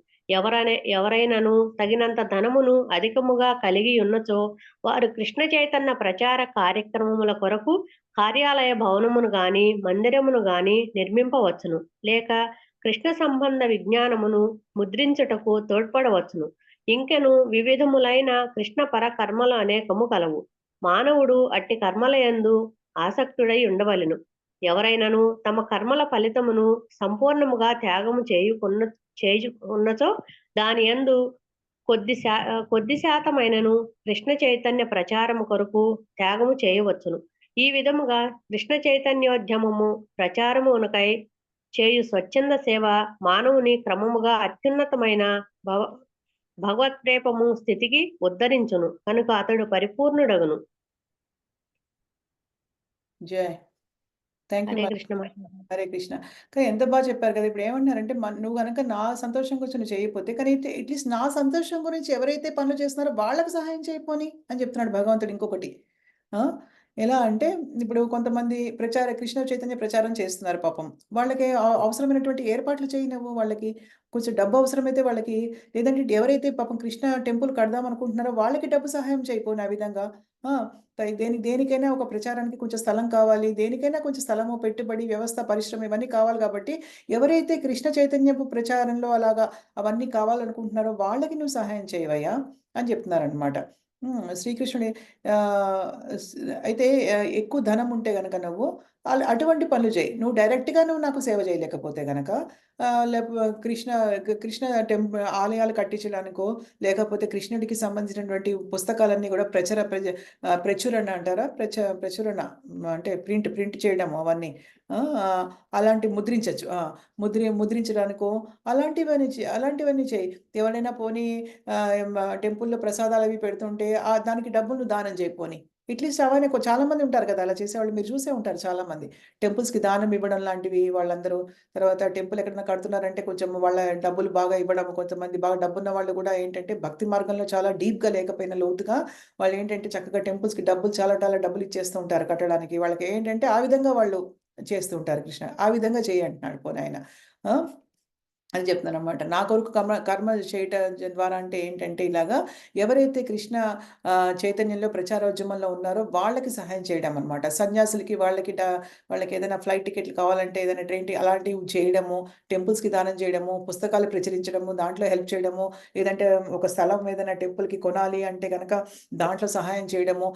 ఎవరైనాను తగినంత ధనమును అధికముగా కలిగి ఉన్నచో వారు కృష్ణ చైతన్య ప్రచార కార్యక్రమముల కొరకు కార్యాలయ భవనమును గాని మందిరమును గాని నిర్మింపవచ్చును. లేక కృష్ణ సంబంధ విజ్ఞానమును ముద్రించుటకు తోడ్పడవచ్చును. ఇంకెను వివిధములైన కృష్ణ పర కర్మలు అనేకము కలవు. మానవుడు అట్టి కర్మలయందు ఆసక్తుడై ఉండవలెను. ఎవరైనాను తమ కర్మల ఫలితమును సంపూర్ణముగా త్యాగము చేయుకున్నచో దాని యందు కొద్ది శాతమైనను కృష్ణ చైతన్య ప్రచారము కొరకు త్యాగము చేయవచ్చును. ఈ విధముగా కృష్ణ చైతన్యోద్యమము ప్రచారమునకై చేయు స్వచ్ఛంద సేవ మానవుని క్రమముగా అత్యున్నతమైన భగవత్ప్రేమము స్థితికి ఉద్ధరించును. కనుక అతడు పరిపూర్ణుడగును. జై. Thank you. హరే కృష్ణ. హరే కృష్ణ. కానీ ఎంత బాగా చెప్పారు కదా! ఇప్పుడు ఏమంటున్నారంటే నువ్వు గనక నా సంతోషం గురించి నువ్వు చేయకపోతే కానీ అట్లీస్ట్ నా సంతోషం గురించి ఎవరైతే పనులు చేస్తున్నారో వాళ్ళకి సహాయం చేయపోని అని చెప్తున్నాడు భగవంతుడు. ఇంకొకటి ఎలా అంటే ఇప్పుడు కొంతమంది కృష్ణ చైతన్య ప్రచారం చేస్తున్నారు పాపం. వాళ్ళకి అవసరమైనటువంటి ఏర్పాట్లు చేయి నువ్వు. వాళ్ళకి కొంచెం డబ్బు అవసరమైతే వాళ్ళకి, లేదంటే ఎవరైతే పాపం కృష్ణ టెంపుల్ కడదాం అనుకుంటున్నారో వాళ్ళకి డబ్బు సహాయం చేయపోను. ఆ విధంగా దేనికైనా ఒక ప్రచారానికి కొంచెం స్థలం కావాలి, దేనికైనా కొంచెం స్థలము, పెట్టుబడి, వ్యవస్థ, పరిశ్రమ ఇవన్నీ కావాలి. కాబట్టి ఎవరైతే కృష్ణ చైతన్యపు ప్రచారంలో అలాగా అవన్నీ కావాలనుకుంటున్నారో వాళ్ళకి నువ్వు సహాయం చేయవయ్యా అని చెప్తున్నారనమాట. శ్రీకృష్ణుడి అయితే ఎక్కువ ధనం ఉంటే గనక నువ్వు అటువంటి పనులు చేయి. నువ్వు డైరెక్ట్‌గా నాకు సేవ చేయలేకపోతే గనక కృష్ణ ఆలయాలు కట్టించడానికో, లేకపోతే కృష్ణుడికి సంబంధించినటువంటి పుస్తకాలన్నీ కూడా ప్రచురణ అంటారా? ప్రచురణ అంటే ప్రింట్ చేయడము అవన్నీ. అలాంటి ముద్రించొచ్చు. ముద్రించడానికో అలాంటివన్నీ చేయి. ఎవరైనా పోనీ టెంపుల్‌లో ప్రసాదాలు అవి పెడుతుంటే దానికి డబ్బులు నువ్వు దానం చేయి పోనీ. అట్లీస్ట్ అవన్నీ చాలామంది ఉంటారు కదా! అలా చేసేవాళ్ళు. మీరు చూసే ఉంటారు చాలామంది. టెంపుల్స్‌కి దానం ఇవ్వడం లాంటివి వాళ్ళందరూ. తర్వాత టెంపుల్ ఎక్కడైనా కడుతున్నారంటే కొంచెం వాళ్ళ డబ్బులు బాగా ఇవ్వడం. కొంతమంది బాగా డబ్బున్న వాళ్ళు కూడా ఏంటంటే భక్తి మార్గంలో చాలా డీప్‌గా లేకపోయినా లోతుగా వాళ్ళు ఏంటంటే చక్కగా టెంపుల్స్‌కి చాలా డబ్బులు ఇచ్చేస్తూ ఉంటారు కట్టడానికి. వాళ్ళకి ఏంటంటే ఆ విధంగా వాళ్ళు చేస్తూ ఉంటారు కృష్ణ. ఆ విధంగా చేయి అంటున్నాడు పోనీ ఆయన. అని చెప్తున్నాననమాట. నా కొరకు కర్మ చేయటం ద్వారా అంటే ఏంటంటే ఇలాగా ఎవరైతే కృష్ణ చైతన్యంలో ప్రచారోద్యమంలో ఉన్నారో వాళ్ళకి సహాయం చేయడం అనమాట. సన్యాసులకి వాళ్ళకి ఏదైనా ఫ్లైట్ టికెట్లు కావాలంటే, ఏదైనా ట్రైన్ అలాంటివి చేయడము, టెంపుల్స్‌కి దానం చేయడము, పుస్తకాలు ప్రచురించడము, దాంట్లో హెల్ప్ చేయడము, లేదంటే ఒక స్థలం ఏదైనా టెంపుల్‌కి కొనాలి అంటే గనక దాంట్లో సహాయం చేయడము,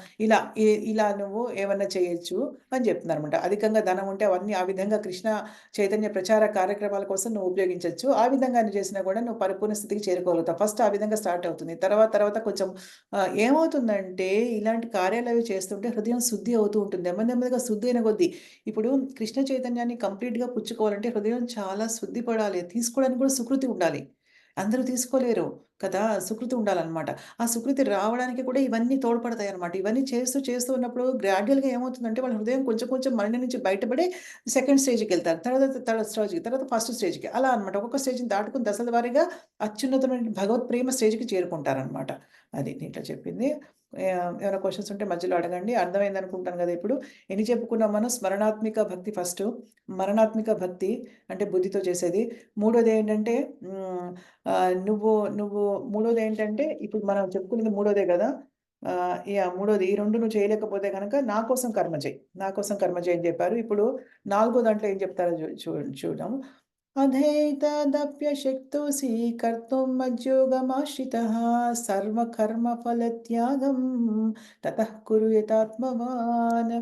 ఇలా నువ్వు ఏమన్నా చేయొచ్చు అని చెప్తున్నారనమాట. అధికంగా ధనం ఉంటే అవన్నీ ఆ విధంగా కృష్ణ చైతన్య ప్రచార కార్యక్రమాల కోసం నువ్వు ఉపయోగించొచ్చు. ఆ విధంగా చేసినా కూడా నువ్వు పరిపూర్ణ స్థితికి చేరుకోగలుగుతావు. ఫస్ట్ ఆ విధంగా స్టార్ట్ అవుతుంది. తర్వాత కొంచెం ఏమవుతుందంటే ఇలాంటి కార్యాలు అవి చేస్తుంటే హృదయం శుద్ధి అవుతూ ఉంటుంది. నెమ్మదిగా శుద్ధి అయిన కొద్దీ ఇప్పుడు కృష్ణ చైతన్యాన్ని కంప్లీట్‌గా పుచ్చుకోవాలంటే హృదయం చాలా శుద్ధి పడాలి. తీసుకోవడానికి కూడా సుకృతి ఉండాలి. అందరూ తీసుకోలేరు. కదా! సుకృతి ఉండాలనమాట. ఆ సుకృతి రావడానికి కూడా ఇవన్నీ తోడ్పడతాయనమాట. ఇవన్నీ చేస్తూ ఉన్నప్పుడు గ్రాడ్యుయల్‌గా ఏమవుతుందంటే వాళ్ళ హృదయం కొంచెం కొంచెం మలినం నుంచి బయటపడి సెకండ్ స్టేజ్‌కెళ్తారు. తర్వాత థర్డ్ స్టేజ్‌కి, తర్వాత ఫస్ట్ స్టేజ్‌కి అలా అనమాట. ఒక్కొక్క స్టేజ్‌ని దాటుకొని దశల వారీగా అత్యున్నతమైన భగవత్ ప్రేమ స్టేజ్‌కి చేరుకుంటారనమాట. అది దీంట్లో చెప్పింది. ఏమైనా క్వెషన్స్ ఉంటే మధ్యలో అడగండి. అర్థమైందనుకుంటాను గదా! ఇప్పుడు. ఎన్ని చెప్పుకున్నాం మనం? స్మరణాత్మిక భక్తి ఫస్టు, మరణాత్మిక భక్తి అంటే బుద్ధితో చేసేది. మూడోదేంటంటే నువ్వు నువ్వు మూడోదేంటంటే ఇప్పుడు మనం చెప్పుకునేది మూడోదే గదా! మూడోది ఈ 2 నువ్వు చేయలేకపోతే గనక నా కోసం కర్మ చెయి. నా కోసం కర్మ చెయి అని చెప్పారు. ఇప్పుడు నాలుగో దాంట్లో ఏం చెప్తారో చూద్దాం. అధైతదప్యశక్తోసి కర్తుం మజ్యోగమాశ్రితః సర్వకర్మఫలత్యాగం తతః కురు యతాత్మవాన్.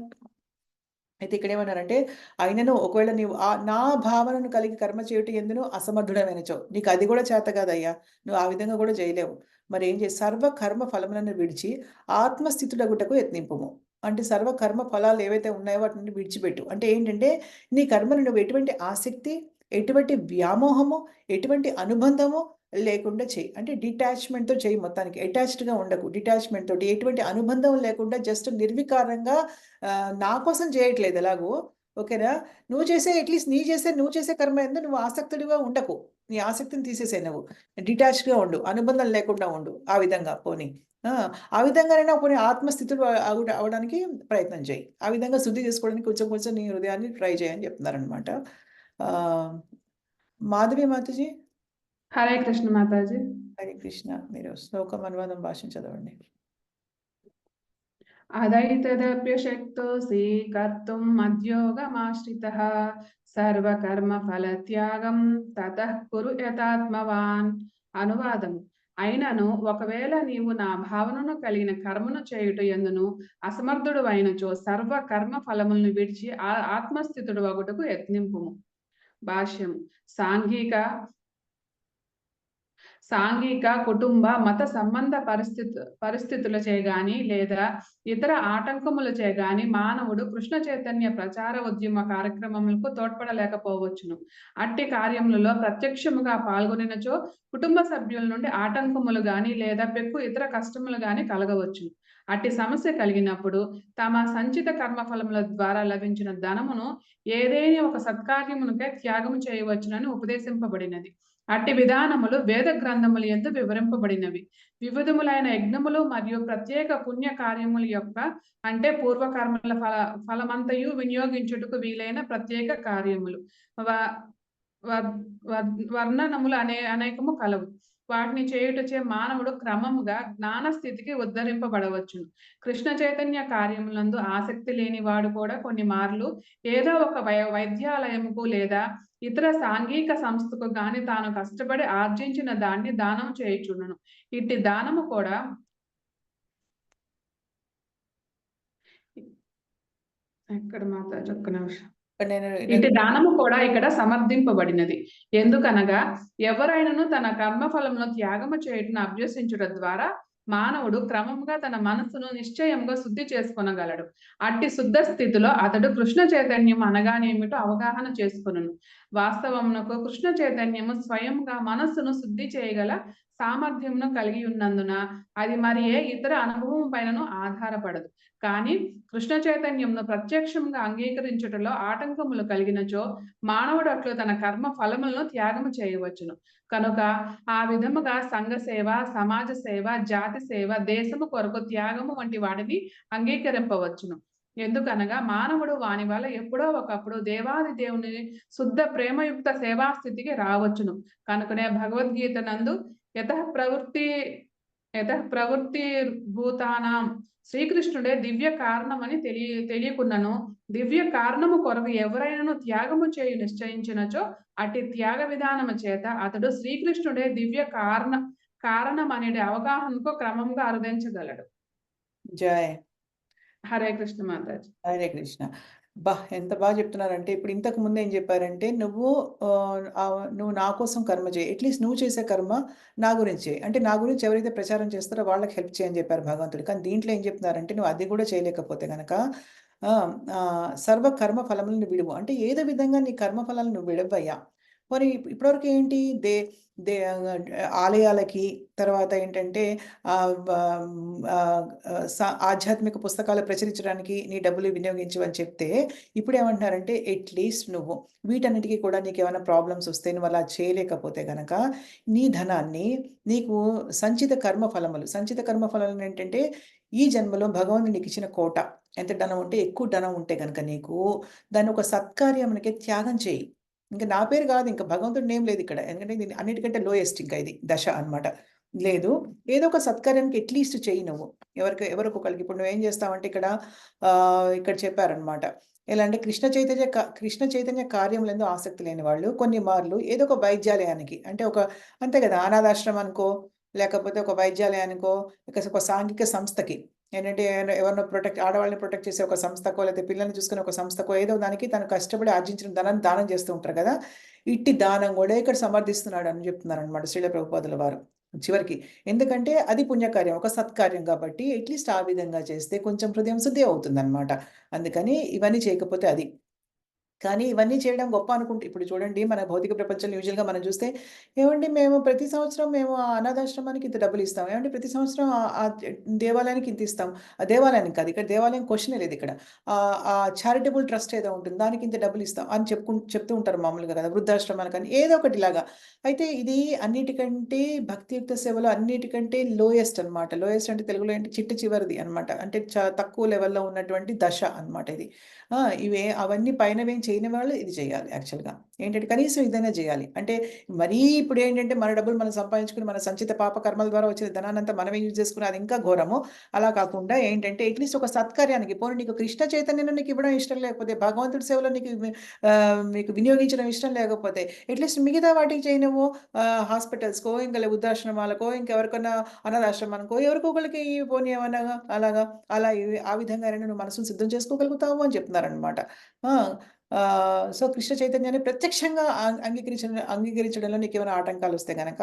అయితే ఇక్కడేమన్నారంటే, అయినను ఒకవేళ నీవు నా భావనను కలిగి కర్మ చేయుట యందును అసమర్థుడవైనచో, నీకు అది గూడా చేత కాదయ్యా! నువ్వు ఆ విధంగా గూడా చేయలేవు. మరేం సర్వ కర్మ ఫలములను విడిచి ఆత్మస్థితుడగుటకు యత్నింపుము. అంటే సర్వ కర్మ ఫలాలు ఏవైతే ఉన్నాయో వాటిని విడిచిపెట్టు. అంటే ఏంటంటే, నీ కర్మను నువ్వు ఎటువంటి ఆసక్తి, ఎటువంటి వ్యామోహము, ఎటువంటి అనుబంధము లేకుండా చెయి. అంటే డిటాచ్‌మెంట్‌తో చెయ్యి మొత్తానికి. అటాచ్డ్‌గా ఉండకు. డిటాచ్‌మెంట్ తోటి ఎటువంటి అనుబంధం లేకుండా జస్ట్ నిర్వికారంగా నా కోసం చేయట్లేదు ఎలాగో. ఓకేనా? నువ్వు చేసే కర్మ యందు నువ్వు ఆసక్తుడిగా ఉండకు. నీ ఆసక్తిని తీసేసేయి నువ్వు. డిటాచ్డ్‌గా ఉండు. అనుబంధం లేకుండా ఉండు. ఆ విధంగా పోనీ. ఆ! ఆ విధంగానైనా పోనీ ఆత్మస్థితులు అవ్వడానికి ప్రయత్నం చెయి. ఆ విధంగా శుద్ధి చేసుకోవడానికి కొంచెం కొంచెం నీ హృదయాన్ని ట్రై చెయి అని చెప్తున్నారనమాట. ఆహ్, మాధవి మాతాజీ. హరే కృష్ణ మాతాజీ. హరే కృష్ణ. మీరు శ్లోకం అనువాదం భాష్యం చదవండి. అదైతదప్యశక్తోసి కర్తుం మద్యోగమాశ్రితః సర్వకర్మఫలత్యాగం తతః కురు యతాత్మవాన్. అనువాదము. అయినను ఒకవేళ నీవు నా భావనను కలిగిన కర్మను చేయుట యందును అసమర్థుడు అయినచో సర్వ కర్మ ఫలములను విడిచి ఆత్మస్థితుడు వగుటకు యత్నింపుము. భాష్యం. సాంఘిక, కుటుంబ, మత సంబంధ పరిస్థితులచే గాని లేదా ఇతర ఆటంకములచే గాని మానవుడు కృష్ణ చైతన్య ప్రచార ఉద్యమ కార్యక్రమములకు తోడ్పడలేకపోవచ్చును. అట్టి కార్యములలో ప్రత్యక్షముగా పాల్గొనినచో కుటుంబ సభ్యుల నుండి ఆటంకములు గాని లేదా పెక్కు ఇతర కష్టములు గాని కలగవచ్చును. అట్టి సమస్య కలిగినప్పుడు తమ సంచిత కర్మఫలముల ద్వారా లభించిన ధనమును ఏదేని ఒక సత్కార్యమునకే త్యాగము చేయవచ్చునని ఉపదేశింపబడినది. అట్టి విధానములు వేద గ్రంథముల యందు వివరింపబడినవి. వివిధములైన యజ్ఞములు మరియు ప్రత్యేక పుణ్య కార్యముల యొక్క అంటే పూర్వకర్మల ఫలమంతయు వినియోగించుటకు వీలైన ప్రత్యేక కార్యములు వర్ణనములు అనేకము కలవు. వాటిని చేయుటచే మానవుడు క్రమముగా జ్ఞాన స్థితికి ఉద్ధరింపబడవచ్చును. కృష్ణ చైతన్య కార్యములందు ఆసక్తి లేని వాడు కూడా కొన్ని మార్లు ఏదో ఒక వైద్యాలయముకు లేదా ఇతర సాంఘిక సంస్థకు గాని తాను కష్టపడి ఆర్జించిన దాన్ని దానం చేయుచుండును. ఇట్టి దానము కూడా ఎక్కడ మాతాజీ ఒక్క నిమిషం. ఇటు దానము కూడా ఇక్కడ సమర్థింపబడినది. ఎందుకనగా ఎవరైనను తన కర్మఫలమును త్యాగము చేయుటను అభ్యసించుట ద్వారా మానవుడు క్రమముగా తన మనస్సును నిశ్చయముగా శుద్ధి చేసుకొనగలడు. అట్టి శుద్ధ స్థితిలో అతడు కృష్ణ చైతన్యం అనగానేమిటో అవగాహన చేసుకొనును. వాస్తవమునకు కృష్ణ చైతన్యము స్వయంగా మనస్సును శుద్ధి చేయగల సామర్థ్యమును కలిగి ఉన్నందున అది మరి ఏ ఇతర అనుభవం పైనను ఆధారపడదు. కానీ కృష్ణ చైతన్యంను ప్రత్యక్షంగా అంగీకరించుటలో ఆటంకములు కలిగినచో మానవుడు అట్లు తన కర్మ ఫలములను త్యాగము చేయవచ్చును. కనుక ఆ విధముగా సంఘ సేవ, సమాజ సేవ, జాతి సేవ, దేశము కొరకు త్యాగము వంటి వాటిని అంగీకరింపవచ్చును. ఎందుకనగా మానవుడు వాని వల్ల ఎప్పుడో ఒకప్పుడు దేవాది దేవుని శుద్ధ ప్రేమయుక్త సేవాస్థితికి రావచ్చును. కనుకనే భగవద్గీత నందు యతః ప్రవృత్తి భూతానాం శ్రీకృష్ణుడే దివ్య కారణమని తెలియకున్నను దివ్య కారణము కొరకు ఎవరైనాను త్యాగము చేయు నిశ్చయించినచో అట్టి త్యాగ విధానము చేత అతడు శ్రీకృష్ణుడే దివ్య కారణం అనే అవగాహనకు క్రమంగా అరుదించగలడు. జయ హరే కృష్ణ మాతాజీ. హరే కృష్ణ. ఎంత బాగా చెప్తున్నారంటే ఇప్పుడు ఇంతకు ముందు ఏం చెప్పారంటే నువ్వు నా కోసం కర్మ చేయి. అట్లీస్ట్ నువ్వు చేసే కర్మ నా గురించి చేయి. అంటే నా గురించి ఎవరైతే ప్రచారం చేస్తారో వాళ్ళకి హెల్ప్ చేయని చెప్పారు భగవంతుడు. కానీ దీంట్లో ఏం చెప్తున్నారంటే నువ్వు అది కూడా చేయలేకపోతే గనక సర్వ కర్మ ఫలములను విడువు. అంటే ఏదో విధంగా నీ కర్మ ఫలాలను నువ్వు విడవయ్యా. పోనీ ఇప్పటివరకు ఏంటి దే ఆలయాలకి, తర్వాత ఏంటంటే ఆధ్యాత్మిక పుస్తకాలు ప్రచురించడానికి నీ డబ్బులు వినియోగించు అని చెప్తే, ఇప్పుడేమంటున్నారంటే అట్‌లీస్ట్ నువ్వు వీటన్నిటికి కూడా నీకేమైనా ప్రాబ్లమ్స్ వస్తే నువ్వు అలా చేయలేకపోతే గనక, నీ ధనాన్ని నీకు సంచిత కర్మ ఫలములు ఏంటంటే, ఈ జన్మలో భగవంతుడు నీకిచ్చిన కోట. ఎంత ధనం ఉంటే, ఎక్కువ ధనం ఉంటే గనక నీకు, దాన్ని ఒక సత్కార్యమునకే త్యాగం చేయి. ఇంక నా పేరు కాదు, ఇంక భగవంతుడి నేమ్ లేదిక్కడ. ఎందుకంటే ఇది అన్నిటికంటే లోయెస్ట్ ఇంకా ఇది దశ అన్నమాట. లేదు, ఏదో ఒక సత్కార్యానికి అట్‌లీస్ట్ చెయ్యి నువ్వు. ఎవరికొకళ్ళకి ఇప్పుడు నువ్వేం చేస్తావంటే ఇక్కడ చెప్పారనమాట. ఎలా అంటే కృష్ణ చైతన్య కార్యములందు ఆసక్తి లేని వాళ్ళు కొన్ని మార్లు ఏదో ఒక వైద్యాలయానికి, అంటే అంతే కదా, అనాథాశ్రమానికో, లేకపోతే ఒక వైద్యాలయానికో, ఒక సాంఘిక సంస్థకి, ఏంటంటే ఎవరినో ఆడవాళ్ళని ప్రొటెక్ట్ చేసే ఒక సంస్థకో, లేకపోతే పిల్లల్ని చూసుకునే ఒక సంస్థకో, ఏదో దానికి తను కష్టపడి ఆర్జించిన ధనాన్ని దానం చేస్తూ ఉంటారు కదా! ఇట్టి దానం కూడా ఇక్కడ సమర్థిస్తున్నాడు అని చెప్తున్నారనమాట శ్రీల ప్రభుపాదుల వారు చివరికి. ఎందుకంటే అది పుణ్యకార్యం, ఒక సత్కార్యం కాబట్టి అట్‌లీస్ట్ ఆ విధంగా చేస్తే కొంచెం హృదయం శుద్ధి అవుతుందనమాట. అందుకని ఇవన్నీ చేయకపోతే అది. కానీ ఇవన్నీ చేయడం గొప్ప అనుకుంటే, ఇప్పుడు చూడండి మన భౌతిక ప్రపంచంలో యూజువల్‌గా మనం చూస్తే, ఏవండీ మేము ప్రతి సంవత్సరం మేము ఆ అనాథాశ్రమానికి ఇంత డబ్బులిస్తాం. ఏవండీ ప్రతి సంవత్సరం దేవాలయానికి ఇంత ఇస్తాం. ఆ దేవాలయానికి కాదు, ఇక్కడ దేవాలయం క్వెషనే లేదు ఇక్కడ. ఆ చారిటబుల్ ట్రస్ట్ ఏదో ఉంటుంది, దానికి ఇంత డబ్బులిస్తాం అని చెప్తూ ఉంటారు మామూలుగా కదా! వృద్ధాశ్రమానికని ఏదో ఒకటి ఇలాగా. అయితే ఇది అన్నిటికంటే భక్తియుక్త సేవలో అన్నిటికంటే లోయెస్ట్ అనమాట. లోయెస్ట్ అంటే తెలుగులో ఏంటి, చిట్ట చివరిది అనమాట. అంటే చాలా తక్కువ లెవెల్‌లో ఉన్నటువంటి దశ అనమాట ఇది. అవన్నీ పైనవేం చేయని వాళ్ళు ఇది చేయాలి యాక్చువల్‌గా. ఏంటంటే కనీసం ఇదైనా చేయాలి. అంటే మరీ ఇప్పుడేంటంటే మన డబ్బులు మనం సంపాదించుకొని మన సంచిత పాప కర్మల ద్వారా వచ్చిన ధనాన్నంతా మనమే యూజ్ చేసుకుని అది ఇంకా ఘోరము. అలా కాకుండా ఏంటంటే అట్‌లీస్ట్ ఒక సత్కార్యానికి, పోనీ నీకు కృష్ణ చైతన్యంలో నీకు ఇవ్వడం ఇష్టం లేకపోతే, భగవంతుడి సేవలో మీకు వినియోగించడం ఇష్టం లేకపోతే, అట్‌లీస్ట్ మిగతా వాటికి చెయ్యి నువ్వు. హాస్పిటల్స్‌కో, ఇంకా వృద్ధాశ్రమాలకో, ఇంకెవరికన్నా అనాథాశ్రమానికో, ఎవరికో ఒకళ్ళకి పోనీ ఏమన్నా అలాగా, ఆ విధంగానైనా నువ్వు మనసుని సిద్ధం చేసుకోగలుగుతావు అని చెప్తున్నారనమాట. ఆ! సో, కృష్ణ చైతన్యాన్ని ప్రత్యక్షంగా అంగీకరించడంలో నీకేమైనా ఆటంకాలొస్తే గనక,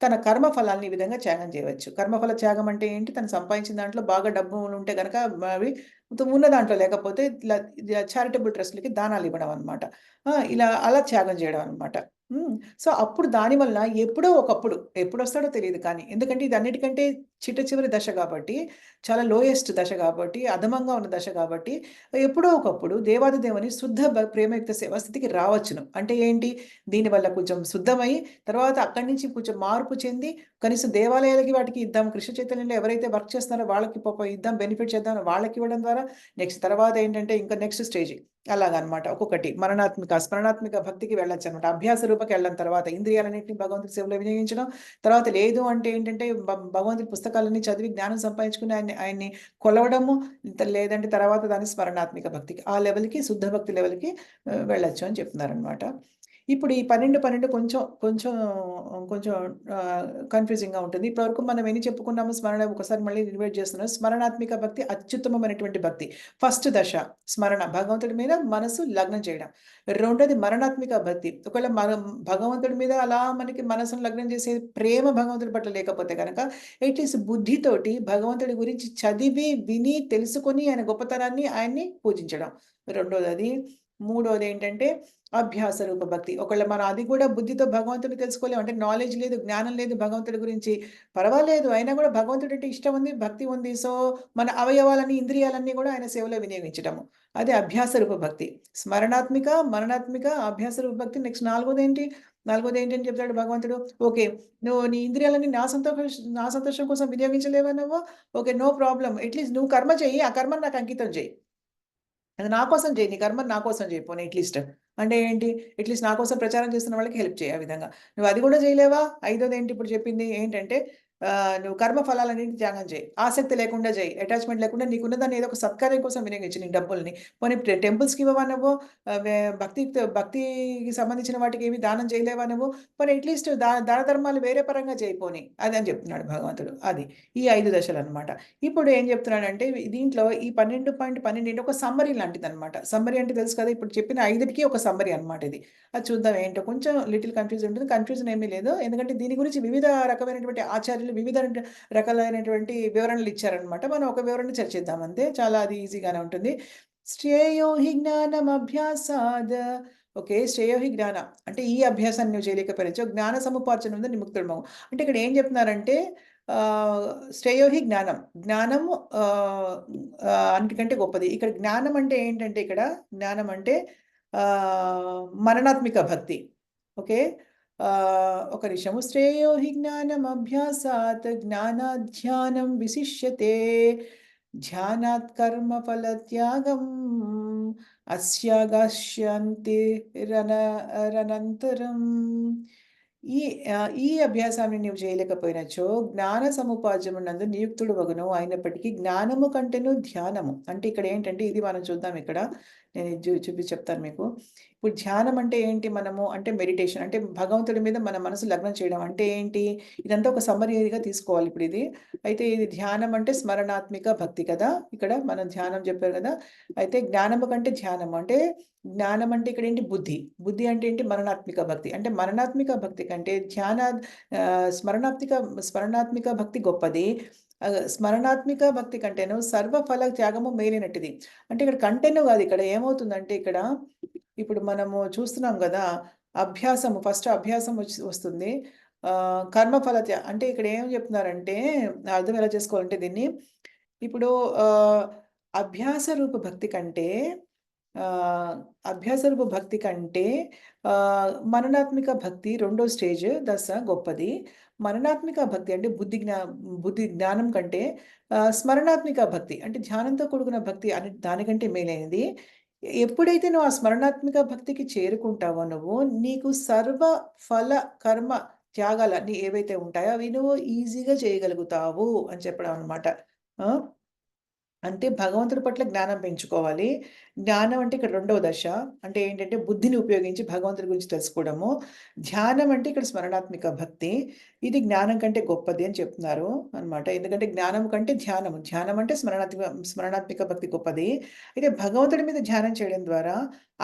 తన కర్మ ఫలాన్ని ఈ విధంగా త్యాగం చేయవచ్చు. కర్మఫల త్యాగం అంటే ఏంటి? తను సంపాదించిన దాంట్లో బాగా డబ్బులుంటే గనక అవి ఉన్న దాంట్లో లేకపోతే ఇలా చారిటబుల్ ట్రస్ట్‌లకి దానాలివ్వడం అనమాట. అలా త్యాగం చేయడం అనమాట. హ్మ్. సో, అప్పుడు దానివల్ల ఎప్పుడో ఒకప్పుడు, ఎప్పుడొస్తాడో తెలీదు కానీ, ఎందుకంటే ఇది అన్నిటికంటే చిట్ట చివరి దశ గాబట్టి, చాలా లోయెస్ట్ దశ గాబట్టి, అధమంగా ఉన్న దశ గాబట్టి, ఎప్పుడో ఒకప్పుడు దేవాది దేవుని శుద్ధ ప్రేమయుక్త సేవా స్థితికి రావచ్చును. అంటే ఏంటి? దీనివల్ల కొంచెం శుద్ధమై, తర్వాత అక్కడి నుంచి కొంచెం మార్పు చెంది, కనీసం దేవాలయాలకి వాటికి ఇద్దాం. కృష్ణ చైతన్యంలో ఎవరైతే వర్క్ చేస్తున్నారో వాళ్ళకి పాపం ఇద్దాం, బెనిఫిట్ చేద్దాం అని వాళ్ళకివ్వడం ద్వారా, నెక్స్ట్ తర్వాత ఏంటంటే ఇంకా నెక్స్ట్ స్టేజ్ అలాగనమాట. ఒక్కొక్కటి స్మరణాత్మక భక్తికి వెళ్ళొచ్చనమాట. అభ్యాస రూపకి వెళ్ళడం తర్వాత ఇంద్రియాలన్నింటిని భగవంతుడి సేవలో వినియోగించడం. తర్వాత లేదు అంటే ఏంటంటే భగవంతుడి పుస్తకాలన్నీ చదివి జ్ఞానం సంపాదించుకుని ఆయన్ని కొలవడము. లేదంటే తర్వాత దాన్ని స్మరణాత్మిక భక్తికి, ఆ లెవెల్‌కి, శుద్ధ భక్తి లెవెల్‌కి వెళ్ళొచ్చు అని చెప్తున్నారనమాట. ఇప్పుడు ఈ 12 కొంచెం కన్‌ఫ్యూజింగ్‌గా ఉంటుంది. ఇప్పటివరకు మనం ఎన్ని చెప్పుకున్నామో ఒకసారి మళ్ళీ రివైజ్ చేస్తున్నాను. స్మరణాత్మిక భక్తి అత్యుత్తమమైనటువంటి భక్తి. ఫస్ట్ దశ స్మరణ, భగవంతుడి మీద మనసు లగ్నం చేయడం. రెండోది మరణాత్మిక భక్తి. ఒకవేళ మనం భగవంతుడి మీద అలా మనకి మనసును లగ్నం చేసే ప్రేమ భగవంతుడి పట్ల లేకపోతే గనక, అట్‌లీస్ట్ బుద్ధితోటి భగవంతుడి గురించి చదివి, విని, తెలుసుకొని ఆయన గొప్పతనాన్ని, ఆయన్ని పూజించడం. రెండోదది. మూడోదేంటంటే అభ్యాస రూప భక్తి. ఒకవేళ మనం అది కూడా బుద్ధితో భగవంతుడిని తెలుసుకోలేం. అంటే నాలెడ్జ్ లేదు, జ్ఞానం లేదు భగవంతుడి గురించి. పర్వాలేదు, అయినా కూడా భగవంతుడంటే ఇష్టం ఉంది, భక్తి ఉంది. సో, మన అవయవాలని, ఇంద్రియాలన్నీ కూడా ఆయన సేవలో వినియోగించడము. అదే అభ్యాస రూప భక్తి. స్మరణాత్మిక, మరణాత్మిక, అభ్యాస రూప భక్తి. నెక్స్ట్ నాలుగోదేంటని చెప్తాడు భగవంతుడు. ఓకే. నువ్వు నీ ఇంద్రియాలన్నీ నా సంతోషం కోసం వినియోగించలేవా నువ్వు? ఓకే. No problem. అట్‌లీస్ట్ నువ్వు కర్మ చెయ్యి. ఆ కర్మను నాకు అంకితం చెయ్యి. అది నా కోసం చెయ్యి. నీ కర్మని నా కోసం చెయ్యి పోనీ అట్‌లీస్ట్. అంటే ఏంటి? అట్‌లీస్ట్ నా కోసం ప్రచారం చేస్తున్న వాళ్ళకి హెల్ప్ చెయ్యి ఆ విధంగా. నువ్వు అది కూడా చేయలేవా? ఐదోదేంటి ఇప్పుడు చెప్పింది ఏంటంటే, నువ్వు కర్మ ఫలాలన్నిటిని త్యాగం చెయి. ఆసక్తి లేకుండా చెయి. అటాచ్‌మెంట్ లేకుండా నీకున్న దాన్ని ఏదో ఒక సత్కార్యం కోసం వినియోగించు నీ డబ్బుల్ని. పోనీ టెంపుల్స్‌కి ఇవ్వవా నువ్వు? భక్తికి సంబంధించిన వాటికి ఏమి దానం చేయలేవా నువ్వు? పోనీ అట్‌లీస్ట్ దాన ధర్మాలు వేరే పరంగా చెయి పోనీ. అదని చెప్తున్నాడు భగవంతుడు. అది. ఈ 5 దశలనమాట. ఇప్పుడు ఏం చెప్తున్నాడంటే దీంట్లో ఈ 12.12 ఒక సమ్మరీ లాంటిదనమాట. సమ్మరీ అంటే తెలుసు కదా! ఇప్పుడు చెప్పిన 5కి ఒక సమ్మరీ అనమాట ఇది. అది చూద్దాం ఏంటో. కొంచెం లిటిల్ కన్‌ఫ్యూజ్ ఉంటుంది. కన్‌ఫ్యూజన్ ఏమీ లేదు. ఎందుకంటే దీని గురించి వివిధ రకమైనటువంటి ఆచార్యులు వివిధ రకాలైనటువంటి వివరణలు ఇచ్చారనమాట. మనం ఒక వివరణ చర్చిద్దాం అంతే. చాలా అది ఈజీగానే ఉంటుంది. శ్రేయో హి జ్ఞానమభ్యాసాద్. ఓకే. శ్రేయోహి జ్ఞాన అంటే ఈ అభ్యాసాన్ని నువ్వు చేయలేకపోయినచో జ్ఞాన సముపార్జన ఉంది నిముక్తుడమవు. అంటే ఇక్కడ ఏం చెప్తున్నారంటే శ్రేయోహి జ్ఞానం. జ్ఞానము అన్నిటికంటే గొప్పది. ఇక్కడ జ్ఞానం అంటే ఏంటంటే ఇక్కడ జ్ఞానం అంటే మరణాత్మిక భక్తి. ఓకే. ఒక నిమిషము. శ్రేయోహి జ్ఞానం అభ్యాసాత్ జ్ఞానాధ్యానం విశిష్యతే ధ్యానాత్ కర్మ ఫల త్యాగం అస్యాగాస్యంతి రనంతరం. ఈ అభ్యాసాన్ని నీవు చేయలేకపోయినచో జ్ఞాన సముపార్జమునందు నియుక్తుడు వగును. అయినప్పటికీ జ్ఞానము కంటేను ధ్యానము అంటే ఇక్కడ ఏంటంటే ఇది మనం చూద్దాం. ఇక్కడ నేను చూపించి చెప్తాను మీకు. ఇప్పుడు ధ్యానం అంటే ఏంటి? మనము అంటే మెడిటేషన్ అంటే భగవంతుడి మీద మన మనసు లగ్నం చేయడం అంటే ఏంటి? ఇదంతా ఒక సమ్మరీగా తీసుకోవాలి ఇప్పుడు ఇది. అయితే ఇది ధ్యానం అంటే స్మరణాత్మిక భక్తి కదా. ఇక్కడ మనం ధ్యానం చెప్పారు కదా. అయితే జ్ఞానము కంటే ధ్యానం అంటే జ్ఞానం అంటే ఇక్కడ ఏంటి? బుద్ధి. బుద్ధి అంటే ఏంటి? మరణాత్మిక భక్తి. అంటే మరణాత్మిక భక్తి కంటే స్మరణాత్మిక భక్తి గొప్పది. స్మరణాత్మిక భక్తి కంటేను సర్వఫల త్యాగము మేలినట్టిది. అంటే ఇక్కడ కంటేను కాదు. ఇక్కడ ఏమవుతుందంటే ఇక్కడ ఇప్పుడు మనము చూస్తున్నాం కదా. అభ్యాసము ఫస్ట్ అభ్యాసం వస్తుంది. కర్మఫల అంటే ఇక్కడ ఏం చెప్తున్నారంటే అర్థం ఎలా చేసుకోవాలంటే దీన్ని ఇప్పుడు అభ్యాస రూప భక్తి కంటే మరణాత్మిక భక్తి రెండో స్టేజ్ దశ గొప్పది. మరణాత్మిక భక్తి అంటే బుద్ధి జ్ఞానం కంటే స్మరణాత్మిక భక్తి అంటే ధ్యానంతో కూడుకున్న భక్తి అని దానికంటే మేలైనది. ఎప్పుడైతే నువ్వు ఆ స్మరణాత్మిక భక్తికి చేరుకుంటావో నువ్వు నీకు సర్వ ఫల కర్మ త్యాగాలన్నీ ఏవైతే ఉంటాయో అవి నువ్వు ఈజీగా చేయగలుగుతావు అని చెప్పడం అనమాట. అంటే భగవంతుడి పట్ల జ్ఞానం పెంచుకోవాలి. జ్ఞానం అంటే ఇక్కడ రెండవ దశ. అంటే ఏంటంటే బుద్ధిని ఉపయోగించి భగవంతుడి గురించి తెలుసుకోవడము. ధ్యానం అంటే ఇక్కడ స్మరణాత్మిక భక్తి. ఇది జ్ఞానం కంటే గొప్పది అని చెప్తున్నారు అనమాట. ఎందుకంటే జ్ఞానం కంటే ధ్యానం అంటే స్మరణాత్మిక భక్తి గొప్పది. అయితే భగవంతుడి మీద ధ్యానం చేయడం ద్వారా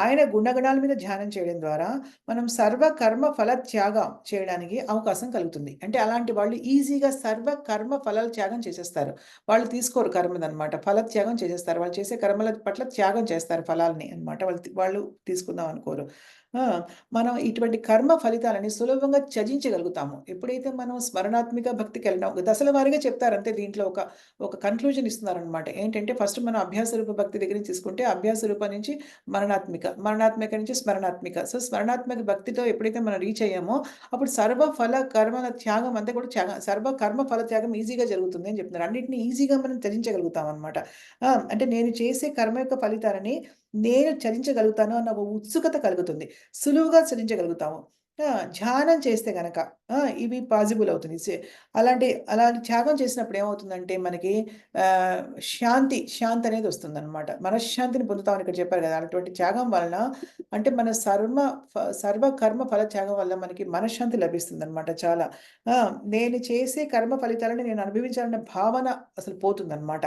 ఆయన గుణగణాల మీద ధ్యానం చేయడం ద్వారా మనం సర్వ కర్మ ఫల త్యాగం చేయడానికి అవకాశం కలుగుతుంది. అంటే అలాంటి వాళ్ళు ఈజీగా సర్వ కర్మ ఫలాల త్యాగం చేసేస్తారు. వాళ్ళు తీసుకోరు కర్మదనమాట. ఫల త్యాగం చేసేస్తారు. వాళ్ళు చేసే కర్మల పట్ల త్యాగం చేస్తారు ఫలాల్ని అనమాట. వాళ్ళు తీసుకుందాం అనుకోరు. మనం ఇటువంటి కర్మ ఫలితాలని సులభంగా త్యజించగలుగుతాము. ఎప్పుడైతే మనం స్మరణాత్మిక భక్తికి వెళ్ళడం దశల వారీగా చెప్తారు. అంతే దీంట్లో ఒక కన్క్లూజన్ ఇస్తున్నారనమాట. ఏంటంటే ఫస్ట్ మనం అభ్యాస రూప భక్తి దగ్గర నుంచి తీసుకుంటే అభ్యాస రూపం నుంచి మరణాత్మిక నుంచి స్మరణాత్మిక. సో స్మరణాత్మక భక్తితో ఎప్పుడైతే మనం రీచ్ అయ్యామో అప్పుడు సర్వ ఫల కర్మల త్యాగం అంతా కూడా సర్వ కర్మ ఫల త్యాగం ఈజీగా జరుగుతుంది అని చెప్తున్నారు. అన్నింటినీ ఈజీగా మనం త్యజించగలుగుతాం అనమాట. అంటే నేను చేసే కర్మ యొక్క ఫలితాలని నేను చరించగలుగుతాను అన్న ఒక ఉత్సుకత కలుగుతుంది. సులువుగా చరించగలుగుతాము. ధ్యానం చేస్తే గనక ఇవి పాసిబుల్ అవుతుంది. అలాంటి త్యాగం చేసినప్పుడు ఏమవుతుందంటే మనకి శాంతి అనేది వస్తుందన్నమాట. మనశ్శాంతిని పొందుతామని ఇక్కడ చెప్పారు కదా. అటువంటి త్యాగం వలన అంటే మన సర్వ కర్మ ఫల త్యాగం వల్ల మనకి మనశ్శాంతి లభిస్తుందన్నమాట చాలా. నేను చేసే కర్మ ఫలితాలని నేను అనుభవించాలనే భావన అసలు పోతుందన్నమాట.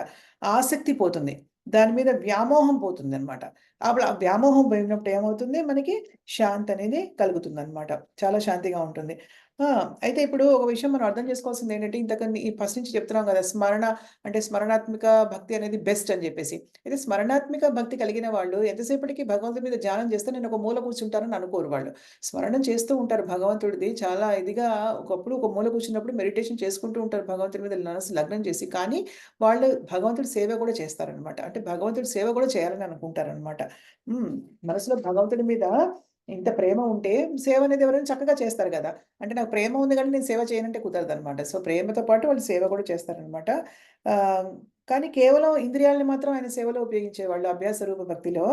ఆసక్తి పోతుంది. దాని మీద వ్యామోహం పోతుందన్నమాట. అప్పుడు ఆ వ్యామోహం పోయినప్పుడు ఏమవుతుంది? మనకి శాంతి అనేది కలుగుతుందన్నమాట. చాలా శాంతిగా ఉంటుంది. అయితే ఇప్పుడు ఒక విషయం మనం అర్థం చేసుకోవాల్సింది ఏంటంటే ఈ ఫస్ట్ నుంచి చెప్తున్నాం కదా. స్మరణాత్మిక భక్తి అనేది బెస్ట్ అని చెప్పేసి. అయితే స్మరణాత్మిక భక్తి కలిగిన వాళ్ళు ఎంతసేపటికి భగవంతుడి మీద ధ్యానం చేస్తే నేను ఒక మూల కూర్చుంటానని అనుకోరు వాళ్ళు. స్మరణం చేస్తూ ఉంటారు భగవంతుడిది చాలా ఇదిగా. ఒకప్పుడు ఒక మూల కూర్చున్నప్పుడు మెడిటేషన్ చేసుకుంటూ ఉంటారు భగవంతుడి మీద మనసు లగ్నం చేసి. కానీ వాళ్ళు భగవంతుడి సేవ కూడా చేస్తారనమాట. అంటే భగవంతుడి సేవ కూడా చేయాలని అనుకుంటారనమాట. మనసులో భగవంతుడి మీద ఇంత ప్రేమ ఉంటే సేవ అనేది ఎవరైనా చక్కగా చేస్తారు కదా. అంటే నాకు ప్రేమ ఉంది కానీ నేను సేవ చేయనంటే కుదరదనమాట. సో ప్రేమతో పాటు వాళ్ళు సేవ కూడా చేస్తారనమాట. కానీ కేవలం ఇంద్రియాలని మాత్రం ఆయన సేవలో ఉపయోగించేవాళ్ళు అభ్యాస రూప భక్తిలో.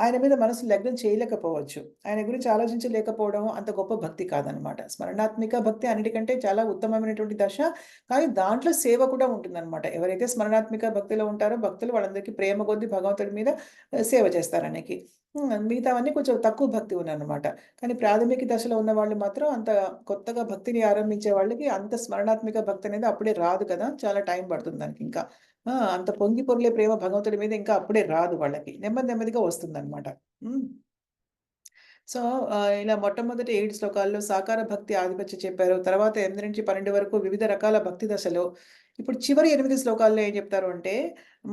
ఆయన మీద మనసు లగ్నం చేయలేకపోవచ్చు. ఆయన గురించి ఆలోచించలేకపోవడం అంత గొప్ప భక్తి కాదనమాట. స్మరణాత్మిక భక్తి అన్నిటికంటే చాలా ఉత్తమమైనటువంటి దశ. కానీ దాంట్లో సేవ కూడా ఉంటుందన్నమాట. ఎవరైతే స్మరణాత్మిక భక్తిలో ఉంటారో భక్తులు వాళ్ళందరికీ ప్రేమ కొద్దీ భగవంతుడి మీద సేవ చేస్తారు ఆయనకి. మిగతావన్నీ కొంచెం తక్కువ భక్తి ఉన్నాయన్నమాట. కానీ ప్రాథమిక దశలో ఉన్న వాళ్ళు మాత్రం అంత కొత్తగా భక్తిని ఆరంభించే వాళ్ళకి అంత స్మరణాత్మిక భక్తి అనేది అప్పుడే రాదు కదా. చాలా టైం పడుతుంది దానికి ఇంకా. అంత పొంగి పొర్లే ప్రేమ భగవంతుడి మీద ఇంకా అప్పుడే రాదు వాళ్ళకి. నెమ్మదిగా వస్తుందన్నమాట. సో, ఇలా మొట్టమొదటి 7 శ్లోకాల్లో సాకార భక్తి ఆధిపత్యం చెప్పారు. తర్వాత 8-12 వరకు వివిధ రకాల భక్తి దశలు. ఇప్పుడు చివరి 8 శ్లోకాల్లో ఏం చెప్తారు అంటే,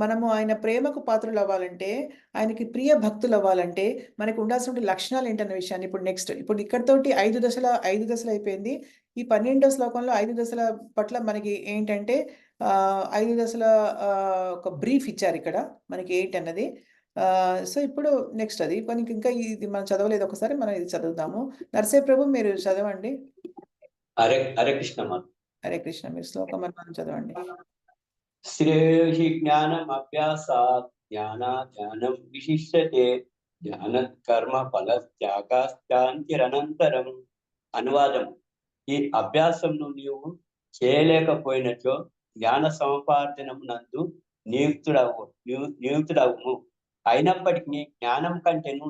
మనము ఆయన ప్రేమకు పాత్రులవ్వాలంటే, ఆయనకి ప్రియ భక్తులవ్వాలంటే, మనకు ఉండాల్సినటువంటి లక్షణాలేంటన్న విషయాన్ని ఇప్పుడు నెక్స్ట్ ఇప్పుడు ఇక్కడితోటి 5 దశలయిపోయింది. ఈ 12వ శ్లోకంలో 5 దశల పట్ల మనకి ఏంటంటే, 5 దశల ఒక బ్రీఫ్ ఇచ్చారిక్కడ మనకి ఏంటన్నది. సో, ఇప్పుడు నెక్స్ట్ అది. మనకి ఇంకా ఇది మనం చదవలేదు. ఒకసారి మనం ఇది చదువుదాము. నరసింహ ప్రభు మీరు చదవండి. హరే హరే కృష్ణ మాత. హరే కృష్ణ. మీరు శ్లోకం మనం చదవండి. శ్రేయసి జ్ఞానమభ్యాసాత్ జ్ఞానం విశిష్యతే జ్ఞానత్ కర్మ ఫల త్యాగాశ్చాంతిరనంతరం. అనువాదం: ఈ అభ్యాసంను నీవు చేయలేకపోయినచో జ్ఞాన సముపార్జనమునందు నియుక్తుడవుము. అయినప్పటికీ జ్ఞానం కంటేను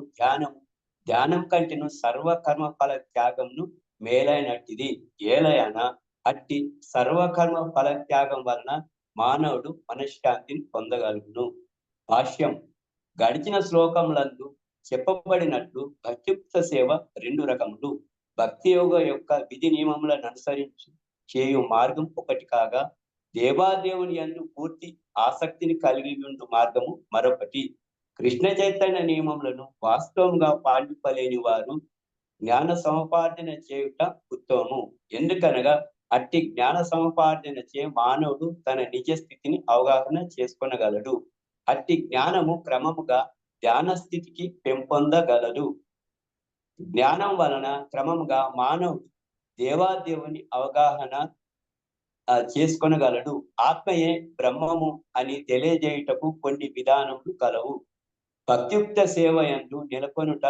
ధ్యానం కంటేను సర్వకర్మ ఫల త్యాగమును మేలైనట్టిది. ఏలయన అట్టి సర్వకర్మ ఫల త్యాగం వలన మానవుడు మనశ్శాంతిని పొందగలుగును. భాష్యం: గడిచిన శ్లోకములందు చెప్పబడినట్లు భక్తియుక్త సేవ 2 రకములు. భక్తి యోగ యొక్క విధి నియమములను అనుసరించి చేయు మార్గం ఒకటి కాగా, దేవాదేవుని యందు పూర్తి ఆసక్తిని కలిగి ఉండు మార్గము మరొకటి. కృష్ణ చైతన్య నియమములను వాస్తవంగా పాటింపలేని వారు జ్ఞాన సముపార్జన చేయుట ఉత్తమము. ఎందుకనగా అట్టి జ్ఞాన సముపార్జన చే మానవుడు తన నిజ స్థితిని అవగాహన చేసుకొనగలడు. అట్టి జ్ఞానము క్రమముగా ధ్యాన స్థితికి పెంపొందగలదు. జ్ఞానం వలన క్రమముగా మానవుడు దేవాదేవుని అవగాహన చేసుకొనగలడు. ఆత్మయే బ్రహ్మము అని తెలియజేయుటకు కొన్ని విధానములు కలవు. భక్తియుక్త సేవ యందు నెలకొనుట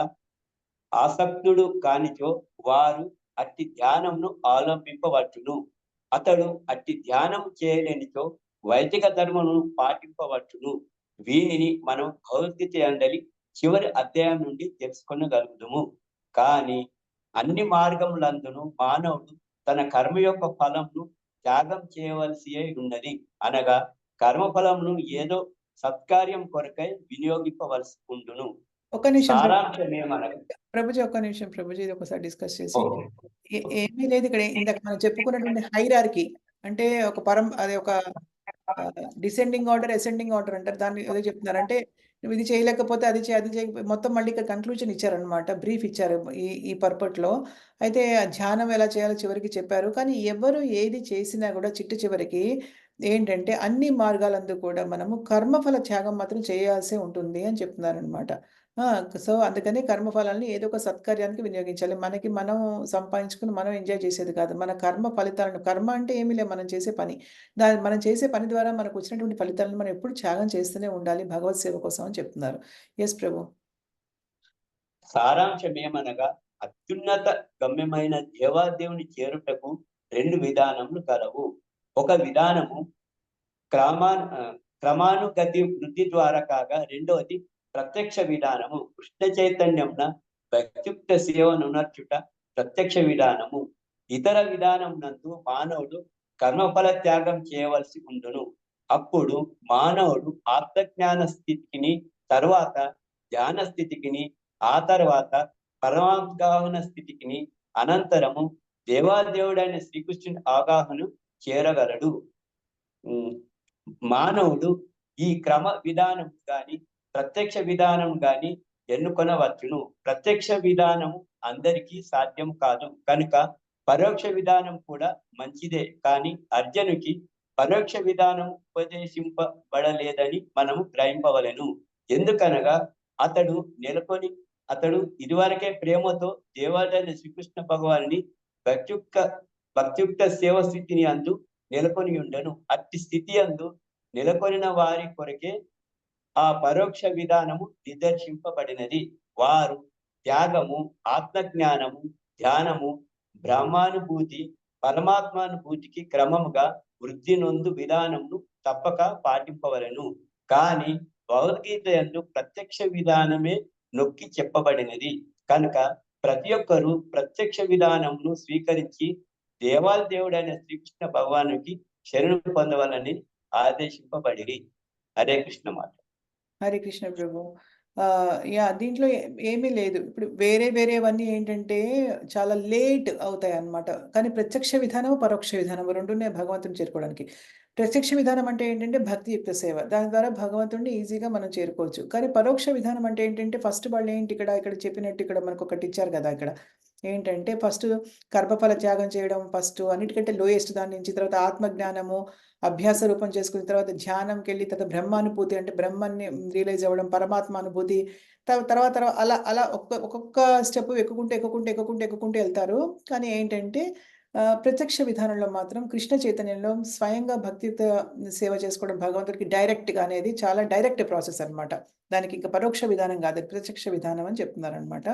ఆసక్తుడు కానిచో వారు అట్టి ధ్యానమును అవలంబింపవచ్చును. అతడు అట్టి ధ్యానం చేయలేనిచో వైదిక ధర్మమును పాటింపవచ్చును. వీనిని మనం భగవద్గీత యందలి చివరి అధ్యాయం నుండి తెలుసుకొనగలుగుదుము. కానీ అన్ని మార్గములందును మానవుడు తన కర్మ యొక్క ఫలమును త్యాగం చేయవలసి ఉన్నది. అనగా కర్మఫలమును ఏదో సత్కార్యం కొరకై వినియోగింపవలసి ఉండును. ఒక్క నిమిషం సారాంశమేమనగా ప్రభుజీ, ఒక్క నిమిషం ప్రభుజీ, ఇది ఒకసారి డిస్కస్ చేసి ఏమీ లేదు ఇక్కడ. ఇందాక మనం చెప్పుకున్నటువంటి హైరార్కీ అంటే ఒక అది ఒక డిసెండింగ్ ఆర్డర్, అసెండింగ్ ఆర్డర్ అంటారు. దాన్ని అదే చెప్తున్నారు. అంటే నువ్వు ఇది చేయలేకపోతే అది చేయకపోతే మొత్తం మళ్ళీ ఇక్కడ కన్క్లూజన్ ఇచ్చారనమాట. బ్రీఫ్ ఇచ్చారు ఈ పర్పట్లో. అయితే ధ్యానం ఎలా చేయాలో చివరికి చెప్పారు. కానీ ఎవరు ఏది చేసినా కూడా చివరికి ఏంటంటే అన్ని మార్గాలందు కూడా మనము కర్మఫల త్యాగం మాత్రం చేయాల్సి ఉంటుంది అని చెప్తున్నారనమాట. సో, అందుకని కర్మఫలాన్ని ఏదో ఒక సత్కార్యానికి వినియోగించాలి. మనకి మనం సంపాదించుకుని మనం ఎంజాయ్ చేసేది కాదు. మన కర్మ ఫలితాలను కర్మ అంటే ఏమీ లేదు, మనం చేసే పని. మనం చేసే పని ద్వారా మనకు వచ్చినటువంటి ఫలితాలను మనం ఎప్పుడు త్యాగం చేస్తూనే ఉండాలి భగవత్ సేవ కోసం అని చెప్తున్నారు. యెస్ ప్రభు. సారాంశమేమనగా అత్యున్నత గమ్యమైన దేవాదేవుని చేరుటకు 2 విధానములు కలవు. ఒక విధానము క్రమానుగతి వృద్ధి ద్వారా కాగా, రెండవది ప్రత్యక్ష విధానము. కృష్ణ చైతన్యమున భక్తియుక్త సేవను నర్చుట ప్రత్యక్ష విధానము. ఇతర విధానం నందు మానవుడు కర్మఫల త్యాగం చేయవలసి ఉండును. అప్పుడు మానవుడు ఆత్మజ్ఞాన స్థితికిని, తర్వాత ధ్యాన స్థితికిని, ఆ తర్వాత పరమావగాహన స్థితికిని, అనంతరము దేవాదేవుడైన శ్రీకృష్ణుని అవగాహన చేరగలడు. మానవుడు ఈ క్రమ విధానం గాని ప్రత్యక్ష విధానం గాని ఎన్నుకొనవచ్చును. ప్రత్యక్ష విధానము అందరికీ సాధ్యం కాదు కనుక పరోక్ష విధానం కూడా మంచిదే. కానీ అర్జునుకి పరోక్ష విధానం ఉపదేశింపబడలేదని మనము గ్రహింపవలెను. ఎందుకనగా అతడు ఇదివరకే ప్రేమతో దేవాలయ శ్రీకృష్ణ భగవాన్ని భక్తియుక్త సేవ స్థితిని అందు నెలకొని ఉండను. అట్టి స్థితి అందు నెలకొనిన వారి కొరకే ఆ పరోక్ష విధానము నిదర్శింపబడినది. వారు త్యాగము, ఆత్మజ్ఞానము, ధ్యానము, బ్రహ్మానుభూతి, పరమాత్మానుభూతికి క్రమముగా వృద్ధి నొందు విధానమును తప్పక పాటింపవలను. కానీ భగవద్గీత యందు ప్రత్యక్ష విధానమే నొక్కి చెప్పబడినది కనుక ప్రతి ఒక్కరూ ప్రత్యక్ష విధానమును స్వీకరించి దేవుడైన శ్రీకృష్ణ భగవానుకి శరణు పొందవాలని ఆదేశింపబడిరి. హరే కృష్ణ మాత. హరే కృష్ణ ప్రభు. దీంట్లో ఏమీ లేదు. ఇప్పుడు వేరేవన్నీ ఏంటంటే చాలా లేట్ అవుతాయన్నమాట. కానీ ప్రత్యక్ష విధానం, పరోక్ష విధానం 2 ఉన్నాయి భగవంతుడిని చేరుకోవడానికి. ప్రత్యక్ష విధానం అంటే ఏంటంటే భక్తియుక్త సేవ. దాని ద్వారా భగవంతుడిని ఈజీగా మనం చేరుకోవచ్చు. కానీ పరోక్ష విధానం అంటే ఏంటంటే ఫస్ట్ వాళ్ళేంటి ఇక్కడ చెప్పినట్టు ఇక్కడ మనకొకటి ఇచ్చారు కదా! ఇక్కడ. ఏంటంటే ఫస్ట్ కర్మఫల త్యాగం చేయడం ఫస్ట్ అన్నిటికంటే లోయెస్ట్ దాని నుంచి తర్వాత ఆత్మజ్ఞానము, అభ్యాస రూపం చేసుకున్న తర్వాత ధ్యానంకెళ్ళి తర్వాత బ్రహ్మానుభూతి అంటే బ్రహ్మాన్ని రియలైజ్ అవ్వడం, పరమాత్మ అనుభూతి. తర్వాత అలా ఒక్కొక్క స్టెప్ ఎక్కుకుంటూ ఎళ్తారు. కానీ ఏంటంటే ప్రత్యక్ష విధానంలో మాత్రం కృష్ణ చైతన్యంలో స్వయంగా భక్తియుత సేవ చేసుకోవడం భగవంతుడికి డైరెక్ట్‌గా అనేది చాలా డైరెక్ట్ ప్రాసెస్ అన్నమాట. దానికి ఇంక పరోక్ష విధానం కాదు. ప్రత్యక్ష విధానం అని చెప్తున్నారన్నమాట.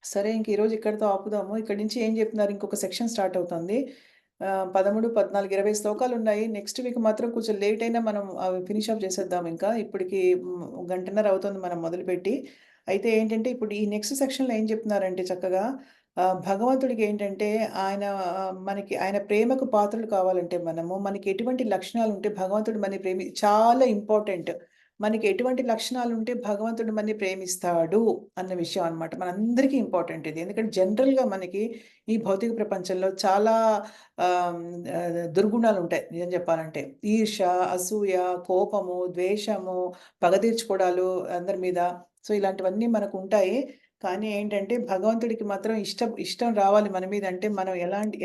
సరే ఇంక ఈరోజు ఇక్కడితో ఆపుదాము. ఇక్కడి నుంచి ఏం చెప్తున్నారు ఇంకొక సెక్షన్ స్టార్ట్ అవుతుంది. 13, 14, 20 శ్లోకాలున్నాయి. నెక్స్ట్ వీక్ మాత్రం కొంచెం లేట్ అయినా మనం అవి ఫినిష్ ఆఫ్ చేసేద్దాం ఇంకా. ఇప్పటికి గంటన్నర అవుతుంది మనం మొదలుపెట్టి. అయితే ఏంటంటే ఇప్పుడు ఈ నెక్స్ట్ సెక్షన్‌లో ఏం చెప్తున్నారంటే చక్కగా భగవంతుడికి ఏంటంటే ఆయన ప్రేమకు పాత్రలు కావాలంటే మనకి ఎటువంటి లక్షణాలుంటే భగవంతుడు మనని చాలా ఇంపార్టెంట్. మనకి ఎటువంటి లక్షణాలుంటే భగవంతుడు మనని ప్రేమిస్తాడు అన్న విషయం అన్నమాట. మనందరికీ ఇంపార్టెంట్ ఇది. ఎందుకంటే జనరల్‌గా మనకి ఈ భౌతిక ప్రపంచంలో చాలా దుర్గుణాలుంటాయి నిజం చెప్పాలంటే. ఈర్ష్య, అసూయ, కోపము, ద్వేషము, పగ తీర్చుకోవడాలు అందరి మీద. సో, ఇలాంటివన్నీ మనకుంటాయి. కానీ ఏంటంటే భగవంతుడికి మాత్రం ఇష్టం రావాలి మన మీద. అంటే మనం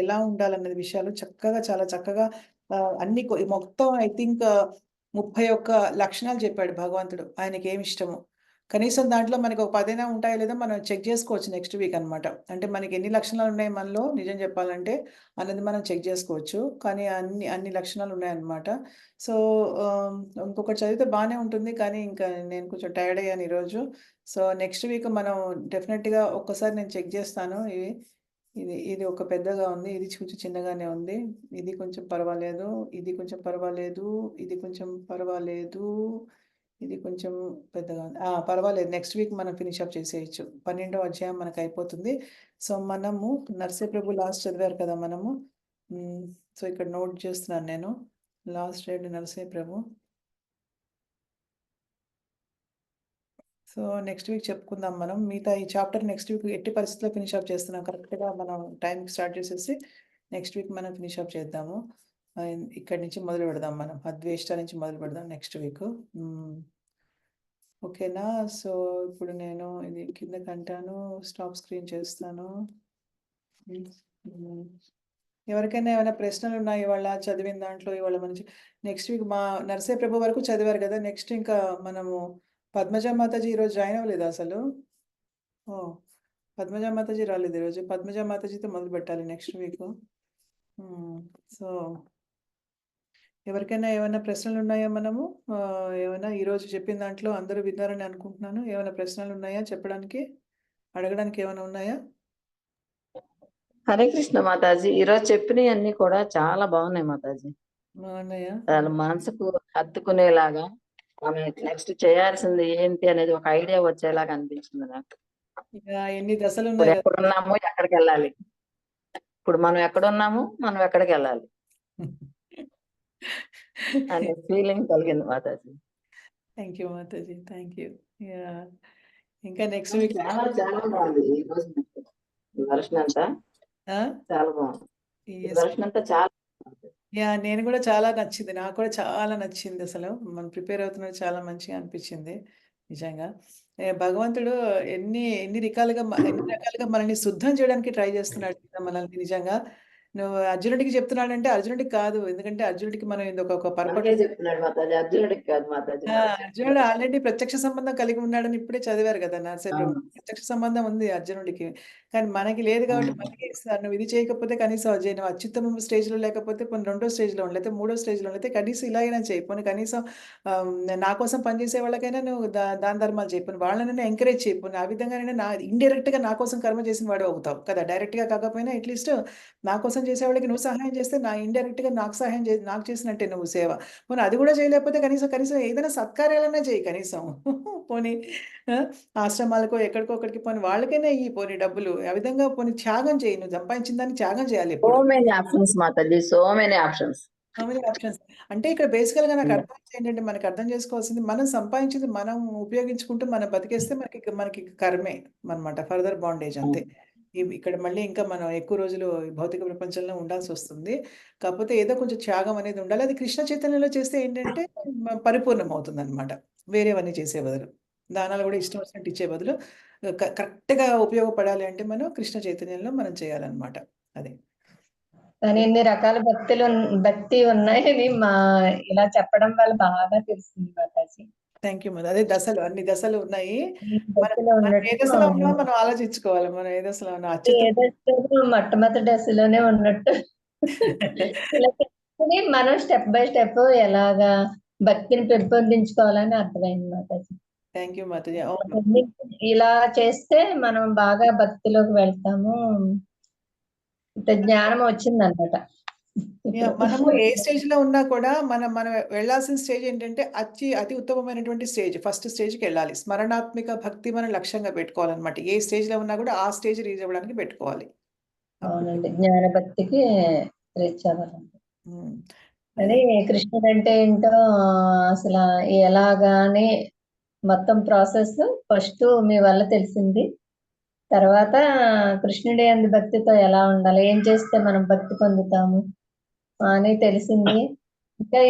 ఎలా ఉండాలన్న విషయాలు చాలా చక్కగా అన్ని మొత్తం ఐ థింక్ 31 లక్షణాలు చెప్పాడు భగవంతుడు. ఆయనకేమిష్టమో. కనీసం దాంట్లో మనకు ఒక 10 ఉంటాయో లేదో మనం చెక్ చేసుకోవచ్చు నెక్స్ట్ వీక్ అన్నమాట. అంటే మనకి ఎన్ని లక్షణాలున్నాయి మనలో నిజం చెప్పాలంటే అన్నది మనం చెక్ చేసుకోవచ్చు. కానీ అన్ని లక్షణాలున్నాయన్నమాట. సో, ఇంకొకటి చదివితే బానే ఉంటుంది. కానీ ఇంకా నేను కొంచెం టైర్డ్ అయ్యాను ఈరోజు. సో, నెక్స్ట్ వీక్ మనం డెఫినెట్‌గా ఒక్కసారి నేను చెక్ చేస్తాను ఇవి. ఇది ఒక పెద్దగా ఉంది. ఇది కొంచెం చిన్నగానే ఉంది. ఇది కొంచెం పర్వాలేదు. ఇది కొంచెం పర్వాలేదు. ఇది కొంచెం పర్వాలేదు. ఇది కొంచెం పెద్దగా ఉంది. పర్వాలేదు. నెక్స్ట్ వీక్ మనం ఫినిష్ అప్ చేసేయొచ్చు. 12వ అధ్యాయం మనకయిపోతుంది. సో, మనము నరసింహప్రభు లాస్ట్ చదివారు కదా మనము. సో, ఇక్కడ నోట్ చేస్తున్నాను నేను. Last read Narasimhaprabhu. So, next week చెప్పుకుందాం మనం. మిగతా ఈ చాప్టర్ నెక్స్ట్ వీక్ ఎట్టి పరిస్థితిలో ఫినిష్ అప్ చేస్తున్నాం. కరెక్ట్‌గా మనం టైంకి స్టార్ట్ చేసేసి నెక్స్ట్ వీక్ మనం ఫినిష్ అప్ చేద్దాము. ఇక్కడి నుంచి మొదలు పెడదాం మనం. అద్వేష్ట నుంచి మొదలు పెడదాం నెక్స్ట్ వీకు. ఓకేనా? సో, ఇప్పుడు నేను ఇది కిందకంటాను. స్టాప్ స్క్రీన్ చేస్తాను. ఎవరికైనా ఏమైనా ప్రశ్నలున్నాయా ఇవాళ చదివిన దాంట్లో? ఇవాళ నెక్స్ట్ వీక్ నరసింహప్రభు వరకు చదివారు కదా! నెక్స్ట్ ఇంకా మనము పద్మజ మాతాజీ ఈరోజు జాయిన్ అవ్వలేదా అసలు? ఓహ్! పద్మజ మాతాజీ రాలేదు ఈరోజు. పద్మజ మాతాజీతో మొదలుపెట్టాలి నెక్స్ట్ వీకు. సో, ఎవరికైనా ఏమైనా ప్రశ్నలున్నాయా మనము? ఏమైనా ఈరోజు చెప్పిన దాంట్లో అందరూ విన్నారని అనుకుంటున్నాను. ఏమైనా ప్రశ్నలున్నాయా చెప్పడానికి? అడగడానికి ఏమైనా ఉన్నాయా? హరే కృష్ణ మాతాజీ. ఈరోజు చెప్పినయన్నీ కూడా చాలా బాగున్నాయి మాతాజీ. బాగున్నాయా? చాలా మనసుకు హత్తుకునేలాగా ఆమె నెక్స్ట్ చేయాల్సింది ఏంటి అనేది ఒక ఐడియా వచ్చేలాగా అనిపించింది నాకు. ఇక ఎన్ని దశలు ఇప్పుడు ఉన్నాయి కదా! ఎక్కడున్నాము, ఎక్కడికి వెళ్ళాలి? ఇప్పుడు మనం ఎక్కడున్నాము, మనం ఎక్కడికి వెళ్ళాలి అనే ఫీలింగ్ కలిగింది Mataji. Thank you Mataji. Thank you. Yeah! ఇంకా నెక్స్ట్ వీక్ చాలా చాలా బాగుంది ఈ రోజు. ఈ వెర్షన్ అంతా చాలా బాగుంది. ఈ యెస్. వెర్షన్ అంతా చాలా నేను కూడా చాలా నచ్చింది. నాకు కూడా చాలా నచ్చింది అసలు. మనం ప్రిపేర్ అవుతున్నది చాలా మంచిగా అనిపించింది. నిజంగా. భగవంతుడు ఎన్ని రకాలుగా మనల్ని శుద్ధం చేయడానికి ట్రై చేస్తున్నాడు కదా! మనల్ని నిజంగా. నువ్వు అర్జునుడికి చెప్తున్నాడంటే అర్జునుడికి కాదు. ఎందుకంటే అర్జునుడికి మనం ఒక మనకే చెప్తున్నాడు మాతాజీ, అర్జునుడికి కాదు మాతాజీ. అర్జునుడు ఆల్రెడీ ప్రత్యక్ష సంబంధం కలిగి ఉన్నాడని ఇప్పుడే చదివారు కదా నరసింహప్రభు. అవును. ప్రత్యక్ష సంబంధం ఉంది అర్జునుడికి. కానీ మనకి లేదు కాబట్టి మనకి ఇస్తారు. నువ్వు ఇది చేయకపోతే కనీసం అది చెయ్యి. నువ్వు అత్యుత్తమ స్టేజ్‌లో లేకపోతే పోనీ రెండో స్టేజ్‌లో ఉండు. లేకపోతే మూడో స్టేజ్‌లో ఉండు. లేకపోతే కనీసం ఇలాగైనా చెయ్యి. పోనీ కనీసం నా కోసం పనిచేసే వాళ్ళకైనా నువ్వు దాన ధర్మాలు చెయ్యి. పోనీ వాళ్ళనైనా ఎంకరేజ్ చెయ్యి. పోనీ ఆ విధంగానైనా ఇండైరెక్ట్‌గా నా కోసం కర్మ చేసిన వాడివి అవుతావు కదా! డైరెక్ట్‌గా కాకపోయినా అట్‌లీస్ట్ నా కోసం చేసేవాళ్ళకి నువ్వు సహాయం చేస్తే ఇండైరెక్ట్‌గా నాకు చేసినట్టే నువ్వు సేవ. పోనీ అది కూడా చేయలేకపోతే కనీసం ఏదైనా సత్కార్యాలన్నా చెయ్యి కనీసం. పోనీ ఆశ్రమాలకో ఎక్కడికో అక్కడికి పోనీ వాళ్ళకైనా ఇయ్యి పోనీ డబ్బులు. ఆ విధంగా పోనీ త్యాగం చెయ్యి. నువ్వు సంపాదించిన దాన్ని త్యాగం చేయాలి సో ఎప్పుడు. Many options Mataji. So many options. How many options. అంటే ఇక్కడ బేసికల్‌గా నాకు హ్మ్. అర్థమైంది ఏంటంటే, మనకు అర్థం చేసుకోవాల్సింది మనం సంపాదించింది మనం ఉపయోగించుకుంటూ మనం బతికేస్తే మనకి కర్మే అన్నమాట. ఫర్దర్ బాండేజ్ అంతే. ఇక్కడ మళ్ళీ ఇంకా మనం ఎక్కువ రోజులు ఈ భౌతిక ప్రపంచంలో ఉండాల్సొస్తుంది. కాకపోతే ఏదో కొంచెం త్యాగం అనేది ఉండాలి. అది కృష్ణ చైతన్యంలో చేస్తే ఏంటంటే పరిపూర్ణం అవుతుందన్నమాట. వేరేవన్నీ చేసే బదులు. దానాలు కూడా ఇష్టం వచ్చినట్టు ఇచ్చే బదులు కరెక్ట్‌గా ఉపయోగపడాలి అంటే మనం కృష్ణ చైతన్యంలో మనం చేయాలన్నమాట. అది. కానీ ఇన్ని రకాల భక్తి ఉన్నాయని ఇలా చెప్పడం వల్ల బాగా తెలిసింది మాతాజీ. Thank you mother. అదే దశలు అన్ని దశలు ఉన్నాయి. మనం దశలో మనం ఏ ఉన్నట్టు దశలో ఉన్నామో మనం ఆలోచించుకోవాలి. మనం ఏ దశలో ఉన్నాం. ఏ దశలో మొట్టమొదటి దశలోనే ఉన్నట్టు ఇలా తెలుసుకుని మనం స్టెప్ బై స్టెప్ ఎలాగా భక్తిని పెంపొందించుకోవాలని అర్థమైంది మాతాజీ. Thank you Mataji. అవును. ఇలా చేస్తే మనం బాగా భక్తిలోకి వెళ్తాము. ఇంత జ్ఞానం వచ్చిందన్నమాట. మనము ఏ స్టేజ్‌లో ఉన్నా కూడా మనం మనం వెళ్ళాల్సిన స్టేజ్ ఏంటంటే అతి ఉత్తమమైనటువంటి స్టేజ్. ఫస్ట్ స్టేజ్‌కెళ్ళాలి. స్మరణాత్మక భక్తి మనం లక్ష్యంగా పెట్టుకోవాలన్నమాట. ఏ స్టేజ్‌లో ఉన్నా కూడా ఆ స్టేజ్ రీచ్ అవ్వడానికి పెట్టుకోవాలి. అవునండి. జ్ఞాన భక్తికి రీచ్ అవ్వాలండి. హ్మ్. అని కృష్ణుడు అంటే ఏంటో అసలు ఎలాగానే మొత్తం ప్రాసెస్ ఫస్ట్ మీ వల్ల తెలిసింది. తర్వాత కృష్ణుడి యందు భక్తితో ఎలా ఉండాలి, ఏం చేస్తే మనం భక్తి పొందుతాము అని తెలిసింది.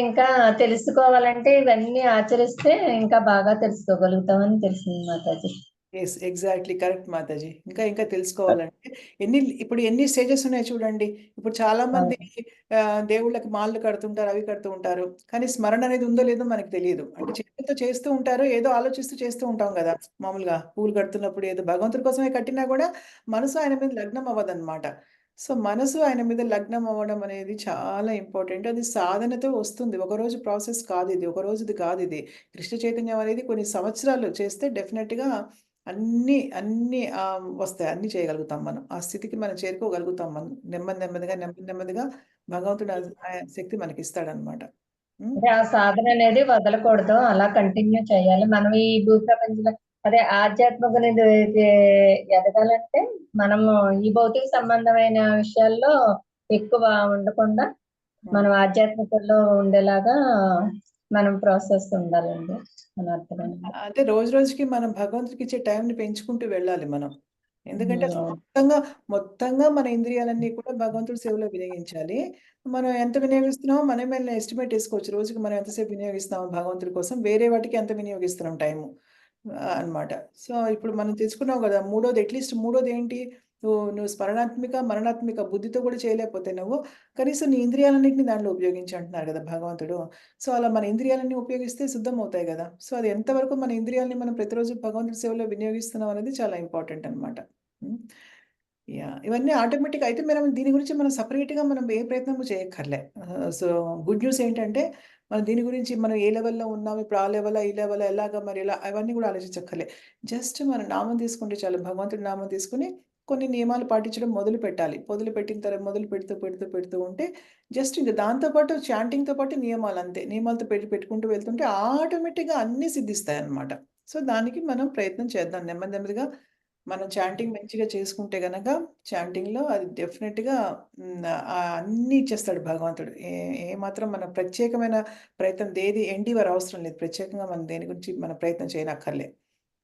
ఇంకా తెలుసుకోవాలంటే ఇవన్నీ ఆచరిస్తే ఇంకా బాగా తెలుసుకోగలుగుతామని తెలిసింది Mataji. Yes. Exactly correct Mataji. ఇంకా తెలుసుకోవాలంటే ఇప్పుడు ఎన్ని స్టేజెస్ ఉన్నాయి చూడండి. ఇప్పుడు చాలామంది దేవుళ్ళకి మాలలు కడుతుంటారు, అవి కడుతూ ఉంటారు. కానీ స్మరణ అనేది ఉందో లేదో మనకు తెలీదు. అంటే చేతులతో చేస్తూ ఉంటారు. ఏదో ఆలోచిస్తూ చేస్తూ ఉంటాం గదా! మామూలుగా పూలు కడుతున్నప్పుడు ఏదో భగవంతుడి కోసమే కట్టినా గూడా మనసు ఆయన మీద లగ్నం అవ్వదన్నమాట. సో, మనసు ఆయన మీద లగ్నం అవ్వడం అనేది చాలా ఇంపార్టెంట్. అది సాధనతో వస్తుంది. ఒకరోజు ప్రాసెస్ కాదిది. ఒక రోజుది కాదిది. కృష్ణ చైతన్యం అనేది కొన్ని సంవత్సరాలు చేస్తే డెఫినెట్‌గా అన్నీ వస్తాయి. అన్నీ చేయగలుగుతాం మనం. ఆ స్థితికి మనం చేరుకోగలుగుతాం మనం. నెమ్మదిగా భగవంతుడు ఆ శక్తి మనకిస్తాడనమాట. హ్మ్. అంటే ఆ సాధన అనేది వదలకూడదు. అలా కంటిన్యూ చేయాలి. మనం ఈ భూప్రపంచంలో అదే ఆధ్యాత్మిక ఎదగాలంటే మనము ఈ భౌతిక సంబంధమైన విషయాల్లో ఎక్కువ ఉండకుండా మనం ఆధ్యాత్మికలో ఉండేలాగా మనం ప్రాసెస్ ఉండాలండి. మన అర్థమైంది. అంటే రోజు రోజుకి మనం భగవంతుడికిచ్చే టైంని పెంచుకుంటూ వెళ్ళాలి మనం. ఎందుకంటే అసలు అవును. మొత్తంగా మన ఇంద్రియాలన్నీ కూడా భగవంతుడి సేవలో వినియోగించాలి. మనం ఎంత వినియోగిస్తున్నామో మనమే ఎస్టిమేట్ ఏసుకోవచ్చు. రోజుకి మనం ఎంతసేపు వినియోగిస్తామో భగవంతుడి కోసం, వేరే వాటికి ఎంత వినియోగిస్తున్నాం టైము అన్నమాట. సో, ఇప్పుడు మనం తెలుసుకున్నాం గదా! అట్‌లీస్ట్ మూడోదేంటి? నువ్వు మరణాత్మిక బుద్ధితో కూడా చేయలేకపోతే నువ్వు కనీసం నీ ఇంద్రియాలన్నిటిని దాంట్లో ఉపయోగించు అంటున్నారు గదా భగవంతుడు. సో, అలా మన ఇంద్రియాలన్నీ ఉపయోగిస్తే శుద్ధమవుతాయి గదా! సో, అది ఎంతవరకు మన ఇంద్రియాలని మనం ప్రతిరోజు భగవంతుడి సేవలో వినియోగిస్తున్నాం అనేది చాలా ఇంపార్టెంట్ అనమాట. హ్మ్. ఇవన్నీ ఆటోమేటిక్‌గా అయితే దీని గురించి మనం సెపరేట్‌గా మనం ఏ ప్రయత్నము చేయక్కర్లే. సో, గుడ్ న్యూస్ ఏంటంటే దీని గురించి మనం ఏ లెవెల్‌లో ఉన్నాం, ఇప్పుడు ఆ లెవెలా, ఈ లెవెలా, ఎలాగా మరి ఎలా అవన్నీ కూడా ఆలోచించక్కర్లే. జస్ట్ మన నామం తీసుకుంటే చాలు. భగవంతుడి నామం తీసుకొని కొన్ని నియమాలు పాటించడం మొదలుపెట్టాలి. మొదలు పెడుతూ ఉంటే జస్ట్ ఇంక దాంతో పాటు చాంటింగ్‌తో పాటు నియమాలంతే. నియమాలతో పెట్టుకుంటూ వెళ్తుంటే ఆటోమేటిక్‌గా అన్నీ సిద్ధిస్తాయన్నమాట. సో, దానికి మనం ప్రయత్నం చేద్దాం. నెమ్మదిగా మనం చాంటింగ్ మంచిగా చేసుకుంటే గనక చాంటింగ్‌లో అది డెఫినిట్‌గా అన్నీ ఇచ్చేస్తాడు భగవంతుడు. ఏమాత్రం మన ప్రత్యేకమైన ప్రయత్నం ఎండీవర్ అవసరం లేదు. ప్రత్యేకంగా మనం దేని గురించి మనం ప్రయత్నం చేయనక్కర్లే.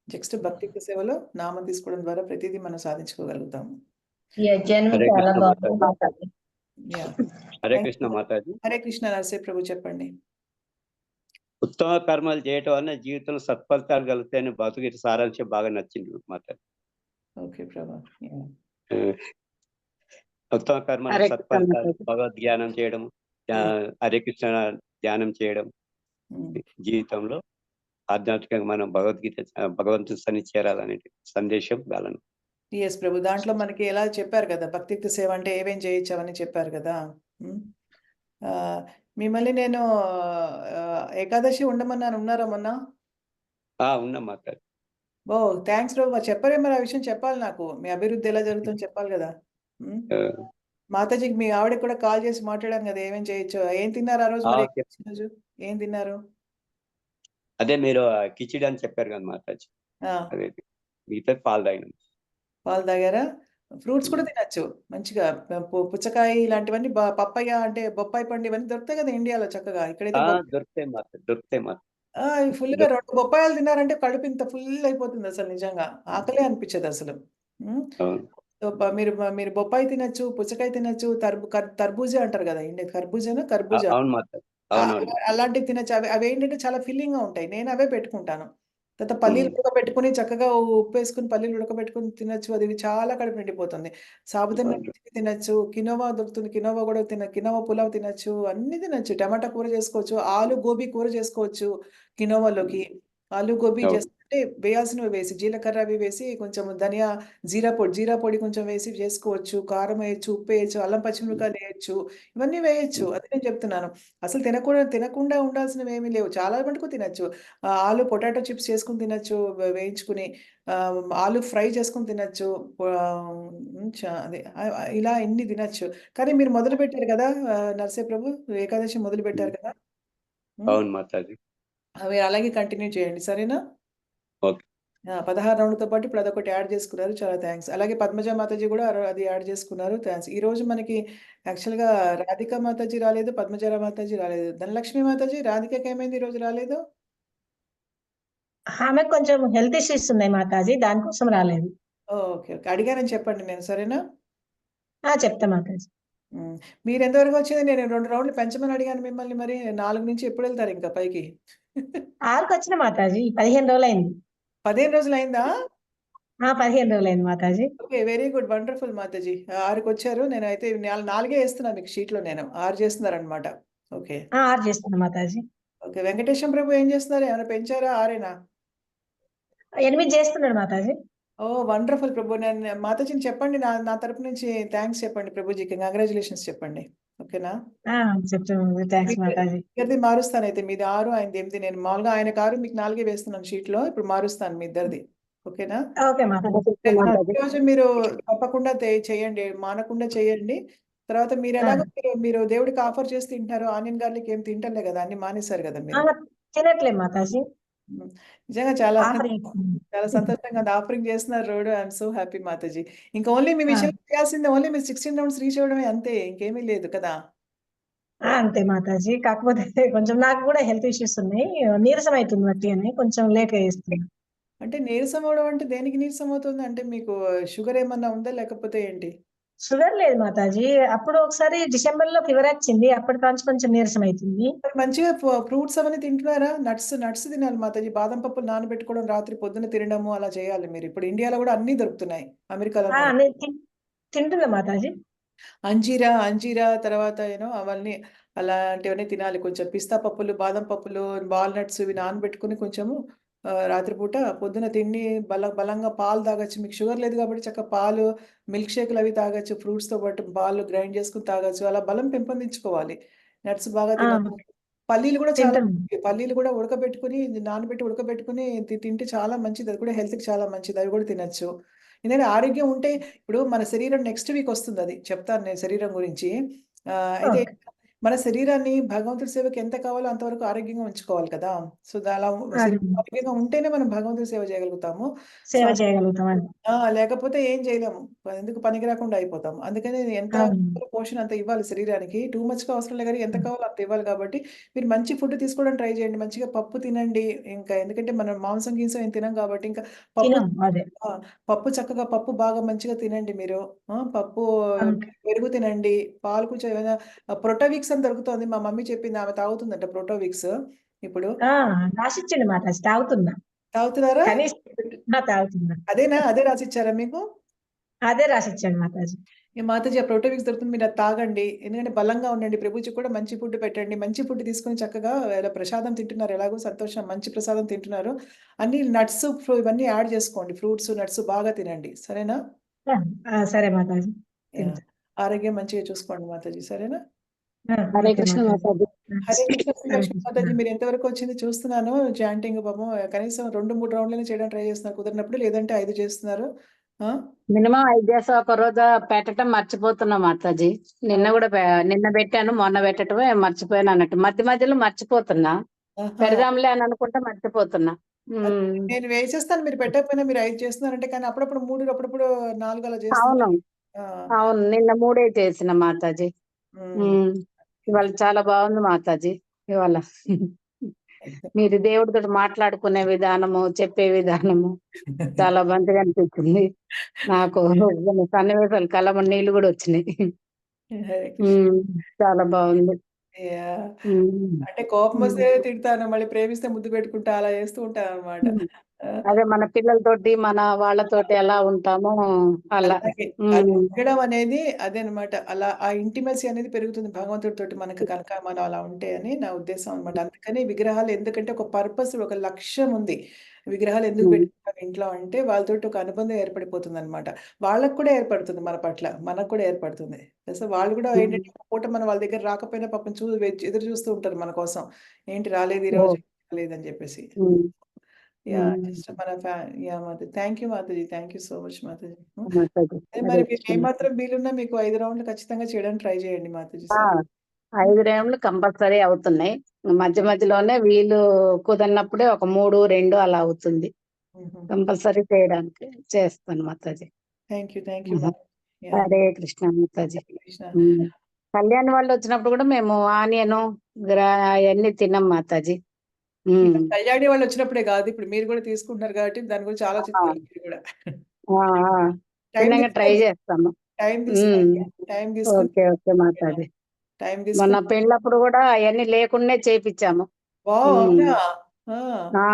జస్ట్ భక్తియుక్త సేవలో నామం తీసుకోవడం ద్వారా ప్రతీదీ మనం సాధించుకోగలుగుతాము. ఈ అధ్యాయం హరే చాలా కృష్ణ బాగుంది మాతాజీ. మాతాజీ. యాహ్! హరే కృష్ణ మాతాజీ. హరే కృష్ణ నరసింహ ప్రభు చెప్పండి. ఉత్తమ కర్మలు చేయటం వలన జీవితంలో సత్ఫలితాలు కలుగుతాయని భగవద్గీత సారాంశం బాగా నచ్చింది మాతాజీ. ఓకే ప్రభు. ఉత్తమ కర్మలు హరే కృష్ణ సత్ఫలితాలు మాతాజీ. భగవద్ ధ్యానం చేయడం, హరే కృష్ణ ధ్యానం చేయడం జీవితంలో ఆధ్యాత్మికంగా మనం భగవంతుని సన్నిధి చేరాలనే సందేశం గాలను. యెస్ ప్రభు. దాంట్లో మనకి ఎలా చెప్పారు కదా! భక్తియుక్త సేవ అంటే ఏమేం చేయొచ్చు అవన్నీ చెప్పారు కదా! హ్మ్. మిమ్మల్ని నేను ఏకాదశి ఉండమన్నాను. ఉన్నారా మొన్న? ఉన్నాం మాతాజీ. ఓహ్! థాంక్స్ ప్రభు. మరి చెప్పరే మరి ఆ విషయం చెప్పాలి నాకు. మీ అభివృద్ధి ఎలా జరుగుతుందో చెప్పాలి గదా! హ్మ్. మాతాజీకి మీ ఆవిడకి కూడా కాల్ చేసి మాట్లాడాను గదా! ఏమేం చేయొచ్చో. ఏం తిన్నారు ఆ రోజు మరి ఏకాదశి రోజు? ఏం తిన్నారు? అదే మీరు కిచిడి అని చెప్పారు కదా మాతాజీ. ఆ! అదే మిగతా పాలు తాగినాం. పాలు తాగారా? ఫ్రూట్స్ కూడా తినొచ్చు మంచిగా. పుచ్చకాయ ఇలాంటివన్నీ పప్పయ్య అంటే బొప్పాయి పండు ఇవన్నీ దొరుకుతాయి కదా ఇండియాలో చక్కగా. ఇక్కడైతే దొరుకుతాయి మాత్రం, దొరుకుతాయి మాత్రం. ఫుల్‌గా 2 బొప్పాయాలు తిన్నారంటే కడుపు ఇంత ఫుల్ అయిపోతుంది అసలు నిజంగా. ఆకలే అనిపించదు అసలు. అవును. సో, మీరు మీరు బొప్పాయి తినొచ్చు, పుచ్చకాయ తినొచ్చు, తర్బూజా అంటారు కదా! కర్బూజానా? కర్బూజా. అవును మాత్రం. అవునవును. అలాంటివి తినొచ్చు. అవేంటంటే చాలా ఫిల్లింగ్‌గా ఉంటాయి. నేను అవే పెట్టుకుంటాను. తర్వాత పల్లీలు ఉడకబెట్టుకొని చక్కగా ఉప్పేసుకొని పల్లీలు ఉడకబెట్టుకొని తినొచ్చు. అది చాలా కడుపు నిండిపోతుంది. సాబుదానా కిచిడి తినొచ్చు. కినోవా దొరుకుతుంది. కినోవా కూడా కినోవా పులావ్ తినొచ్చు. అన్నీ తినొచ్చు. టమాటా కూర చేసుకోవచ్చు. ఆలు గోబీ కూర చేసుకోవచ్చు కినోవాలోకి. ఆలు గోబీ అవును. చేస్తుంటే వేయాల్సినవి వేసి జీలకర్ర అవి వేసి కొంచెం ధనియా, జీరా పొడి కొంచెం వేసి చేసుకోవచ్చు. కారం వేయొచ్చు, ఉప్పు వేయొచ్చు, అల్లం పచ్చిమిరపకాయలు వేయొచ్చు. ఇవన్నీ వేయొచ్చు. అదే నేను చెప్తున్నాను. అసలు తినకుండా ఉండాల్సినవేమీ లేవు. చాలా మటుకు తినొచ్చు. ఆలు పొటాటో చిప్స్ చేసుకొని తినొచ్చు వేయించుకుని. ఆలు ఫ్రై చేసుకొని తినొచ్చు. అదే ఇలా ఇన్ని తినొచ్చు. కానీ మీరు మొదలుపెట్టారు కదా! నరసింహ ప్రభు ఏకాదశి మొదలుపెట్టారు కదా! అవును మాతాజీ. అవి అలాగే కంటిన్యూ చేయండి. సరేనా? ఓకే. 16 రౌండ్‌తో పాటు ఇప్పుడు అదొకటి యాడ్ చేసుకున్నారు. చాలా థాంక్స్. అలాగే పద్మజ మాతాజీ కూడా అది యాడ్ చేసుకున్నారు. థాంక్స్. ఈరోజు మనకి యాక్చువల్‌గా రాధిక మాతాజీ రాలేదు. పద్మజ మాతాజీ రాలేదు. ధనలక్ష్మి మాతాజీ రాధికకి ఏమైంది ఈరోజు రాలేదు? ఆమెకు కొంచెం హెల్త్ ఇష్యూస్ ఉన్నాయి మాతాజీ. దానికోసం రాలేదు. ఓకే. అడిగానని చెప్పండి నేను. సరేనా? చెప్తా మాతాజీ. మీరెంతవరకు వచ్చింది? నేను 2 రౌండ్‌లు పెంచమని అడిగాను మిమ్మల్ని మరి. 4 నుంచి ఎప్పుడెళ్తారు ఇంకా పైకి? 6కి వచ్చిన మాతాజీ. 15 రోజులైంది. 15 రోజులయిందా? 15 రోజులైంది మాతాజీ. ఓకే. Very good. వండర్‌ఫుల్ మాతాజీ. 6కొచ్చారు. నేనైతే 4 ఏస్తున్నా మీకు షీట్‌లో నేను. 6 చేస్తున్నారనమాట. ఓకే. 6 చేస్తున్నా మాతాజీ. ఓకే. వెంకటేశం ప్రభు ఏం చేస్తున్నారు? ఏమైనా పెంచారా? 6ఏనా? 8 చేస్తున్నాడు మాతాజీ. ఓహ్! వండర్‌ఫుల్ ప్రభు. నేను మాతాజీని చెప్పండి నా నా తరపు నుంచి థాంక్స్ చెప్పండి ప్రభుజీకి. కంగ్రాచ్యులేషన్స్ చెప్పండి. ఓకేనా? చెప్తాను. థాంక్స్ మాతాజీ. ఇద్దరిది మారుస్తానయితే. మీది 6 ఆయనది 8. నేను మామూలుగా ఆయనకి 6 మీకు 4 వేస్తున్నాను షీట్‌లో. ఇప్పుడు మారుస్తాను మీ ఇద్దరిది. ఓకేనా? ఓకే మాతాజీ. ప్రతిరోజు మీరు తప్పకుండా చేయండి. మానకుండా చేయండి. తర్వాత మీరెలాగో మీరు దేవుడికి ఆఫర్ చేసి తింటున్నారు. ఆనియన్ గార్లిక్ ఏం తింటలే కదా! అన్నీ మానేసారు కదా మీరు. తినట్లే మాతాజీ. నిజంగా చాలా ఆఫర్ చేస్తున్నాను. చాలా సంతోషంగా ఉంది. ఆఫరింగ్ చేస్తున్నారు road. I am so happy Mataji. ఇంకా ఓన్లీ మీ విషయంలో చేయాల్సింది ఓన్లీ మీరు 16 రౌండ్స్ రీచ్ అవ్వడమే అంతే. ఇంకేమీ లేదు కదా! అంతే మాతాజీ. కాకపోతే కొంచెం నాకు కూడా హెల్త్ ఇష్యూస్ ఉన్నాయి. నీరసం అవుతుంది వట్టి అని కొంచెం లేట్‌గా చేస్తున్నా. అంటే నీరసం అవ్వడం అంటే దేనికి నీరసం అవుతుంది? అంటే మీకు షుగర్ ఏమన్నా ఉందా? లేకపోతే ఏంటి? షుగర్ లేదు మాతాజీ. అప్పుడు ఒకసారి డిసెంబర్‌లో ఫీవర్ వచ్చింది. అప్పటికాంచి కొంచెం నీరసం అయితుంది. మరి మంచిగా ఫ్రూట్స్ అవన్నీ తింటున్నారా? నట్స్ తినాలి మాతాజీ. బాదం పప్పులు నానబెట్టుకోవడం, రాత్రి పొద్దున్న తినడము అలా చేయాలి మీరు. ఇప్పుడు ఇండియాలో కూడా అన్నీ దొరుకుతున్నాయి. అమెరికాలో కూడా. నేను తింటున్నా మాతాజీ. అంజీరా తర్వాత అవన్నీ అలాంటివన్నీ తినాలి. కొంచెం పిస్తా పప్పులు, బాదం పప్పులు, వాల్‌నట్స్ ఇవి నానబెట్టుకొని కొంచెము రాత్రిపూట పొద్దున తిండి బలంగా పాలు తాగొచ్చు. మీకు షుగర్ లేదు కాబట్టి చక్కగా పాలు, మిల్క్ షేకులు అవి తాగొచ్చు. ఫ్రూట్స్‌తో పాటు పాలు గ్రైండ్ చేసుకొని తాగొచ్చు. అలా బలం పెంపొందించుకోవాలి. నట్స్ బాగా తినాలి. పల్లీలు కూడా చాలా తింటాను. మంచివి. పల్లీలు కూడా నానబెట్టి ఉడకబెట్టుకొని తింటే చాలా మంచిది. అది కూడా హెల్త్‌కి చాలా మంచిది. అవి కూడా తినొచ్చు. ఎందుకంటే ఆరోగ్యం ఉంటే ఇప్పుడు మన శరీరం నెక్స్ట్ వీక్ వస్తుందది. చెప్తాను నేను శరీరం గురించి. అయితే ఓకే. మన శరీరాన్ని భగవంతుడి సేవకి ఎంత కావాలో అంతవరకు ఆరోగ్యంగా ఉంచుకోవాలి కదా! సో, అలా అదే. శరీరం ఆరోగ్యంగా ఉంటేనే మనం భగవంతుడి సేవ చేయగలుగుతాము. సో, సేవ చేయగలుగుతామండి. లేకపోతే ఏం చేయలేము. ఎందుకు పనికి రాకుండా అయిపోతాం. అందుకని ఎంత అవును. పోషణ అంత ఇవ్వాలి శరీరానికి. టూ మచ్‌గా అవసరం లేదు గానీ ఎంత కావాలో అంత ఇవ్వాలి కాబట్టి మీరు మంచి ఫుడ్ తీసుకోవడానికి ట్రై చేయండి. మంచిగా పప్పు తినండి. ఇంకా ఎందుకంటే మనం మాంసం, గీంసం ఏం తినం కాబట్టి ఇంకా పప్పు తినం. అదే. ఆ! పప్పు బాగా మంచిగా తినండి మీరు. పప్పు ఓకే. పెరుగు తినండి. పాలు కొంచెం ఏమైనా ప్రోటోవిక్స్ అని దొరుకుతోంది. మా మమ్మీ చెప్పింది. ఆమె తాగుతుందంట ప్రోటోవిక్స్ ఇప్పుడు. రాసిచ్చిండు మాతాజీ. తాగుతున్నా. తాగుతున్నారా? కనీసం తాగుతున్నా. అదేనా? అదే రాసిచ్చారా మీకు? అదే రాసిచ్చాడు మాతాజీ. ఈ మాతాజీ ఆ ప్రోటోవిక్స్ దొరుకుతుంది. మీరు అది తాగండి. ఎందుకంటే బలంగా ఉండండి. ప్రభుజీకి కూడా మంచి ఫుడ్ పెట్టండి. మంచి ఫుడ్ తీసుకొని చక్కగా ఇలా ప్రసాదం తింటున్నారు. ఎలాగో సంతోషం. మంచి ప్రసాదం తింటున్నారు. అన్ని నట్స్ ఇవన్నీ యాడ్ చేసుకోండి. ఫ్రూట్స్, నట్స్ బాగా తినండి. సరేనా? సరే మాతాజీ. యాహ్! ఆరోగ్యం మంచిగా చూసుకోండి మాతాజీ. సరేనా? హరే ఓకే కృష్ణ మాతాజీ. మాతాజీ. హరే కృష్ణ హరే శ్రీలక్ష్మి కృష్ణ. మాతాజీ మీరు ఎంతవరకు వచ్చింది చూస్తున్నాను. చాంటింగ్ పాపం కనీసం 2, 3 రౌండ్‌లైనా చేయడానికి ట్రై చేస్తున్నారు కుదిరినప్పుడు. లేదంటే 5 చేస్తున్నారు. ఆ! మినిమం 5 చేసి ఒక రోజు పెట్టడం మర్చిపోతున్నా మాతాజీ. నిన్న కూడా నిన్న పెట్టాను, మొన్న పెట్టడమే మర్చిపోయాను అన్నట్టు. మధ్యలో మర్చిపోతున్నా. ఆహా! పెడదాంలే అని అనుకుంటే మర్చిపోతున్నా. నేను వేసేస్తాను మీరు పెట్టకపోయినా మీరు 5 చేస్తున్నారంటే, కానీ అప్పుడప్పుడు 3 అప్పుడప్పుడు 4 అలా చేస్తున్నారు. అవును ఆ! అవును నిన్న 3 చేసిన మాతాజీ. హ్మ్. ఇవాళ చాలా బాగుంది మాతాజీ ఇవాళ. మీరు దేవుడితో మాట్లాడుకునే విధానము, చెప్పే విధానము చాలా మంచిగా అనిపించింది. నాకు కొన్ని సన్నివేశాలు కళ్ళ నీళ్ళు కూడా వచ్చినాయి. హరే కృష్ణ. చాలా బాగుంది. యాహ్! ఉమ్. అంటే కోపమొస్తే తిడతాను. మళ్ళీ ప్రేమిస్తే ముద్దు పెట్టుకుంటా అలా చేస్తూ ఉంటాననమాట. ఆ! అదే మన పిల్లలతోటి మన వాళ్ళతోటి ఎలా ఉంటామో అలా. అలాగే. అది ఉండడం అనేది అదేనమాట. అలా ఆ ఇంటిమసీ అనేది పెరుగుతుంది భగవంతుడితోటి మనకు కనుక మనం అలా ఉంటే అని నా ఉద్దేశం అనమాట. అందుకని విగ్రహాలు ఎందుకంటే ఒక పర్పస్, ఒక లక్ష్యం ఉంది. విగ్రహాలు ఎందుకు పెట్టుకుంటాం ఇంట్లో అంటే వాళ్ళతోటి ఒక అనుబంధం ఏర్పడిపోతుందనమాట. వాళ్ళకి కూడా ఏర్పడుతుంది మన పట్ల. మనకు కూడా ఏర్పడుతుంది. సో, వాళ్ళు కూడా ఏంటంటే ఒక పూట మనం వాళ్ళ దగ్గర రాకపోయినా పాపం ఎదురు చూస్తూ ఉంటారు మన కోసం. ఏంటి రాలేదు ఈరోజు రాలేదని చెప్పేసి. యాహ్! జస్ట్ మన yeah! Mataji. Thank you Mataji. Thank you so much Mataji. అదే మరి మీకు ఏమాత్రం వీలున్నా మీకు 5 రౌండ్‌లు ఖచ్చితంగా చేయడానికి ట్రై చేయండి మాతాజీ. 5 రౌండ్లు కంపల్సరీ అవుతున్నాయి. మధ్య మధ్యలోనే వీలు కుదరినప్పుడే ఒక 3, 2 అలా అవుతుంది. హుహు. కంపల్సరీ చేయడానికి చేస్తాను Mataji. Thank you. Thank you ఆహా. మాతాజీ. యాహ్! హరే కృష్ణ మాతాజీ. హరే కృష్ణ. కళ్యాణ్ వాళ్ళు వచ్చినప్పుడు కూడా మేము ఆనియను అవన్నీ తిన్నాం మాతాజీ. ఇక కళ్యాణి వాళ్ళు వచ్చినప్పుడే కాదు. ఇప్పుడు మీరు కూడా తీసుకుంటున్నారు కాబట్టి దాని గురించి ఆలోచించాలి మీరు కూడా. టైం చిన్నగా ట్రై తీసుకోండి. చేస్తాము. టైం తీసుకోండి. టైం తీసుకొని ఓకే మాతాజీ. టైం మొన్న తీసుకొని పెళ్ళప్పుడు కూడా అవన్నీ లేకుండా చేపించాము. వావ్! అవునా? ఆ!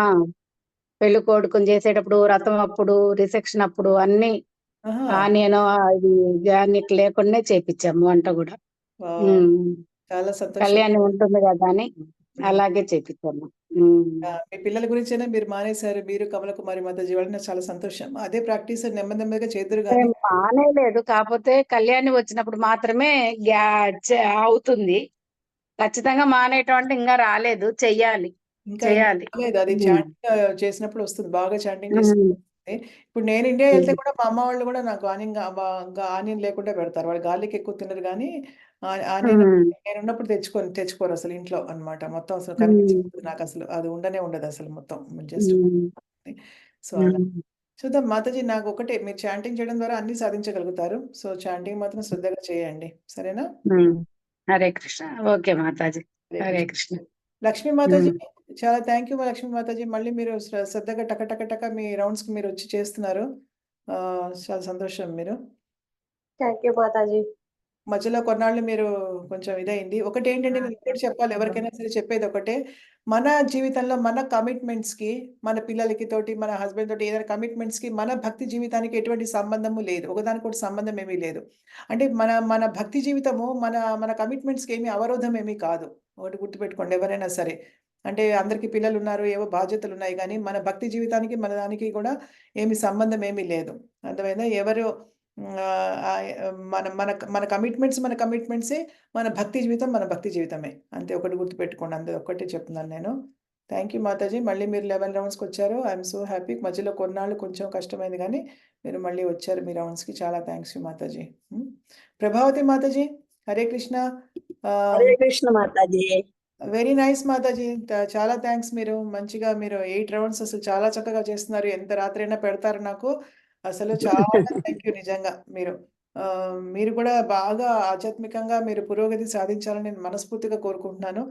పెళ్లి కొడుకుని చేసేటప్పుడు, రథం అప్పుడు, రిసెప్షన్ అప్పుడు అన్ని ఆహా! ఆనియన్ అది గార్నిక్ లేకుండా చేపించాము వంట కూడా. వావ్! చాలా సంతోషం. కళ్యాణి ఉంటుంది కదా అని అలాగే చేపించాము. మీ పిల్లల గురించైనా మీరు మానేశారు. మీరు కమలకుమారి మాతాజీ వాళ్ళు నాకు చాలా సంతోషం. అదే ప్రాక్టీస్ నెమ్మది నెమ్మదిగా చేద్దురు గానీ మానేలేదు. కాకపోతే కళ్యాణి వచ్చినప్పుడు మాత్రమే అవుతుంది. ఖచ్చితంగా మానేయటం అంటే ఇంకా రాలేదు. చెయ్యాలి. ఇంకా చేయాలి. రాలేదు. అది చాంటింగ్ చేసినప్పుడు వస్తుంది. బాగా చాంటింగ్ చేసినప్పుడు వస్తుంది. ఇప్పుడు నేను ఇండియా ఎళ్తే కూడా మా అమ్మ వాళ్ళు కూడా నాకు ఆనియన్ లేకుండా పెడతారు. వాళ్ళు గార్లిక్ ఎక్కువ తినరు గానీ ఆనియన్ నేనున్నప్పుడు తెచ్చుకోరు అసలు ఇంట్లో అన్నమాట. మొత్తం అసలు కనిపించదు నాకసలు. అది ఉండనే ఉండదసలు మొత్తం. జస్ట్ సో, అలా. చూద్దాం మాతాజీ నాకొకటే మీరు చాంటింగ్ చేయడం ద్వారా అన్నీ సాధించగలుగుతారు. సో, చాంటింగ్ మాత్రం శ్రద్ధగా చేయండి. సరేనా? హరే కృష్ణ. ఓకే మాతాజీ. హరే కృష్ణ. లక్ష్మీ మాతాజీ చాలా థాంక్ యూ లక్ష్మీ మాతాజీ. మళ్ళీ మీరు శ్రద్ధగా టక టక టక మీ రౌండ్స్‌కి మీరొచ్చి చేస్తున్నారు. చాలా సంతోషం మీరు. Thank you Mataji. మధ్యలో కొన్నాళ్ళు మీరు కొంచెం ఇదయింది. ఒకటేంటంటే నేను ఇంకోటి చెప్పాలి ఎవరికైనా సరే చెప్పేదొకటే. మన జీవితంలో మన కమిట్మెంట్స్‌కి మన పిల్లలకి తోటి, మన హస్బెండ్ తోటి ఏదైనా కమిట్మెంట్స్‌కి మన భక్తి జీవితానికి ఎటువంటి సంబంధము లేదు. ఒకదానికొకటి సంబంధం ఏమీ లేదు. అంటే మన మన భక్తి జీవితము మన మన కమిట్మెంట్స్‌కి ఏమి అవరోధం ఏమీ కాదు. ఒకటి గుర్తుపెట్టుకోండి ఎవరైనా సరే. అంటే అందరికి పిల్లలున్నారు, ఏవో బాధ్యతలున్నాయి గానీ, మన భక్తి జీవితానికి మన దానికి కూడా ఏమి సంబంధం ఏమీ లేదు. అర్థమైందా? ఎవరు మన మన మన కమిట్మెంట్సే. మన భక్తి జీవితం మన భక్తి జీవితమే. అంతే ఒకటి గుర్తుపెట్టుకోండి. అంతే ఒక్కటే చెప్తున్నాను నేను. Thank you Mataji. మళ్ళీ మీరు 11 రౌండ్స్‌కొచ్చారు. I'm so happy. మధ్యలో కొన్నాళ్ళు కొంచెం కష్టమైంది గానీ, మీరు మళ్ళీ వచ్చారు మీ రౌండ్స్‌కి. చాలా థాంక్స్ మాతాజీ. ప్రభావతి మాతాజీ. హరే కృష్ణ. హరే కృష్ణ మాతాజీ. వెరీ నైస్ మాతాజీ. చాలా థాంక్స్ మీరు మంచిగా మీరు 8 రౌండ్స్ అసలు చాలా చక్కగా చేస్తున్నారు. ఎంత రాత్రైనా పెడతారు నాకు. అసలు చాలా థాంక్ యూ నిజంగా మీరు. మీరు కూడా బాగా ఆధ్యాత్మికంగా మీరు పురోగతి సాధించాలని నేను మనస్ఫూర్తిగా కోరుకుంటున్నాను.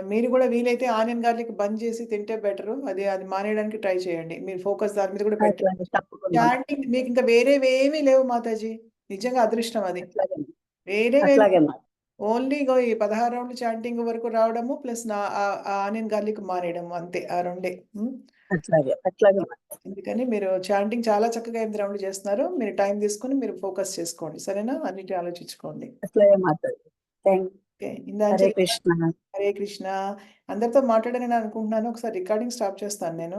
మీరు కూడా వీలైతే ఆనియన్ గార్లిక్ బంద్ చేసి తింటే బెటరు. అది మానేయడానికి ట్రై చేయండి. మీరు ఫోకస్ దాని మీద కూడా పెట్టండి. తప్పకుండా చాటింగ్ మీకింక వేరేవేమీ లేవు మాతాజీ. నిజంగా అదృష్టం అది. వేరేవేవి అట్లాగే ఓన్లీ ఇగో ఈ 16 రౌండ్లు చాంటింగ్ వరకు రావడము ప్లస్ ఆనియన్ గార్లిక్ మానేయడము అంతే. ఆ రెండే. అట్లాగే అందుకని మీరు చాంటింగ్ చాలా చక్కగా 8 రౌండ్లు చేస్తున్నారు. మీరు టైం తీసుకొని మీరు ఫోకస్ చేసుకోండి. సరేనా? అన్నిటి ఆలోచించుకోండి. అట్లాగే మాతాజీ. ఓకే. హరే కృష్ణ. హరే కృష్ణ. అందరితో మాట్లాడానని అనుకుంటున్నాను. ఒకసారి రికార్డింగ్ స్టాప్ చేస్తాను నేను.